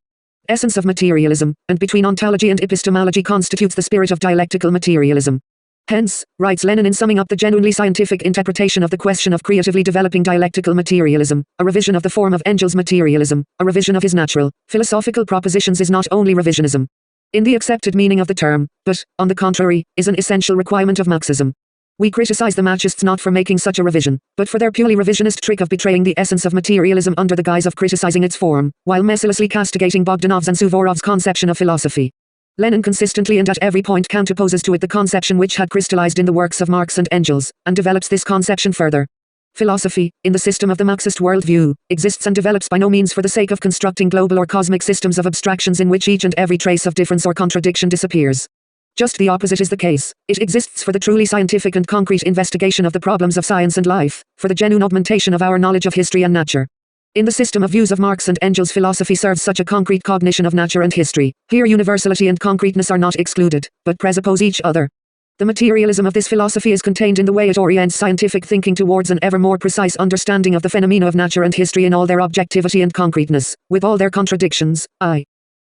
Essence of materialism, and between ontology and epistemology constitutes the spirit of dialectical materialism. Hence, writes Lenin in summing up the genuinely scientific interpretation of the question of creatively developing dialectical materialism, a revision of the form of Engels' materialism, a revision of his natural, philosophical propositions is not only revisionism in the accepted meaning of the term, but, on the contrary, is an essential requirement of Marxism. We criticize the Marxists not for making such a revision, but for their purely revisionist trick of betraying the essence of materialism under the guise of criticizing its form, while mercilessly castigating Bogdanov's and Suvorov's conception of philosophy. Lenin consistently and at every point counterposes to it the conception which had crystallized in the works of Marx and Engels, and develops this conception further. Philosophy, in the system of the Marxist worldview, exists and develops by no means for the sake of constructing global or cosmic systems of abstractions in which each and every trace of difference or contradiction disappears. Just the opposite is the case. It exists for the truly scientific and concrete investigation of the problems of science and life, for the genuine augmentation of our knowledge of history and nature. In the system of views of Marx and Engels, philosophy serves such a concrete cognition of nature and history. Here universality and concreteness are not excluded, but presuppose each other. The materialism of this philosophy is contained in the way it orients scientific thinking towards an ever more precise understanding of the phenomena of nature and history in all their objectivity and concreteness, with all their contradictions.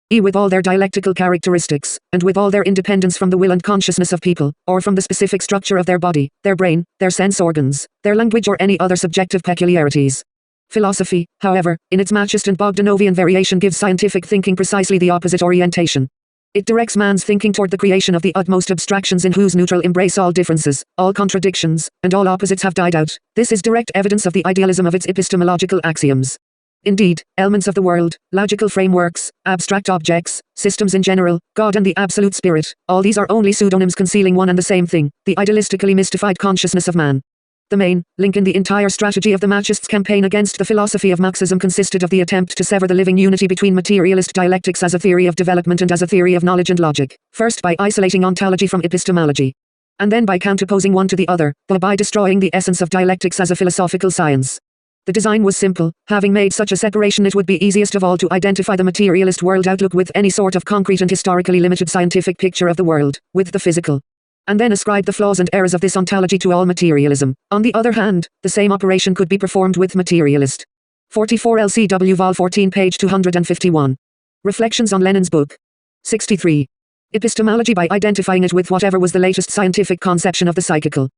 with all their dialectical characteristics, and with all their independence from the will and consciousness of people, or from the specific structure of their body, their brain, their sense organs, their language or any other subjective peculiarities. Philosophy, however, in its Machist and Bogdanovian variation gives scientific thinking precisely the opposite orientation. It directs man's thinking toward the creation of the utmost abstractions in whose neutral embrace all differences, all contradictions, and all opposites have died out. This is direct evidence of the idealism of its epistemological axioms. Indeed, elements of the world, logical frameworks, abstract objects, systems in general, God and the Absolute Spirit, all these are only pseudonyms concealing one and the same thing, the idealistically mystified consciousness of man. The main link in the entire strategy of the Machists' campaign against the philosophy of Marxism consisted of the attempt to sever the living unity between materialist dialectics as a theory of development and as a theory of knowledge and logic, first by isolating ontology from epistemology, and then by counterposing one to the other, or by destroying the essence of dialectics as a philosophical science. The design was simple. Having made such a separation, it would be easiest of all to identify the materialist world outlook with any sort of concrete and historically limited scientific picture of the world, with the physical, and then ascribe the flaws and errors of this ontology to all materialism. On the other hand, the same operation could be performed with materialist. 44 LCW Vol 14 page 251. Reflections on Lenin's book. 63. Epistemology by identifying it with whatever was the latest scientific conception of the psychical.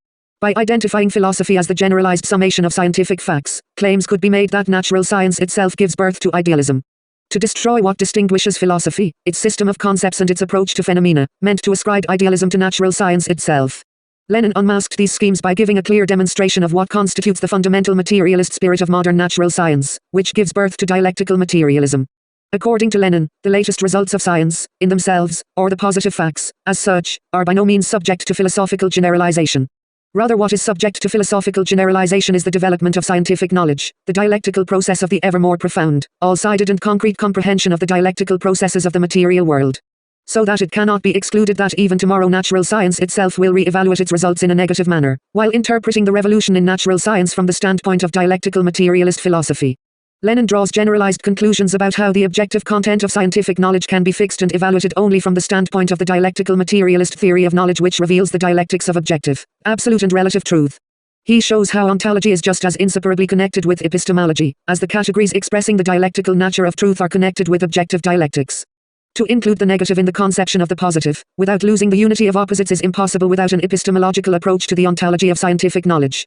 By identifying philosophy as the generalized summation of scientific facts, claims could be made that natural science itself gives birth to idealism. To destroy what distinguishes philosophy, its system of concepts and its approach to phenomena, meant to ascribe idealism to natural science itself. Lenin unmasked these schemes by giving a clear demonstration of what constitutes the fundamental materialist spirit of modern natural science, which gives birth to dialectical materialism. According to Lenin, the latest results of science, in themselves, or the positive facts, as such, are by no means subject to philosophical generalization. Rather, what is subject to philosophical generalization is the development of scientific knowledge, the dialectical process of the ever more profound, all-sided and concrete comprehension of the dialectical processes of the material world. So that it cannot be excluded that even tomorrow natural science itself will re-evaluate its results in a negative manner, while interpreting the revolution in natural science from the standpoint of dialectical materialist philosophy. Lenin draws generalized conclusions about how the objective content of scientific knowledge can be fixed and evaluated only from the standpoint of the dialectical materialist theory of knowledge, which reveals the dialectics of objective, absolute and relative truth. He shows how ontology is just as inseparably connected with epistemology, as the categories expressing the dialectical nature of truth are connected with objective dialectics. To include the negative in the conception of the positive, without losing the unity of opposites, is impossible without an epistemological approach to the ontology of scientific knowledge.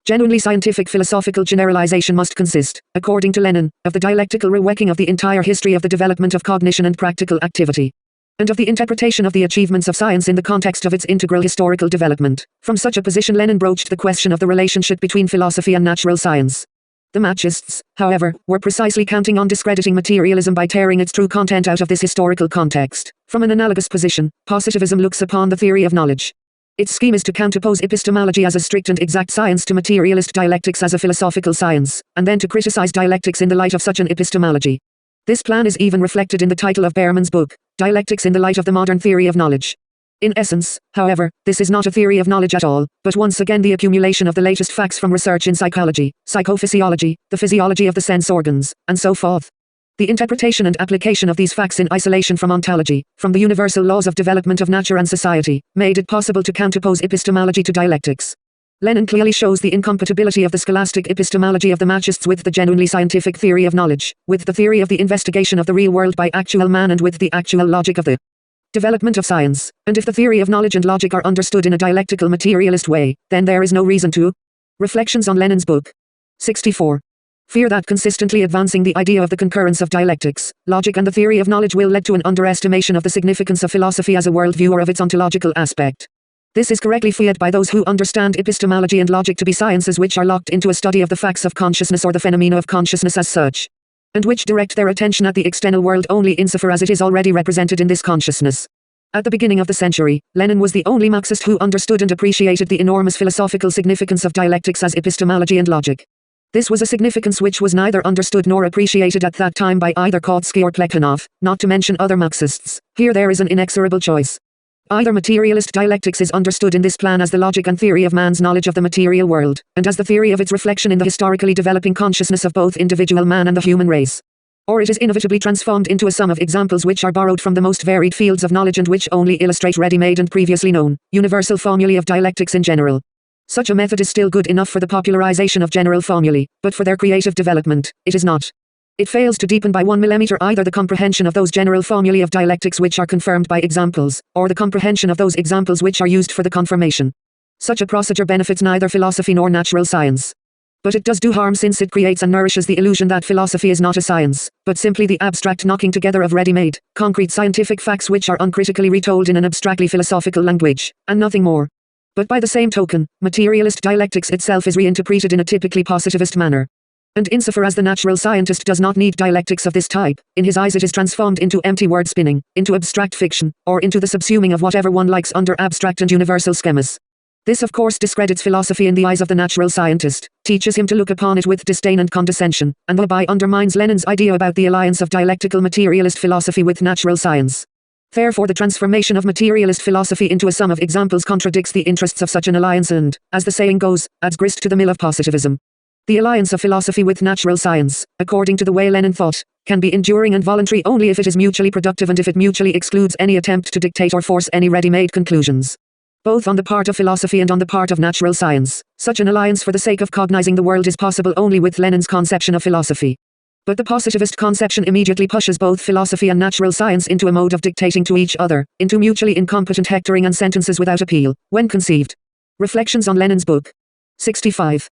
Genuinely scientific philosophical generalization must consist, according to Lenin, of the dialectical rewecking of the entire history of the development of cognition and practical activity, and of the interpretation of the achievements of science in the context of its integral historical development. From such a position, Lenin broached the question of the relationship between philosophy and natural science. The Machists, however, were precisely counting on discrediting materialism by tearing its true content out of this historical context. From an analogous position, positivism looks upon the theory of knowledge. Its scheme is to counterpose epistemology as a strict and exact science to materialist dialectics as a philosophical science, and then to criticize dialectics in the light of such an epistemology. This plan is even reflected in the title of Behrman's book, Dialectics in the Light of the Modern Theory of Knowledge. In essence, however, this is not a theory of knowledge at all, but once again the accumulation of the latest facts from research in psychology, psychophysiology, the physiology of the sense organs, and so forth. The interpretation and application of these facts in isolation from ontology, from the universal laws of development of nature and society, made it possible to counterpose epistemology to dialectics. Lenin clearly shows the incompatibility of the scholastic epistemology of the Machists with the genuinely scientific theory of knowledge, with the theory of the investigation of the real world by actual man, and with the actual logic of the development of science. And if the theory of knowledge and logic are understood in a dialectical materialist way, then there is no reason to. Reflections on Lenin's book. 64. Fear that consistently advancing the idea of the concurrence of dialectics, logic and the theory of knowledge will lead to an underestimation of the significance of philosophy as a worldview or of its ontological aspect. This is correctly feared by those who understand epistemology and logic to be sciences which are locked into a study of the facts of consciousness or the phenomena of consciousness as such, and which direct their attention at the external world only insofar as it is already represented in this consciousness. At the beginning of the century, Lenin was the only Marxist who understood and appreciated the enormous philosophical significance of dialectics as epistemology and logic. This was a significance which was neither understood nor appreciated at that time by either Kautsky or Plekhanov, not to mention other Marxists. Here there is an inexorable choice. Either materialist dialectics is understood in this plan as the logic and theory of man's knowledge of the material world, and as the theory of its reflection in the historically developing consciousness of both individual man and the human race. Or it is inevitably transformed into a sum of examples which are borrowed from the most varied fields of knowledge and which only illustrate ready-made and previously known, universal formulae of dialectics in general. Such a method is still good enough for the popularization of general formulae, but for their creative development, it is not. It fails to deepen by 1 millimeter either the comprehension of those general formulae of dialectics which are confirmed by examples, or the comprehension of those examples which are used for the confirmation. Such a procedure benefits neither philosophy nor natural science. But it does do harm, since it creates and nourishes the illusion that philosophy is not a science, but simply the abstract knocking together of ready-made, concrete scientific facts which are uncritically retold in an abstractly philosophical language, and nothing more. But by the same token, materialist dialectics itself is reinterpreted in a typically positivist manner. And insofar as the natural scientist does not need dialectics of this type, in his eyes it is transformed into empty word spinning, into abstract fiction, or into the subsuming of whatever one likes under abstract and universal schemas. This of course discredits philosophy in the eyes of the natural scientist, teaches him to look upon it with disdain and condescension, and thereby undermines Lenin's idea about the alliance of dialectical materialist philosophy with natural science. Therefore the transformation of materialist philosophy into a sum of examples contradicts the interests of such an alliance and, as the saying goes, adds grist to the mill of positivism. The alliance of philosophy with natural science, according to the way Lenin thought, can be enduring and voluntary only if it is mutually productive and if it mutually excludes any attempt to dictate or force any ready-made conclusions. Both on the part of philosophy and on the part of natural science, such an alliance for the sake of cognizing the world is possible only with Lenin's conception of philosophy. But the positivist conception immediately pushes both philosophy and natural science into a mode of dictating to each other, into mutually incompetent hectoring and sentences without appeal, when conceived. Reflections on Lenin's book. 65.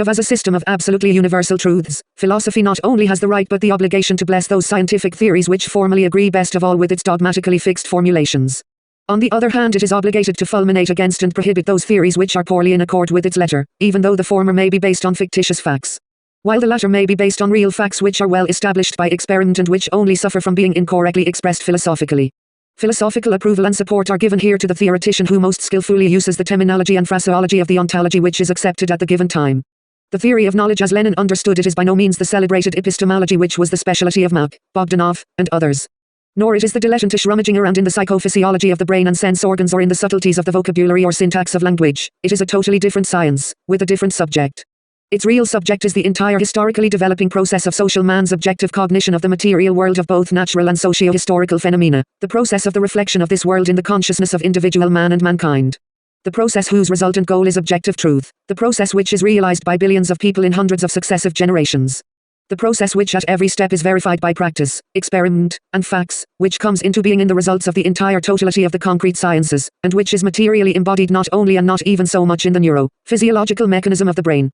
As a system of absolutely universal truths, philosophy not only has the right but the obligation to bless those scientific theories which formally agree best of all with its dogmatically fixed formulations. On the other hand, it is obligated to fulminate against and prohibit those theories which are poorly in accord with its letter, even though the former may be based on fictitious facts, while the latter may be based on real facts which are well established by experiment and which only suffer from being incorrectly expressed philosophically. Philosophical approval and support are given here to the theoretician who most skillfully uses the terminology and phraseology of the ontology which is accepted at the given time. The theory of knowledge as Lenin understood it is by no means the celebrated epistemology which was the specialty of Mach, Bogdanov, and others. Nor it is the dilettantish rummaging around in the psychophysiology of the brain and sense organs or in the subtleties of the vocabulary or syntax of language. It is a totally different science, with a different subject. Its real subject is the entire historically developing process of social man's objective cognition of the material world of both natural and socio-historical phenomena, the process of the reflection of this world in the consciousness of individual man and mankind. The process whose resultant goal is objective truth, the process which is realized by billions of people in hundreds of successive generations. The process which at every step is verified by practice, experiment, and facts, which comes into being in the results of the entire totality of the concrete sciences, and which is materially embodied not only and not even so much in the neuro-physiological mechanism of the brain,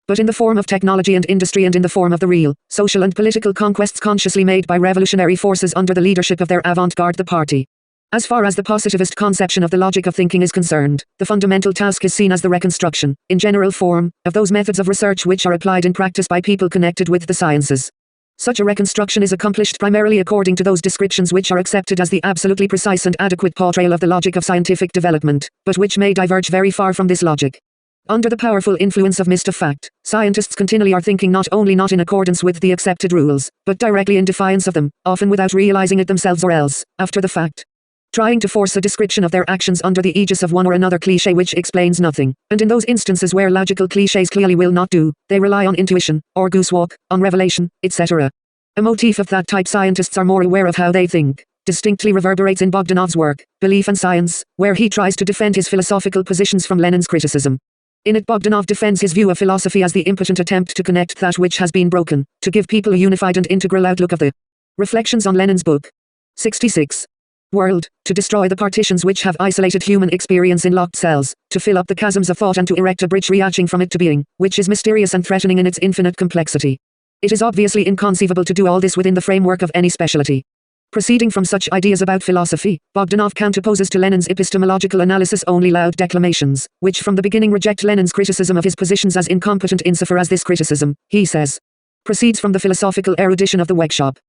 but in the form of technology and industry and in the form of the real, social and political conquests consciously made by revolutionary forces under the leadership of their avant-garde the party. As far as the positivist conception of the logic of thinking is concerned, the fundamental task is seen as the reconstruction, in general form, of those methods of research which are applied in practice by people connected with the sciences. Such a reconstruction is accomplished primarily according to those descriptions which are accepted as the absolutely precise and adequate portrayal of the logic of scientific development, but which may diverge very far from this logic. Under the powerful influence of mist of fact, scientists continually are thinking not only not in accordance with the accepted rules, but directly in defiance of them, often without realizing it themselves or else, after the fact, trying to force a description of their actions under the aegis of one or another cliché which explains nothing, and in those instances where logical clichés clearly will not do, they rely on intuition, or goosewalk, on revelation, etc. A motif of that type scientists are more aware of how they think, distinctly reverberates in Bogdanov's work, Belief and Science, where he tries to defend his philosophical positions from Lenin's criticism. In it Bogdanov defends his view of philosophy as the impotent attempt to connect that which has been broken, to give people a unified and integral outlook of the Reflections on Lenin's book. 66. World, to destroy the partitions which have isolated human experience in locked cells, to fill up the chasms of thought and to erect a bridge reaching from it to being, which is mysterious and threatening in its infinite complexity. It is obviously inconceivable to do all this within the framework of any specialty. Proceeding from such ideas about philosophy, Bogdanov counterposes to Lenin's epistemological analysis only loud declamations, which from the beginning reject Lenin's criticism of his positions as incompetent insofar as this criticism, he says, proceeds from the philosophical erudition of the workshop.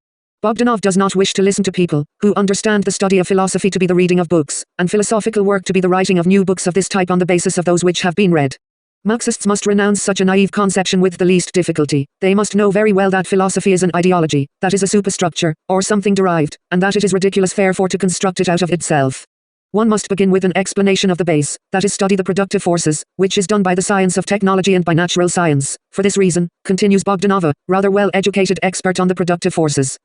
Bogdanov does not wish to listen to people who understand the study of philosophy to be the reading of books, and philosophical work to be the writing of new books of this type on the basis of those which have been read. Marxists must renounce such a naive conception with the least difficulty. They must know very well that philosophy is an ideology, that is a superstructure, or something derived, and that it is ridiculous therefore to construct it out of itself. One must begin with an explanation of the base, that is study the productive forces, which is done by the science of technology and by natural science. For this reason, continues Bogdanov, a rather well-educated expert on the productive forces,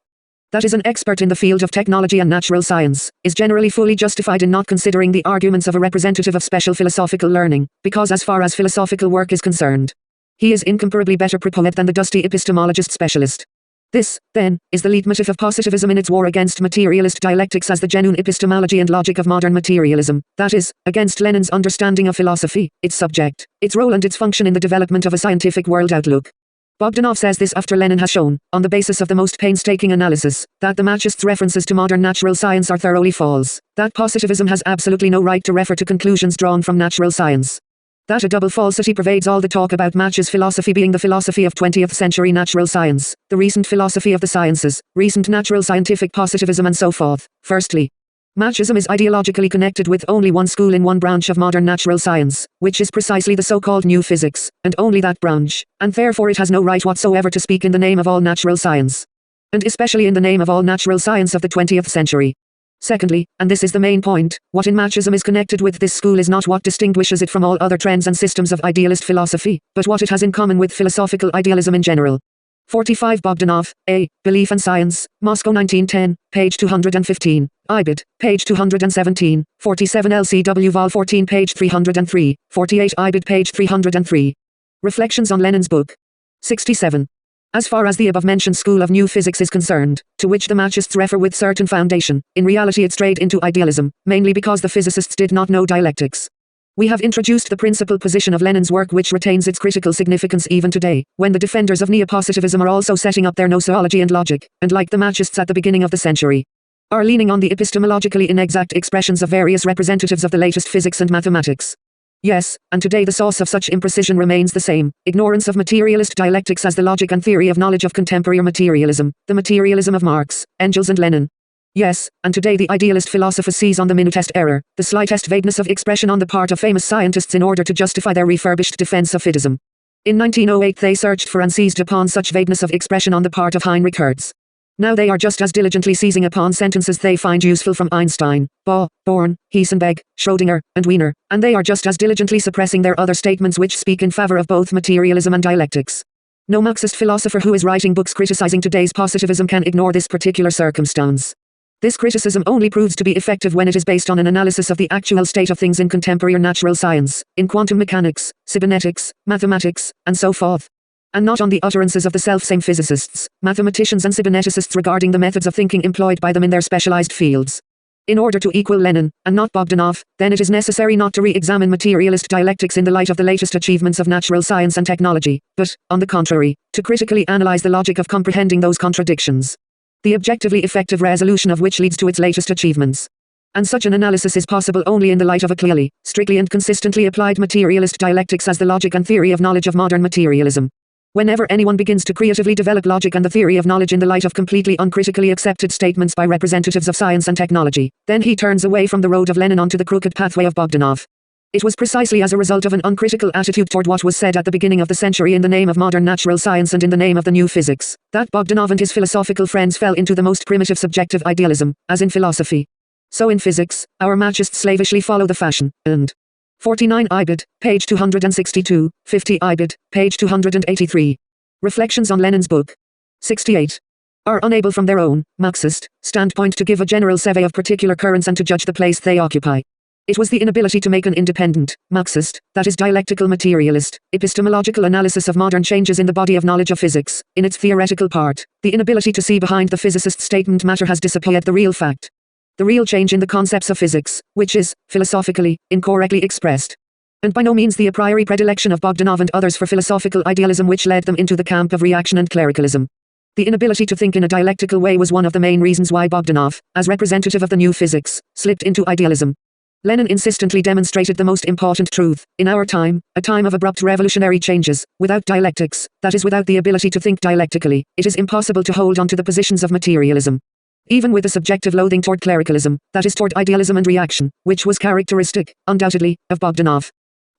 that is an expert in the field of technology and natural science, is generally fully justified in not considering the arguments of a representative of special philosophical learning, because as far as philosophical work is concerned, he is incomparably better prepared than the dusty epistemologist specialist. This, then, is the leitmotif of positivism in its war against materialist dialectics as the genuine epistemology and logic of modern materialism, that is, against Lenin's understanding of philosophy, its subject, its role and its function in the development of a scientific world outlook. Bogdanov says this after Lenin has shown, on the basis of the most painstaking analysis, that the Machists' references to modern natural science are thoroughly false, that positivism has absolutely no right to refer to conclusions drawn from natural science. That a double falsity pervades all the talk about Mach's philosophy being the philosophy of 20th century natural science, the recent philosophy of the sciences, recent natural scientific positivism and so forth. Firstly, Machism is ideologically connected with only one school in one branch of modern natural science, which is precisely the so-called new physics, and only that branch, and therefore it has no right whatsoever to speak in the name of all natural science. And especially in the name of all natural science of the 20th century. Secondly, and this is the main point, what in Machism is connected with this school is not what distinguishes it from all other trends and systems of idealist philosophy, but what it has in common with philosophical idealism in general. 45 Bogdanov, A. Belief and Science, Moscow 1910, page 215, Ibid, page 217, 47 LCW Vol 14 page 303, 48 Ibid page 303. Reflections on Lenin's book. 67. As far as the above-mentioned school of new physics is concerned, to which the Machists refer with certain foundation, in reality it strayed into idealism, mainly because the physicists did not know dialectics. We have introduced the principal position of Lenin's work which retains its critical significance even today, when the defenders of neopositivism are also setting up their gnoseology and logic, and like the Machists at the beginning of the century, are leaning on the epistemologically inexact expressions of various representatives of the latest physics and mathematics. Yes, and today the source of such imprecision remains the same, ignorance of materialist dialectics as the logic and theory of knowledge of contemporary materialism, the materialism of Marx, Engels and Lenin. Yes, and today the idealist philosopher sees on the minutest error, the slightest vagueness of expression on the part of famous scientists in order to justify their refurbished defense of fideism. In 1908 they searched for and seized upon such vagueness of expression on the part of Heinrich Hertz. Now they are just as diligently seizing upon sentences they find useful from Einstein, Born, Heisenberg, Schrödinger, and Wiener, and they are just as diligently suppressing their other statements which speak in favor of both materialism and dialectics. No Marxist philosopher who is writing books criticizing today's positivism can ignore this particular circumstance. This criticism only proves to be effective when it is based on an analysis of the actual state of things in contemporary natural science, in quantum mechanics, cybernetics, mathematics, and so forth. And not on the utterances of the selfsame physicists, mathematicians and cyberneticists regarding the methods of thinking employed by them in their specialized fields. In order to equal Lenin, and not Bogdanov, then it is necessary not to re-examine materialist dialectics in the light of the latest achievements of natural science and technology, but, on the contrary, to critically analyze the logic of comprehending those contradictions. The objectively effective resolution of which leads to its latest achievements. And such an analysis is possible only in the light of a clearly, strictly and consistently applied materialist dialectics as the logic and theory of knowledge of modern materialism. Whenever anyone begins to creatively develop logic and the theory of knowledge in the light of completely uncritically accepted statements by representatives of science and technology, then he turns away from the road of Lenin onto the crooked pathway of Bogdanov. It was precisely as a result of an uncritical attitude toward what was said at the beginning of the century in the name of modern natural science and in the name of the new physics, that Bogdanov and his philosophical friends fell into the most primitive subjective idealism, as in philosophy. So in physics, our Machists slavishly follow the fashion, and 49 Ibid, page 262, 50 Ibid, page 283. Reflections on Lenin's book. 68. Are unable from their own, Marxist, standpoint to give a general survey of particular currents and to judge the place they occupy. It was the inability to make an independent, Marxist, that is dialectical materialist, epistemological analysis of modern changes in the body of knowledge of physics, in its theoretical part, the inability to see behind the physicist's statement matter has disappeared the real fact. The real change in the concepts of physics, which is, philosophically, incorrectly expressed. And by no means the a priori predilection of Bogdanov and others for philosophical idealism which led them into the camp of reaction and clericalism. The inability to think in a dialectical way was one of the main reasons why Bogdanov, as representative of the new physics, slipped into idealism. Lenin insistently demonstrated the most important truth, in our time, a time of abrupt revolutionary changes, without dialectics, that is without the ability to think dialectically, it is impossible to hold on to the positions of materialism. Even with a subjective loathing toward clericalism, that is toward idealism and reaction, which was characteristic, undoubtedly, of Bogdanov.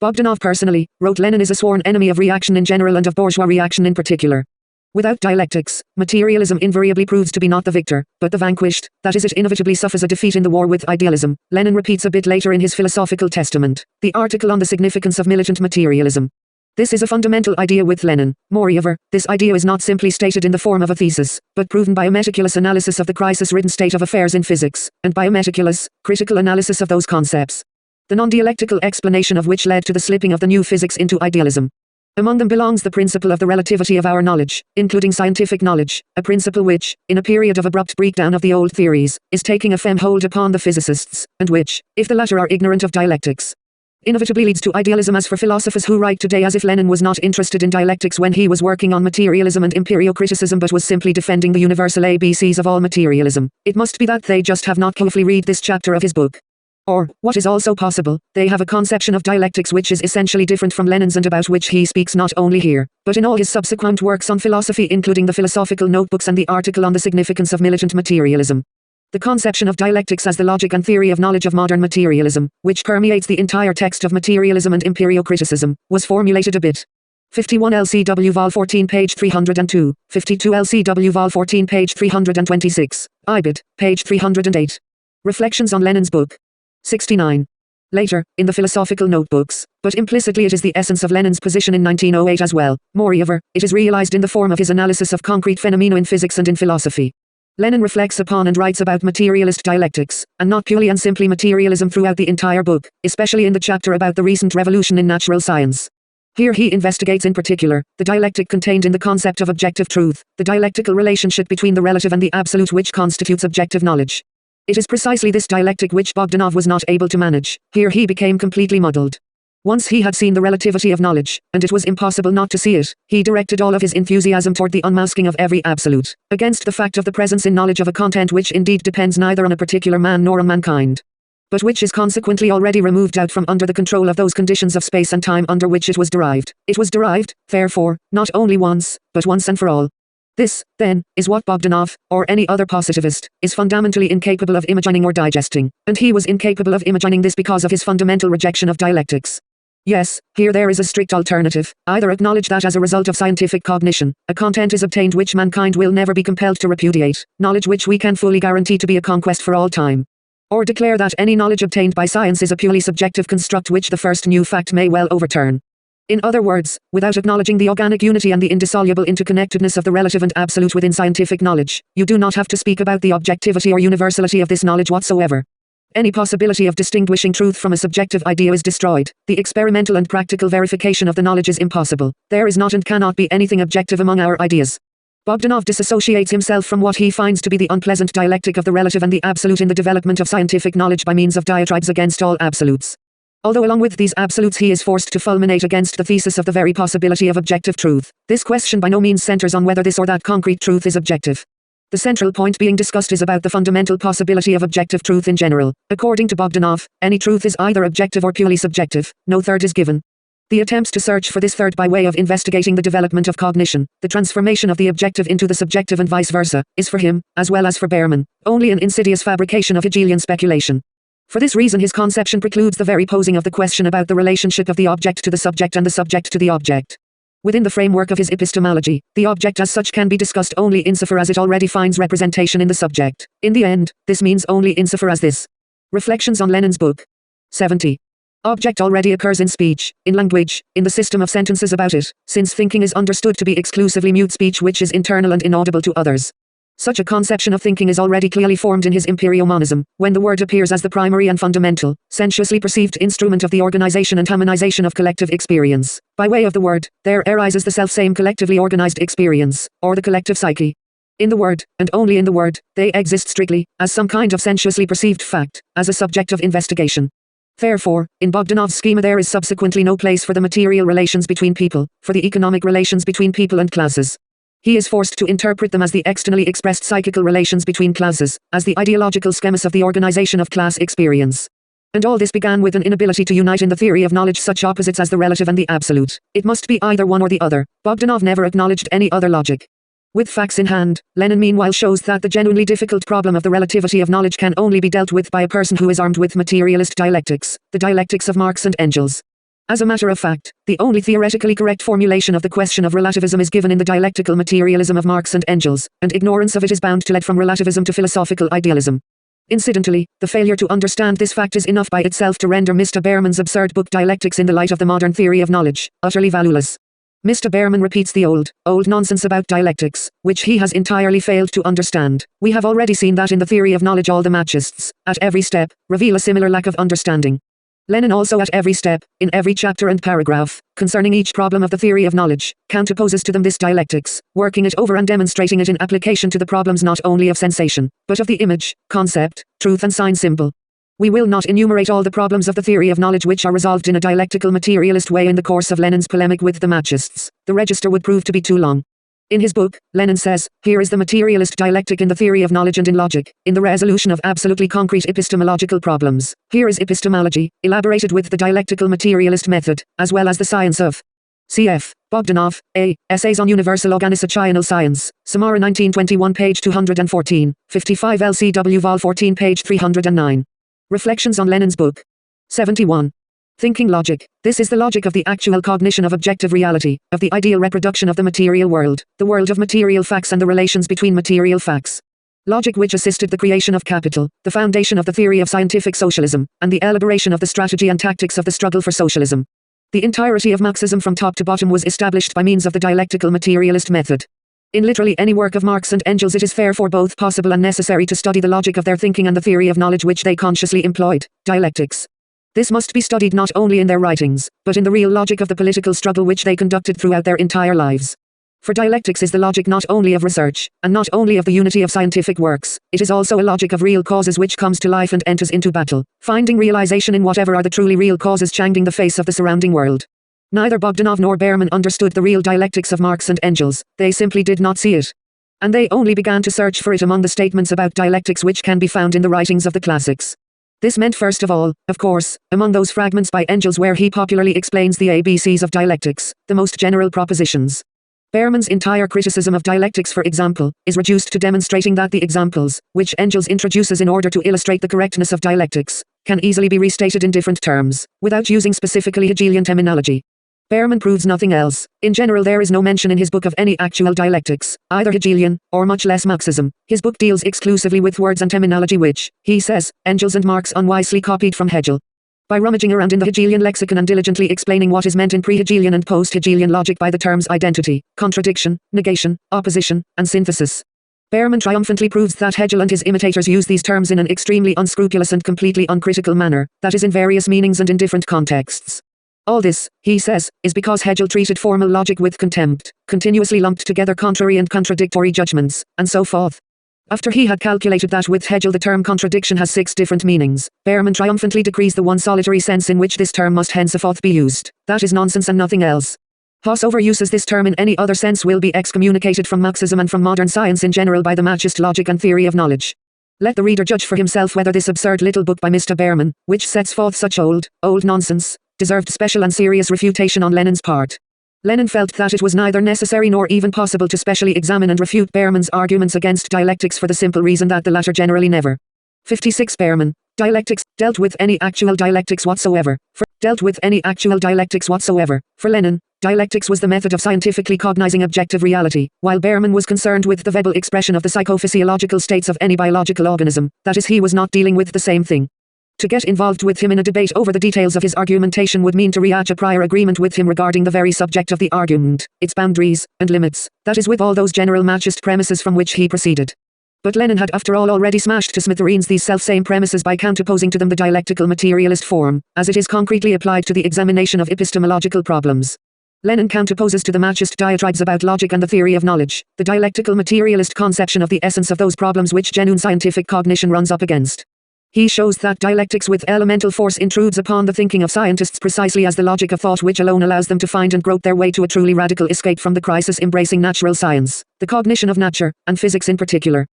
Bogdanov personally, wrote Lenin is a sworn enemy of reaction in general and of bourgeois reaction in particular. Without dialectics, materialism invariably proves to be not the victor, but the vanquished, that is it inevitably suffers a defeat in the war with idealism, Lenin repeats a bit later in his philosophical testament, the article on the significance of militant materialism. This is a fundamental idea with Lenin. Moreover, this idea is not simply stated in the form of a thesis, but proven by a meticulous analysis of the crisis-ridden state of affairs in physics, and by a meticulous, critical analysis of those concepts. The non-dialectical explanation of which led to the slipping of the new physics into idealism. Among them belongs the principle of the relativity of our knowledge, including scientific knowledge, a principle which, in a period of abrupt breakdown of the old theories, is taking a firm hold upon the physicists, and which, if the latter are ignorant of dialectics, inevitably leads to idealism. As for philosophers who write today as if Lenin was not interested in dialectics when he was working on materialism and Empirio-Criticism but was simply defending the universal ABCs of all materialism, it must be that they just have not carefully read this chapter of his book. Or, what is also possible, they have a conception of dialectics which is essentially different from Lenin's and about which he speaks not only here, but in all his subsequent works on philosophy, including the philosophical notebooks and the article on the significance of militant materialism. The conception of dialectics as the logic and theory of knowledge of modern materialism, which permeates the entire text of Materialism and Empirio-Criticism, was formulated a bit. 51 LCW Vol 14 page 302, 52 LCW Vol 14 page 326, IBIT, page 308. Reflections on Lenin's book. 69. Later, in the philosophical notebooks, but implicitly it is the essence of Lenin's position in 1908 as well. Moreover, it is realized in the form of his analysis of concrete phenomena in physics and in philosophy. Lenin reflects upon and writes about materialist dialectics, and not purely and simply materialism throughout the entire book, especially in the chapter about the recent revolution in natural science. Here he investigates in particular, the dialectic contained in the concept of objective truth, the dialectical relationship between the relative and the absolute which constitutes objective knowledge. It is precisely this dialectic which Bogdanov was not able to manage. Here he became completely muddled. Once he had seen the relativity of knowledge, and it was impossible not to see it, he directed all of his enthusiasm toward the unmasking of every absolute, against the fact of the presence in knowledge of a content which indeed depends neither on a particular man nor on mankind, but which is consequently already removed out from under the control of those conditions of space and time under which it was derived. It was derived, therefore, not only once, but once and for all. This, then, is what Bogdanov, or any other positivist, is fundamentally incapable of imagining or digesting, and he was incapable of imagining this because of his fundamental rejection of dialectics. Yes, here there is a strict alternative: either acknowledge that as a result of scientific cognition, a content is obtained which mankind will never be compelled to repudiate, knowledge which we can fully guarantee to be a conquest for all time. Or declare that any knowledge obtained by science is a purely subjective construct which the first new fact may well overturn. In other words, without acknowledging the organic unity and the indissoluble interconnectedness of the relative and absolute within scientific knowledge, you do not have to speak about the objectivity or universality of this knowledge whatsoever. Any possibility of distinguishing truth from a subjective idea is destroyed. The experimental and practical verification of the knowledge is impossible. There is not and cannot be anything objective among our ideas. Bogdanov disassociates himself from what he finds to be the unpleasant dialectic of the relative and the absolute in the development of scientific knowledge by means of diatribes against all absolutes. Although along with these absolutes he is forced to fulminate against the thesis of the very possibility of objective truth, this question by no means centers on whether this or that concrete truth is objective. The central point being discussed is about the fundamental possibility of objective truth in general. According to Bogdanov, any truth is either objective or purely subjective, no third is given. The attempts to search for this third by way of investigating the development of cognition, the transformation of the objective into the subjective and vice versa, is for him, as well as for Behrman, only an insidious fabrication of Hegelian speculation. For this reason his conception precludes the very posing of the question about the relationship of the object to the subject and the subject to the object. Within the framework of his epistemology, the object as such can be discussed only insofar as it already finds representation in the subject. In the end, this means only insofar as this. Reflections on Lenin's book. 70. Object already occurs in speech, in language, in the system of sentences about it, since thinking is understood to be exclusively mute speech which is internal and inaudible to others. Such a conception of thinking is already clearly formed in his Empirio-monism, when the word appears as the primary and fundamental, sensuously perceived instrument of the organization and harmonization of collective experience. By way of the word, there arises the self-same collectively organized experience, or the collective psyche. In the word, and only in the word, they exist strictly, as some kind of sensuously perceived fact, as a subject of investigation. Therefore, in Bogdanov's schema there is subsequently no place for the material relations between people, for the economic relations between people and classes. He is forced to interpret them as the externally expressed psychical relations between classes, as the ideological schemas of the organization of class experience. And all this began with an inability to unite in the theory of knowledge such opposites as the relative and the absolute. It must be either one or the other. Bogdanov never acknowledged any other logic. With facts in hand, Lenin meanwhile shows that the genuinely difficult problem of the relativity of knowledge can only be dealt with by a person who is armed with materialist dialectics, the dialectics of Marx and Engels. As a matter of fact, the only theoretically correct formulation of the question of relativism is given in the dialectical materialism of Marx and Engels, and ignorance of it is bound to lead from relativism to philosophical idealism. Incidentally, the failure to understand this fact is enough by itself to render Mr. Behrman's absurd book Dialectics in the Light of the Modern Theory of Knowledge utterly valueless. Mr. Behrman repeats the old nonsense about dialectics, which he has entirely failed to understand. We have already seen that in the theory of knowledge all the machists, at every step, reveal a similar lack of understanding. Lenin also at every step, in every chapter and paragraph, concerning each problem of the theory of knowledge, counterposes to them this dialectics, working it over and demonstrating it in application to the problems not only of sensation, but of the image, concept, truth and sign symbol. We will not enumerate all the problems of the theory of knowledge which are resolved in a dialectical materialist way in the course of Lenin's polemic with the Machists. The register would prove to be too long. In his book, Lenin says, here is the materialist dialectic in the theory of knowledge and in logic, in the resolution of absolutely concrete epistemological problems. Here is epistemology, elaborated with the dialectical materialist method, as well as the science of cf. Bogdanov, A. Essays on Universal Organizational Science, Samara 1921 page 214, 55 LCW Vol 14 page 309. Reflections on Lenin's book. 71. Thinking logic. This is the logic of the actual cognition of objective reality, of the ideal reproduction of the material world, the world of material facts and the relations between material facts. Logic which assisted the creation of capital, the foundation of the theory of scientific socialism, and the elaboration of the strategy and tactics of the struggle for socialism. The entirety of Marxism from top to bottom was established by means of the dialectical materialist method. In literally any work of Marx and Engels it is therefore both possible and necessary to study the logic of their thinking and the theory of knowledge which they consciously employed, dialectics. This must be studied not only in their writings, but in the real logic of the political struggle which they conducted throughout their entire lives. For dialectics is the logic not only of research, and not only of the unity of scientific works, it is also a logic of real causes which comes to life and enters into battle, finding realization in whatever are the truly real causes changing the face of the surrounding world. Neither Bogdanov nor Berman understood the real dialectics of Marx and Engels, they simply did not see it. And they only began to search for it among the statements about dialectics which can be found in the writings of the classics. This meant first of all, of course, among those fragments by Engels where he popularly explains the ABCs of dialectics, the most general propositions. Berman's entire criticism of dialectics, for example, is reduced to demonstrating that the examples, which Engels introduces in order to illustrate the correctness of dialectics, can easily be restated in different terms, without using specifically Hegelian terminology. Berman proves nothing else. In general there is no mention in his book of any actual dialectics, either Hegelian, or much less Marxism. His book deals exclusively with words and terminology which, he says, Engels and Marx unwisely copied from Hegel. By rummaging around in the Hegelian lexicon and diligently explaining what is meant in pre-Hegelian and post-Hegelian logic by the terms identity, contradiction, negation, opposition, and synthesis. Berman triumphantly proves that Hegel and his imitators use these terms in an extremely unscrupulous and completely uncritical manner, that is in various meanings and in different contexts. All this, he says, is because Hegel treated formal logic with contempt, continuously lumped together contrary and contradictory judgments, and so forth. After he had calculated that with Hegel the term contradiction has 6 different meanings, Berman triumphantly decrees the one solitary sense in which this term must henceforth be used. That is nonsense and nothing else. Whoso overuses this term in any other sense will be excommunicated from Marxism and from modern science in general by the Machist logic and theory of knowledge. Let the reader judge for himself whether this absurd little book by Mr. Berman, which sets forth such old nonsense, deserved special and serious refutation on Lenin's part. Lenin felt that it was neither necessary nor even possible to specially examine and refute Berman's arguments against dialectics for the simple reason that the latter generally never. 56 Berman. Dialectics, dealt with any actual dialectics whatsoever. For Lenin, dialectics was the method of scientifically cognizing objective reality, while Berman was concerned with the verbal expression of the psychophysiological states of any biological organism, that is he was not dealing with the same thing. To get involved with him in a debate over the details of his argumentation would mean to reach a prior agreement with him regarding the very subject of the argument, its boundaries, and limits, that is with all those general Machist premises from which he proceeded. But Lenin had after all already smashed to smithereens these self-same premises by counterposing to them the dialectical materialist form, as it is concretely applied to the examination of epistemological problems. Lenin counterposes to the Machist diatribes about logic and the theory of knowledge, the dialectical materialist conception of the essence of those problems which genuine scientific cognition runs up against. He shows that dialectics with elemental force intrudes upon the thinking of scientists precisely as the logic of thought which alone allows them to find and grope their way to a truly radical escape from the crisis embracing natural science, the cognition of nature, and physics in particular.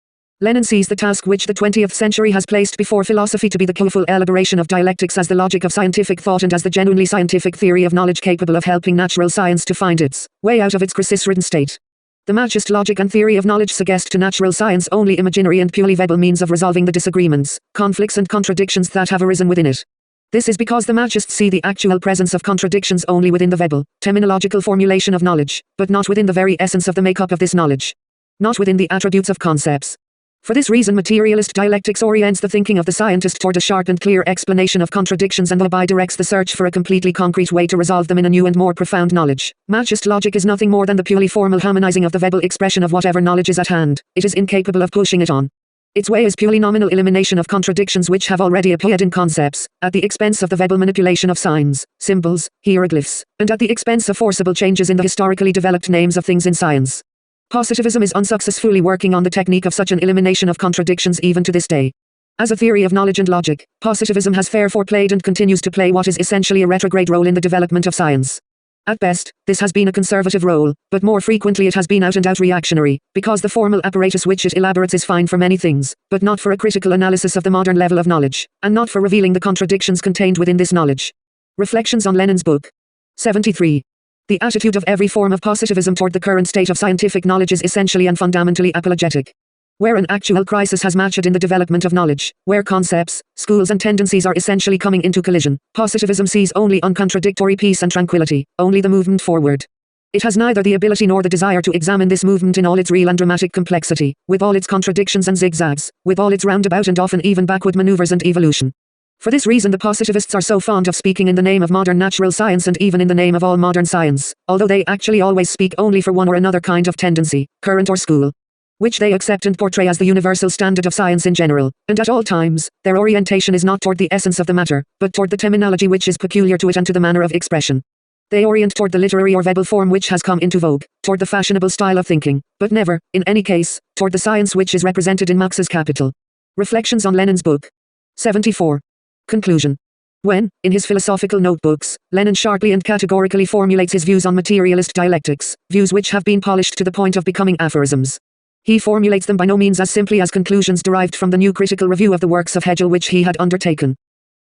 Lenin sees the task which the 20th century has placed before philosophy to be the careful elaboration of dialectics as the logic of scientific thought and as the genuinely scientific theory of knowledge capable of helping natural science to find its way out of its crisis-ridden state. The Machist logic and theory of knowledge suggest to natural science only imaginary and purely verbal means of resolving the disagreements, conflicts and contradictions that have arisen within it. This is because the Machists see the actual presence of contradictions only within the verbal, terminological formulation of knowledge, but not within the very essence of the makeup of this knowledge. Not within the attributes of concepts. For this reason materialist dialectics orients the thinking of the scientist toward a sharp and clear explanation of contradictions and thereby directs the search for a completely concrete way to resolve them in a new and more profound knowledge. Machist logic is nothing more than the purely formal harmonizing of the verbal expression of whatever knowledge is at hand. It is incapable of pushing it on. Its way is purely nominal elimination of contradictions which have already appeared in concepts, at the expense of the verbal manipulation of signs, symbols, hieroglyphs, and at the expense of forcible changes in the historically developed names of things in science. Positivism is unsuccessfully working on the technique of such an elimination of contradictions even to this day. As a theory of knowledge and logic, positivism has therefore played and continues to play what is essentially a retrograde role in the development of science. At best, this has been a conservative role, but more frequently it has been out-and-out reactionary, because the formal apparatus which it elaborates is fine for many things, but not for a critical analysis of the modern level of knowledge, and not for revealing the contradictions contained within this knowledge. Reflections on Lenin's book. 73. The attitude of every form of positivism toward the current state of scientific knowledge is essentially and fundamentally apologetic. Where an actual crisis has matured in the development of knowledge, where concepts, schools and tendencies are essentially coming into collision, positivism sees only uncontradictory peace and tranquility, only the movement forward. It has neither the ability nor the desire to examine this movement in all its real and dramatic complexity, with all its contradictions and zigzags, with all its roundabout and often even backward maneuvers and evolution. For this reason the positivists are so fond of speaking in the name of modern natural science and even in the name of all modern science, although they actually always speak only for one or another kind of tendency, current or school, which they accept and portray as the universal standard of science in general, and at all times, their orientation is not toward the essence of the matter, but toward the terminology which is peculiar to it and to the manner of expression. They orient toward the literary or verbal form which has come into vogue, toward the fashionable style of thinking, but never, in any case, toward the science which is represented in Marx's capital. Reflections on Lenin's book. 74. Conclusion. When, in his philosophical notebooks, Lenin sharply and categorically formulates his views on materialist dialectics, views which have been polished to the point of becoming aphorisms. He formulates them by no means as simply as conclusions derived from the new critical review of the works of Hegel which he had undertaken.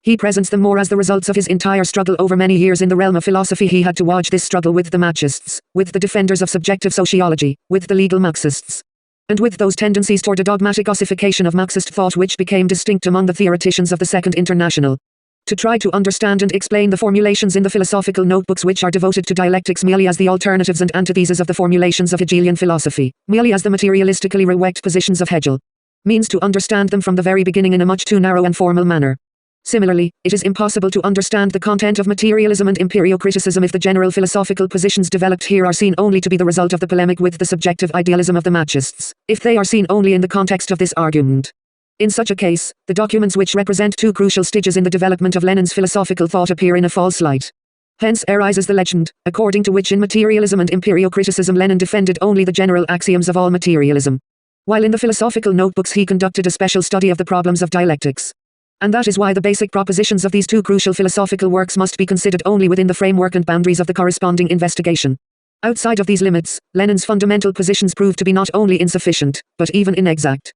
He presents them more as the results of his entire struggle over many years in the realm of philosophy. He had to wage this struggle with the Machists, with the defenders of subjective sociology, with the legal Marxists, and with those tendencies toward a dogmatic ossification of Marxist thought which became distinct among the theoreticians of the Second International. To try to understand and explain the formulations in the philosophical notebooks which are devoted to dialectics merely as the alternatives and antitheses of the formulations of Hegelian philosophy, merely as the materialistically rewect positions of Hegel, means to understand them from the very beginning in a much too narrow and formal manner. Similarly, it is impossible to understand the content of materialism and Empirio-Criticism if the general philosophical positions developed here are seen only to be the result of the polemic with the subjective idealism of the Machists, if they are seen only in the context of this argument. In such a case, the documents which represent two crucial stages in the development of Lenin's philosophical thought appear in a false light. Hence arises the legend, according to which in Materialism and Empirio-Criticism Lenin defended only the general axioms of all materialism, while in the philosophical notebooks he conducted a special study of the problems of dialectics. And that is why the basic propositions of these two crucial philosophical works must be considered only within the framework and boundaries of the corresponding investigation. Outside of these limits, Lenin's fundamental positions prove to be not only insufficient, but even inexact.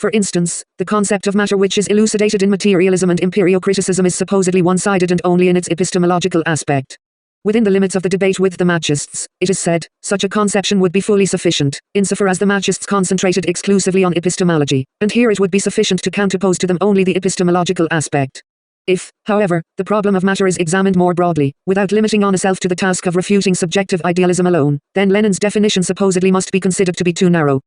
For instance, the concept of matter which is elucidated in Materialism and Empirio-Criticism is supposedly one-sided and only in its epistemological aspect. Within the limits of the debate with the Machists, it is said, such a conception would be fully sufficient, insofar as the Machists concentrated exclusively on epistemology, and here it would be sufficient to counterpose to them only the epistemological aspect. If, however, the problem of matter is examined more broadly, without limiting oneself to the task of refuting subjective idealism alone, then Lenin's definition supposedly must be considered to be too narrow.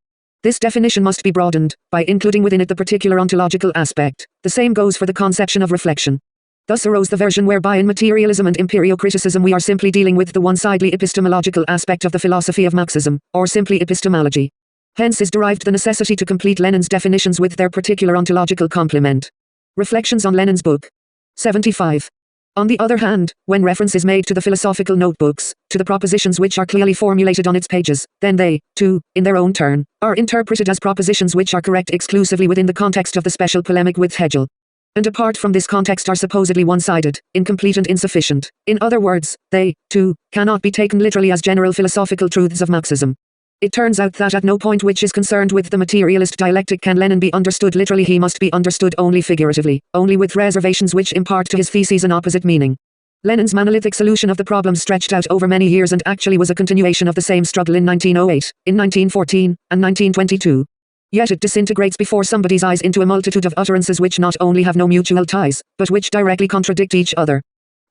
This definition must be broadened, by including within it the particular ontological aspect. The same goes for the conception of reflection. Thus arose the version whereby in Materialism and Empirio-Criticism we are simply dealing with the one-sidely epistemological aspect of the philosophy of Marxism, or simply epistemology. Hence is derived the necessity to complete Lenin's definitions with their particular ontological complement. Reflections on Lenin's book. 75. On the other hand, when reference is made to the philosophical notebooks, to the propositions which are clearly formulated on its pages, then they, too, in their own turn, are interpreted as propositions which are correct exclusively within the context of the special polemic with Hegel, and apart from this context are supposedly one-sided, incomplete and insufficient. In other words, they, too, cannot be taken literally as general philosophical truths of Marxism. It turns out that at no point which is concerned with the materialist dialectic can Lenin be understood literally. He must be understood only figuratively, only with reservations which impart to his theses an opposite meaning. Lenin's monolithic solution of the problem stretched out over many years and actually was a continuation of the same struggle in 1908, in 1914, and 1922. Yet it disintegrates before somebody's eyes into a multitude of utterances which not only have no mutual ties, but which directly contradict each other.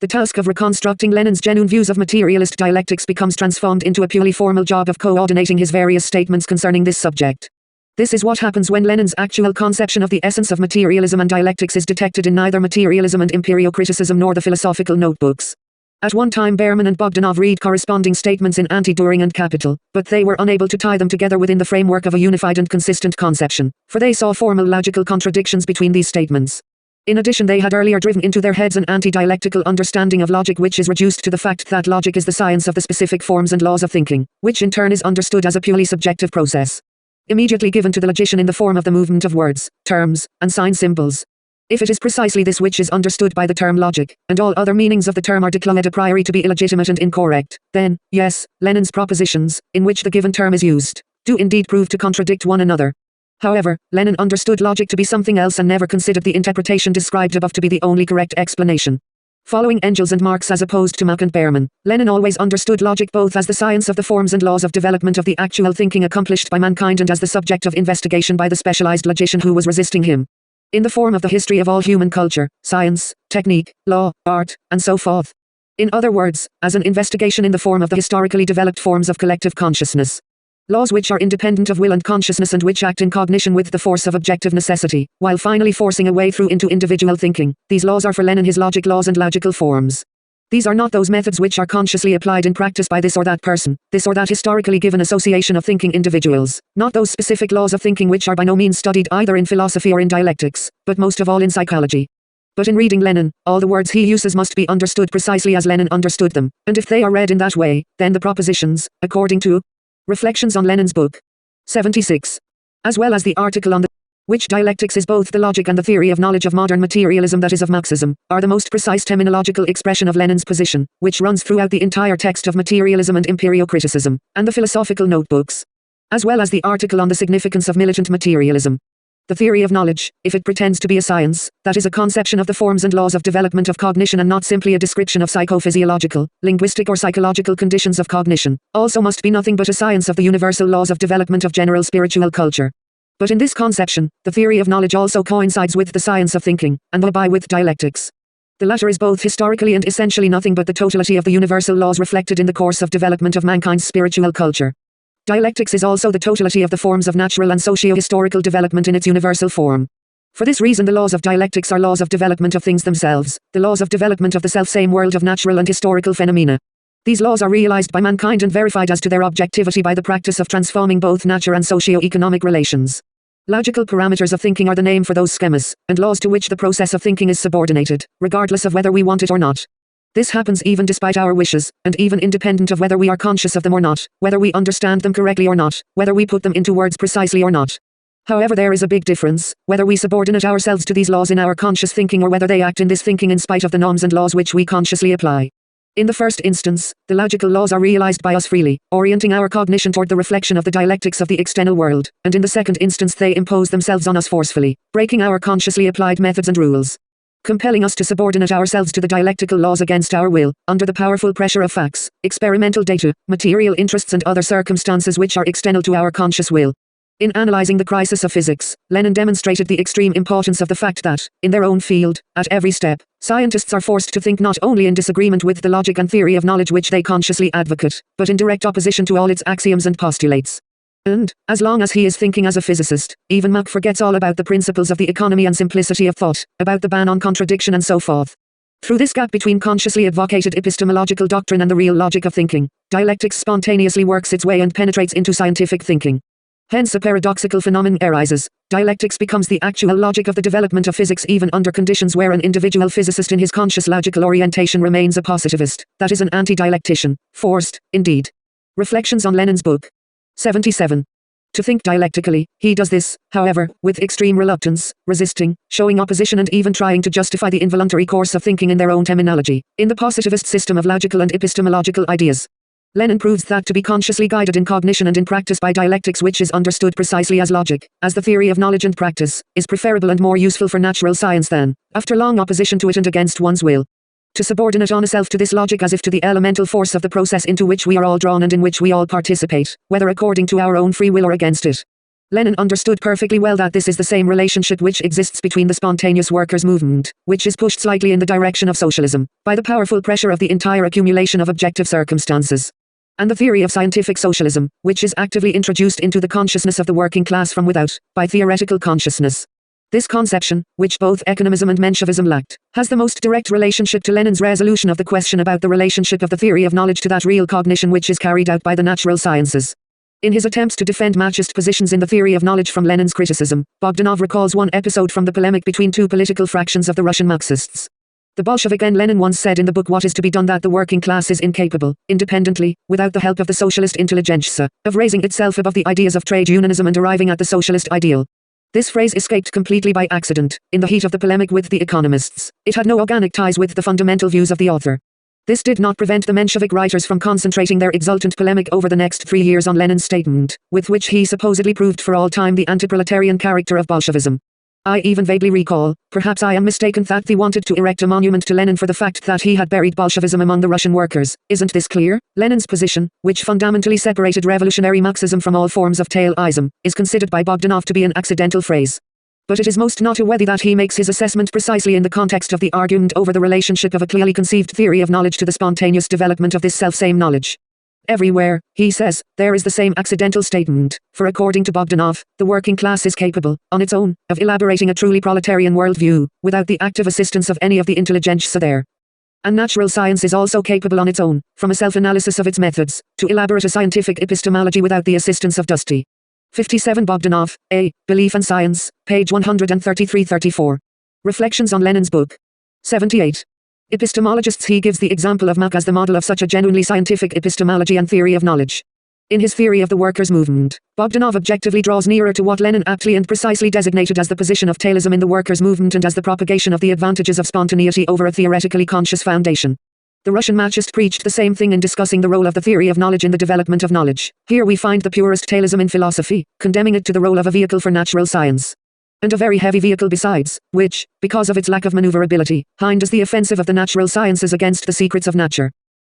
The task of reconstructing Lenin's genuine views of materialist dialectics becomes transformed into a purely formal job of coordinating his various statements concerning this subject. This is what happens when Lenin's actual conception of the essence of materialism and dialectics is detected in neither Materialism and Empirio-Criticism nor the philosophical notebooks. At one time Berman and Bogdanov read corresponding statements in Anti-Düring and Capital, but they were unable to tie them together within the framework of a unified and consistent conception, for they saw formal logical contradictions between these statements. In addition, they had earlier driven into their heads an anti-dialectical understanding of logic which is reduced to the fact that logic is the science of the specific forms and laws of thinking, which in turn is understood as a purely subjective process, immediately given to the logician in the form of the movement of words, terms, and sign symbols. If it is precisely this which is understood by the term logic, and all other meanings of the term are declared a priori to be illegitimate and incorrect, then, yes, Lenin's propositions, in which the given term is used, do indeed prove to contradict one another. However, Lenin understood logic to be something else and never considered the interpretation described above to be the only correct explanation. Following Engels and Marx as opposed to Mach and Berman, Lenin always understood logic both as the science of the forms and laws of development of the actual thinking accomplished by mankind and as the subject of investigation by the specialized logician who was resisting him. In the form of the history of all human culture, science, technique, law, art, and so forth. In other words, as an investigation in the form of the historically developed forms of collective consciousness. Laws which are independent of will and consciousness and which act in cognition with the force of objective necessity, while finally forcing a way through into individual thinking. These laws are for Lenin his logic laws and logical forms. These are not those methods which are consciously applied in practice by this or that person, this or that historically given association of thinking individuals, not those specific laws of thinking which are by no means studied either in philosophy or in dialectics, but most of all in psychology. But in reading Lenin, all the words he uses must be understood precisely as Lenin understood them, and if they are read in that way, then the propositions, according to Reflections on Lenin's book 76, as well as the article on the which dialectics is both the logic and the theory of knowledge of modern materialism that is of Marxism, are the most precise terminological expression of Lenin's position, which runs throughout the entire text of Materialism and Empirio-Criticism, and the philosophical notebooks, as well as the article on the significance of militant materialism. The theory of knowledge, if it pretends to be a science, that is a conception of the forms and laws of development of cognition and not simply a description of psychophysiological, linguistic or psychological conditions of cognition, also must be nothing but a science of the universal laws of development of general spiritual culture. But in this conception, the theory of knowledge also coincides with the science of thinking, and thereby with dialectics. The latter is both historically and essentially nothing but the totality of the universal laws reflected in the course of development of mankind's spiritual culture. Dialectics is also the totality of the forms of natural and socio-historical development in its universal form. For this reason the laws of dialectics are laws of development of things themselves, the laws of development of the self-same world of natural and historical phenomena. These laws are realized by mankind and verified as to their objectivity by the practice of transforming both nature and socio-economic relations. Logical parameters of thinking are the name for those schemas, and laws to which the process of thinking is subordinated, regardless of whether we want it or not. This happens even despite our wishes, and even independent of whether we are conscious of them or not, whether we understand them correctly or not, whether we put them into words precisely or not. However, there is a big difference, whether we subordinate ourselves to these laws in our conscious thinking or whether they act in this thinking in spite of the norms and laws which we consciously apply. In the first instance, the logical laws are realized by us freely, orienting our cognition toward the reflection of the dialectics of the external world, and in the second instance they impose themselves on us forcefully, breaking our consciously applied methods and rules, compelling us to subordinate ourselves to the dialectical laws against our will, under the powerful pressure of facts, experimental data, material interests and other circumstances which are external to our conscious will. In analyzing the crisis of physics, Lenin demonstrated the extreme importance of the fact that, in their own field, at every step, scientists are forced to think not only in disagreement with the logic and theory of knowledge which they consciously advocate, but in direct opposition to all its axioms and postulates. And, as long as he is thinking as a physicist, even Mach forgets all about the principles of the economy and simplicity of thought, about the ban on contradiction and so forth. Through this gap between consciously advocated epistemological doctrine and the real logic of thinking, dialectics spontaneously works its way and penetrates into scientific thinking. Hence a paradoxical phenomenon arises. Dialectics becomes the actual logic of the development of physics even under conditions where an individual physicist in his conscious logical orientation remains a positivist, that is an anti-dialectician, forced, indeed. Reflections on Lenin's book 77. To think dialectically, he does this, however, with extreme reluctance, resisting, showing opposition and even trying to justify the involuntary course of thinking in their own terminology, in the positivist system of logical and epistemological ideas. Lenin proves that to be consciously guided in cognition and in practice by dialectics which is understood precisely as logic, as the theory of knowledge and practice, is preferable and more useful for natural science than, after long opposition to it and against one's will, to subordinate oneself to this logic as if to the elemental force of the process into which we are all drawn and in which we all participate, whether according to our own free will or against it. Lenin understood perfectly well that this is the same relationship which exists between the spontaneous workers' movement, which is pushed slightly in the direction of socialism, by the powerful pressure of the entire accumulation of objective circumstances, and the theory of scientific socialism, which is actively introduced into the consciousness of the working class from without, by theoretical consciousness. This conception, which both economism and Menshevism lacked, has the most direct relationship to Lenin's resolution of the question about the relationship of the theory of knowledge to that real cognition which is carried out by the natural sciences. In his attempts to defend Marxist positions in the theory of knowledge from Lenin's criticism, Bogdanov recalls one episode from the polemic between two political fractions of the Russian Marxists. The Bolshevik and Lenin once said in the book What is to be done that the working class is incapable, independently, without the help of the socialist intelligentsia, of raising itself above the ideas of trade unionism and arriving at the socialist ideal. This phrase escaped completely by accident, in the heat of the polemic with the economists. It had no organic ties with the fundamental views of the author. This did not prevent the Menshevik writers from concentrating their exultant polemic over the next 3 years on Lenin's statement, with which he supposedly proved for all time the anti-proletarian character of Bolshevism. I even vaguely recall, perhaps I am mistaken, that they wanted to erect a monument to Lenin for the fact that he had buried Bolshevism among the Russian workers. Isn't this clear? Lenin's position, which fundamentally separated revolutionary Marxism from all forms of tailism, is considered by Bogdanov to be an accidental phrase. But it is most noteworthy that he makes his assessment precisely in the context of the argument over the relationship of a clearly conceived theory of knowledge to the spontaneous development of this self-same knowledge. Everywhere, he says, there is the same accidental statement, for according to Bogdanov, the working class is capable, on its own, of elaborating a truly proletarian worldview, without the active assistance of any of the intelligentsia there. And natural science is also capable on its own, from a self-analysis of its methods, to elaborate a scientific epistemology without the assistance of Dusty. 57 Bogdanov, A. Belief and Science, page 133-34. Reflections on Lenin's book. 78. Epistemologists. He gives the example of Mach as the model of such a genuinely scientific epistemology and theory of knowledge. In his theory of the workers' movement, Bogdanov objectively draws nearer to what Lenin aptly and precisely designated as the position of tailism in the workers' movement and as the propagation of the advantages of spontaneity over a theoretically conscious foundation. The Russian Marxist preached the same thing in discussing the role of the theory of knowledge in the development of knowledge. Here we find the purest tailism in philosophy, condemning it to the role of a vehicle for natural science. And a very heavy vehicle besides, which, because of its lack of maneuverability, hinders the offensive of the natural sciences against the secrets of nature.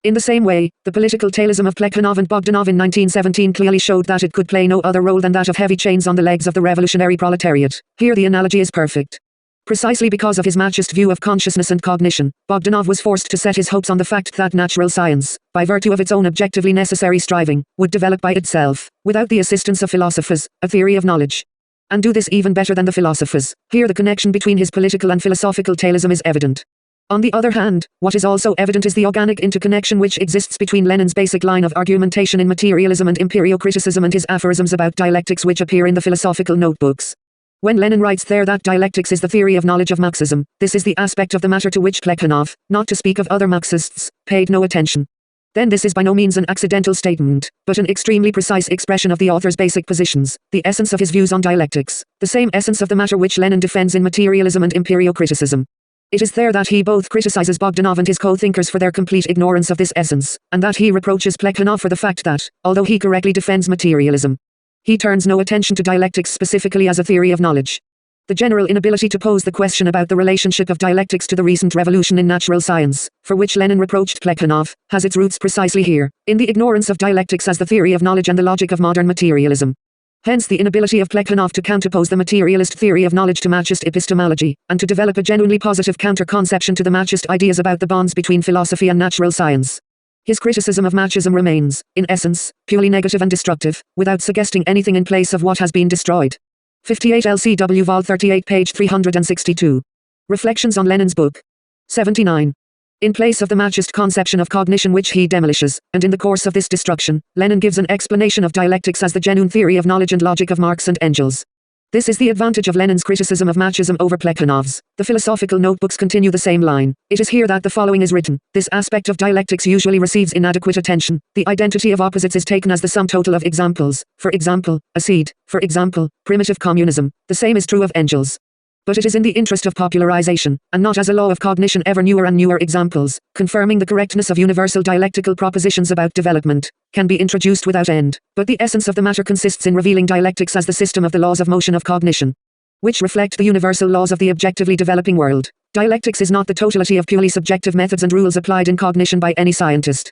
In the same way, the political tailism of Plekhanov and Bogdanov in 1917 clearly showed that it could play no other role than that of heavy chains on the legs of the revolutionary proletariat. Here the analogy is perfect. Precisely because of his Marxist view of consciousness and cognition, Bogdanov was forced to set his hopes on the fact that natural science, by virtue of its own objectively necessary striving, would develop by itself, without the assistance of philosophers, a theory of knowledge. And do this even better than the philosophers. Here the connection between his political and philosophical tailism is evident. On the other hand, what is also evident is the organic interconnection which exists between Lenin's basic line of argumentation in Materialism and Empirio-Criticism and his aphorisms about dialectics which appear in the philosophical notebooks. When Lenin writes there that dialectics is the theory of knowledge of Marxism, this is the aspect of the matter to which Plekhanov, not to speak of other Marxists, paid no attention. Then this is by no means an accidental statement, but an extremely precise expression of the author's basic positions, the essence of his views on dialectics, the same essence of the matter which Lenin defends in Materialism and Empirio-Criticism. It is there that he both criticizes Bogdanov and his co-thinkers for their complete ignorance of this essence, and that he reproaches Plekhanov for the fact that, although he correctly defends materialism, he turns no attention to dialectics specifically as a theory of knowledge. The general inability to pose the question about the relationship of dialectics to the recent revolution in natural science, for which Lenin reproached Plekhanov, has its roots precisely here, in the ignorance of dialectics as the theory of knowledge and the logic of modern materialism. Hence the inability of Plekhanov to counterpose the materialist theory of knowledge to Marxist epistemology, and to develop a genuinely positive counter-conception to the Marxist ideas about the bonds between philosophy and natural science. His criticism of Marxism remains, in essence, purely negative and destructive, without suggesting anything in place of what has been destroyed. 58 LCW Vol 38 page 362. Reflections on Lenin's book. 79. In place of the Marxist conception of cognition which he demolishes, and in the course of this destruction, Lenin gives an explanation of dialectics as the genuine theory of knowledge and logic of Marx and Engels. This is the advantage of Lenin's criticism of Marxism over Plekhanov's. The philosophical notebooks continue the same line. It is here that the following is written. This aspect of dialectics usually receives inadequate attention. The identity of opposites is taken as the sum total of examples. For example, a seed. For example, primitive communism. The same is true of Engels. But it is in the interest of popularization, and not as a law of cognition ever newer and newer examples, confirming the correctness of universal dialectical propositions about development, can be introduced without end, but the essence of the matter consists in revealing dialectics as the system of the laws of motion of cognition, which reflect the universal laws of the objectively developing world. Dialectics is not the totality of purely subjective methods and rules applied in cognition by any scientist.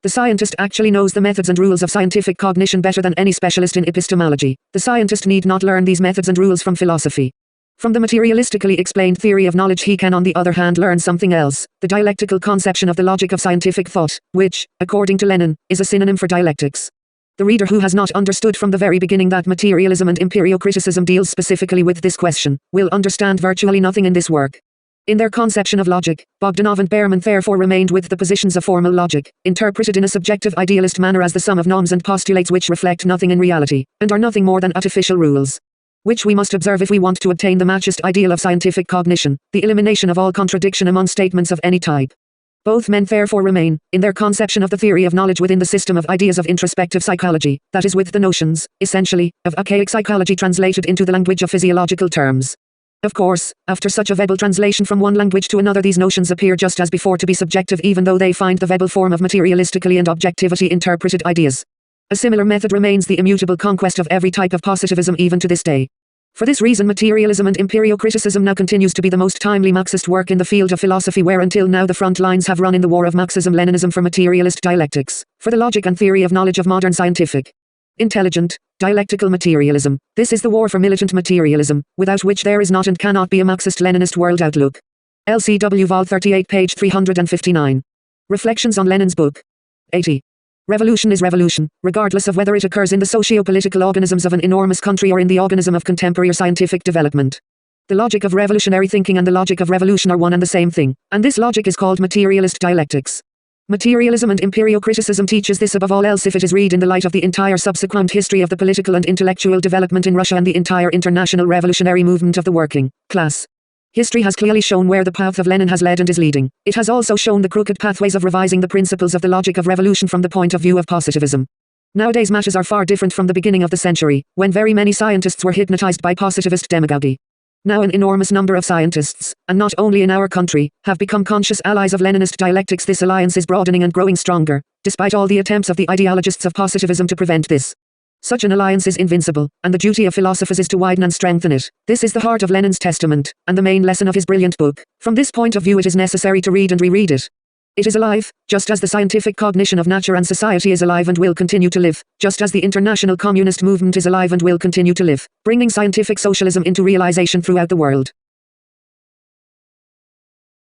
The scientist actually knows the methods and rules of scientific cognition better than any specialist in epistemology. The scientist need not learn these methods and rules from philosophy. From the materialistically explained theory of knowledge he can on the other hand learn something else, the dialectical conception of the logic of scientific thought, which, according to Lenin, is a synonym for dialectics. The reader who has not understood from the very beginning that materialism and Empirio-Criticism deals specifically with this question, will understand virtually nothing in this work. In their conception of logic, Bogdanov and Behrman therefore remained with the positions of formal logic, interpreted in a subjective idealist manner as the sum of norms and postulates which reflect nothing in reality, and are nothing more than artificial rules, which we must observe if we want to obtain the Machist ideal of scientific cognition, the elimination of all contradiction among statements of any type. Both men therefore remain, in their conception of the theory of knowledge within the system of ideas of introspective psychology, that is with the notions, essentially, of archaic psychology translated into the language of physiological terms. Of course, after such a verbal translation from one language to another, these notions appear just as before to be subjective, even though they find the verbal form of materialistically and objectivity interpreted ideas. A similar method remains the immutable conquest of every type of positivism even to this day. For this reason, materialism and Empirio-Criticism now continues to be the most timely Marxist work in the field of philosophy, where until now the front lines have run in the war of Marxism-Leninism for materialist dialectics, for the logic and theory of knowledge of modern scientific, intelligent, dialectical materialism. This is the war for militant materialism, without which there is not and cannot be a Marxist-Leninist world outlook. LCW Vol 38 page 359. Reflections on Lenin's book. 80. Revolution is revolution, regardless of whether it occurs in the socio-political organisms of an enormous country or in the organism of contemporary scientific development. The logic of revolutionary thinking and the logic of revolution are one and the same thing, and this logic is called materialist dialectics. Materialism and Empirio-Criticism teaches this above all else if it is read in the light of the entire subsequent history of the political and intellectual development in Russia and the entire international revolutionary movement of the working class. History has clearly shown where the path of Lenin has led and is leading. It has also shown the crooked pathways of revising the principles of the logic of revolution from the point of view of positivism. Nowadays matters are far different from the beginning of the century, when very many scientists were hypnotized by positivist demagogy. Now an enormous number of scientists, and not only in our country, have become conscious allies of Leninist dialectics. This alliance is broadening and growing stronger, despite all the attempts of the ideologists of positivism to prevent this. Such an alliance is invincible, and the duty of philosophers is to widen and strengthen it. This is the heart of Lenin's testament, and the main lesson of his brilliant book. From this point of view it is necessary to read and reread it. It is alive, just as the scientific cognition of nature and society is alive and will continue to live, just as the international communist movement is alive and will continue to live, bringing scientific socialism into realization throughout the world.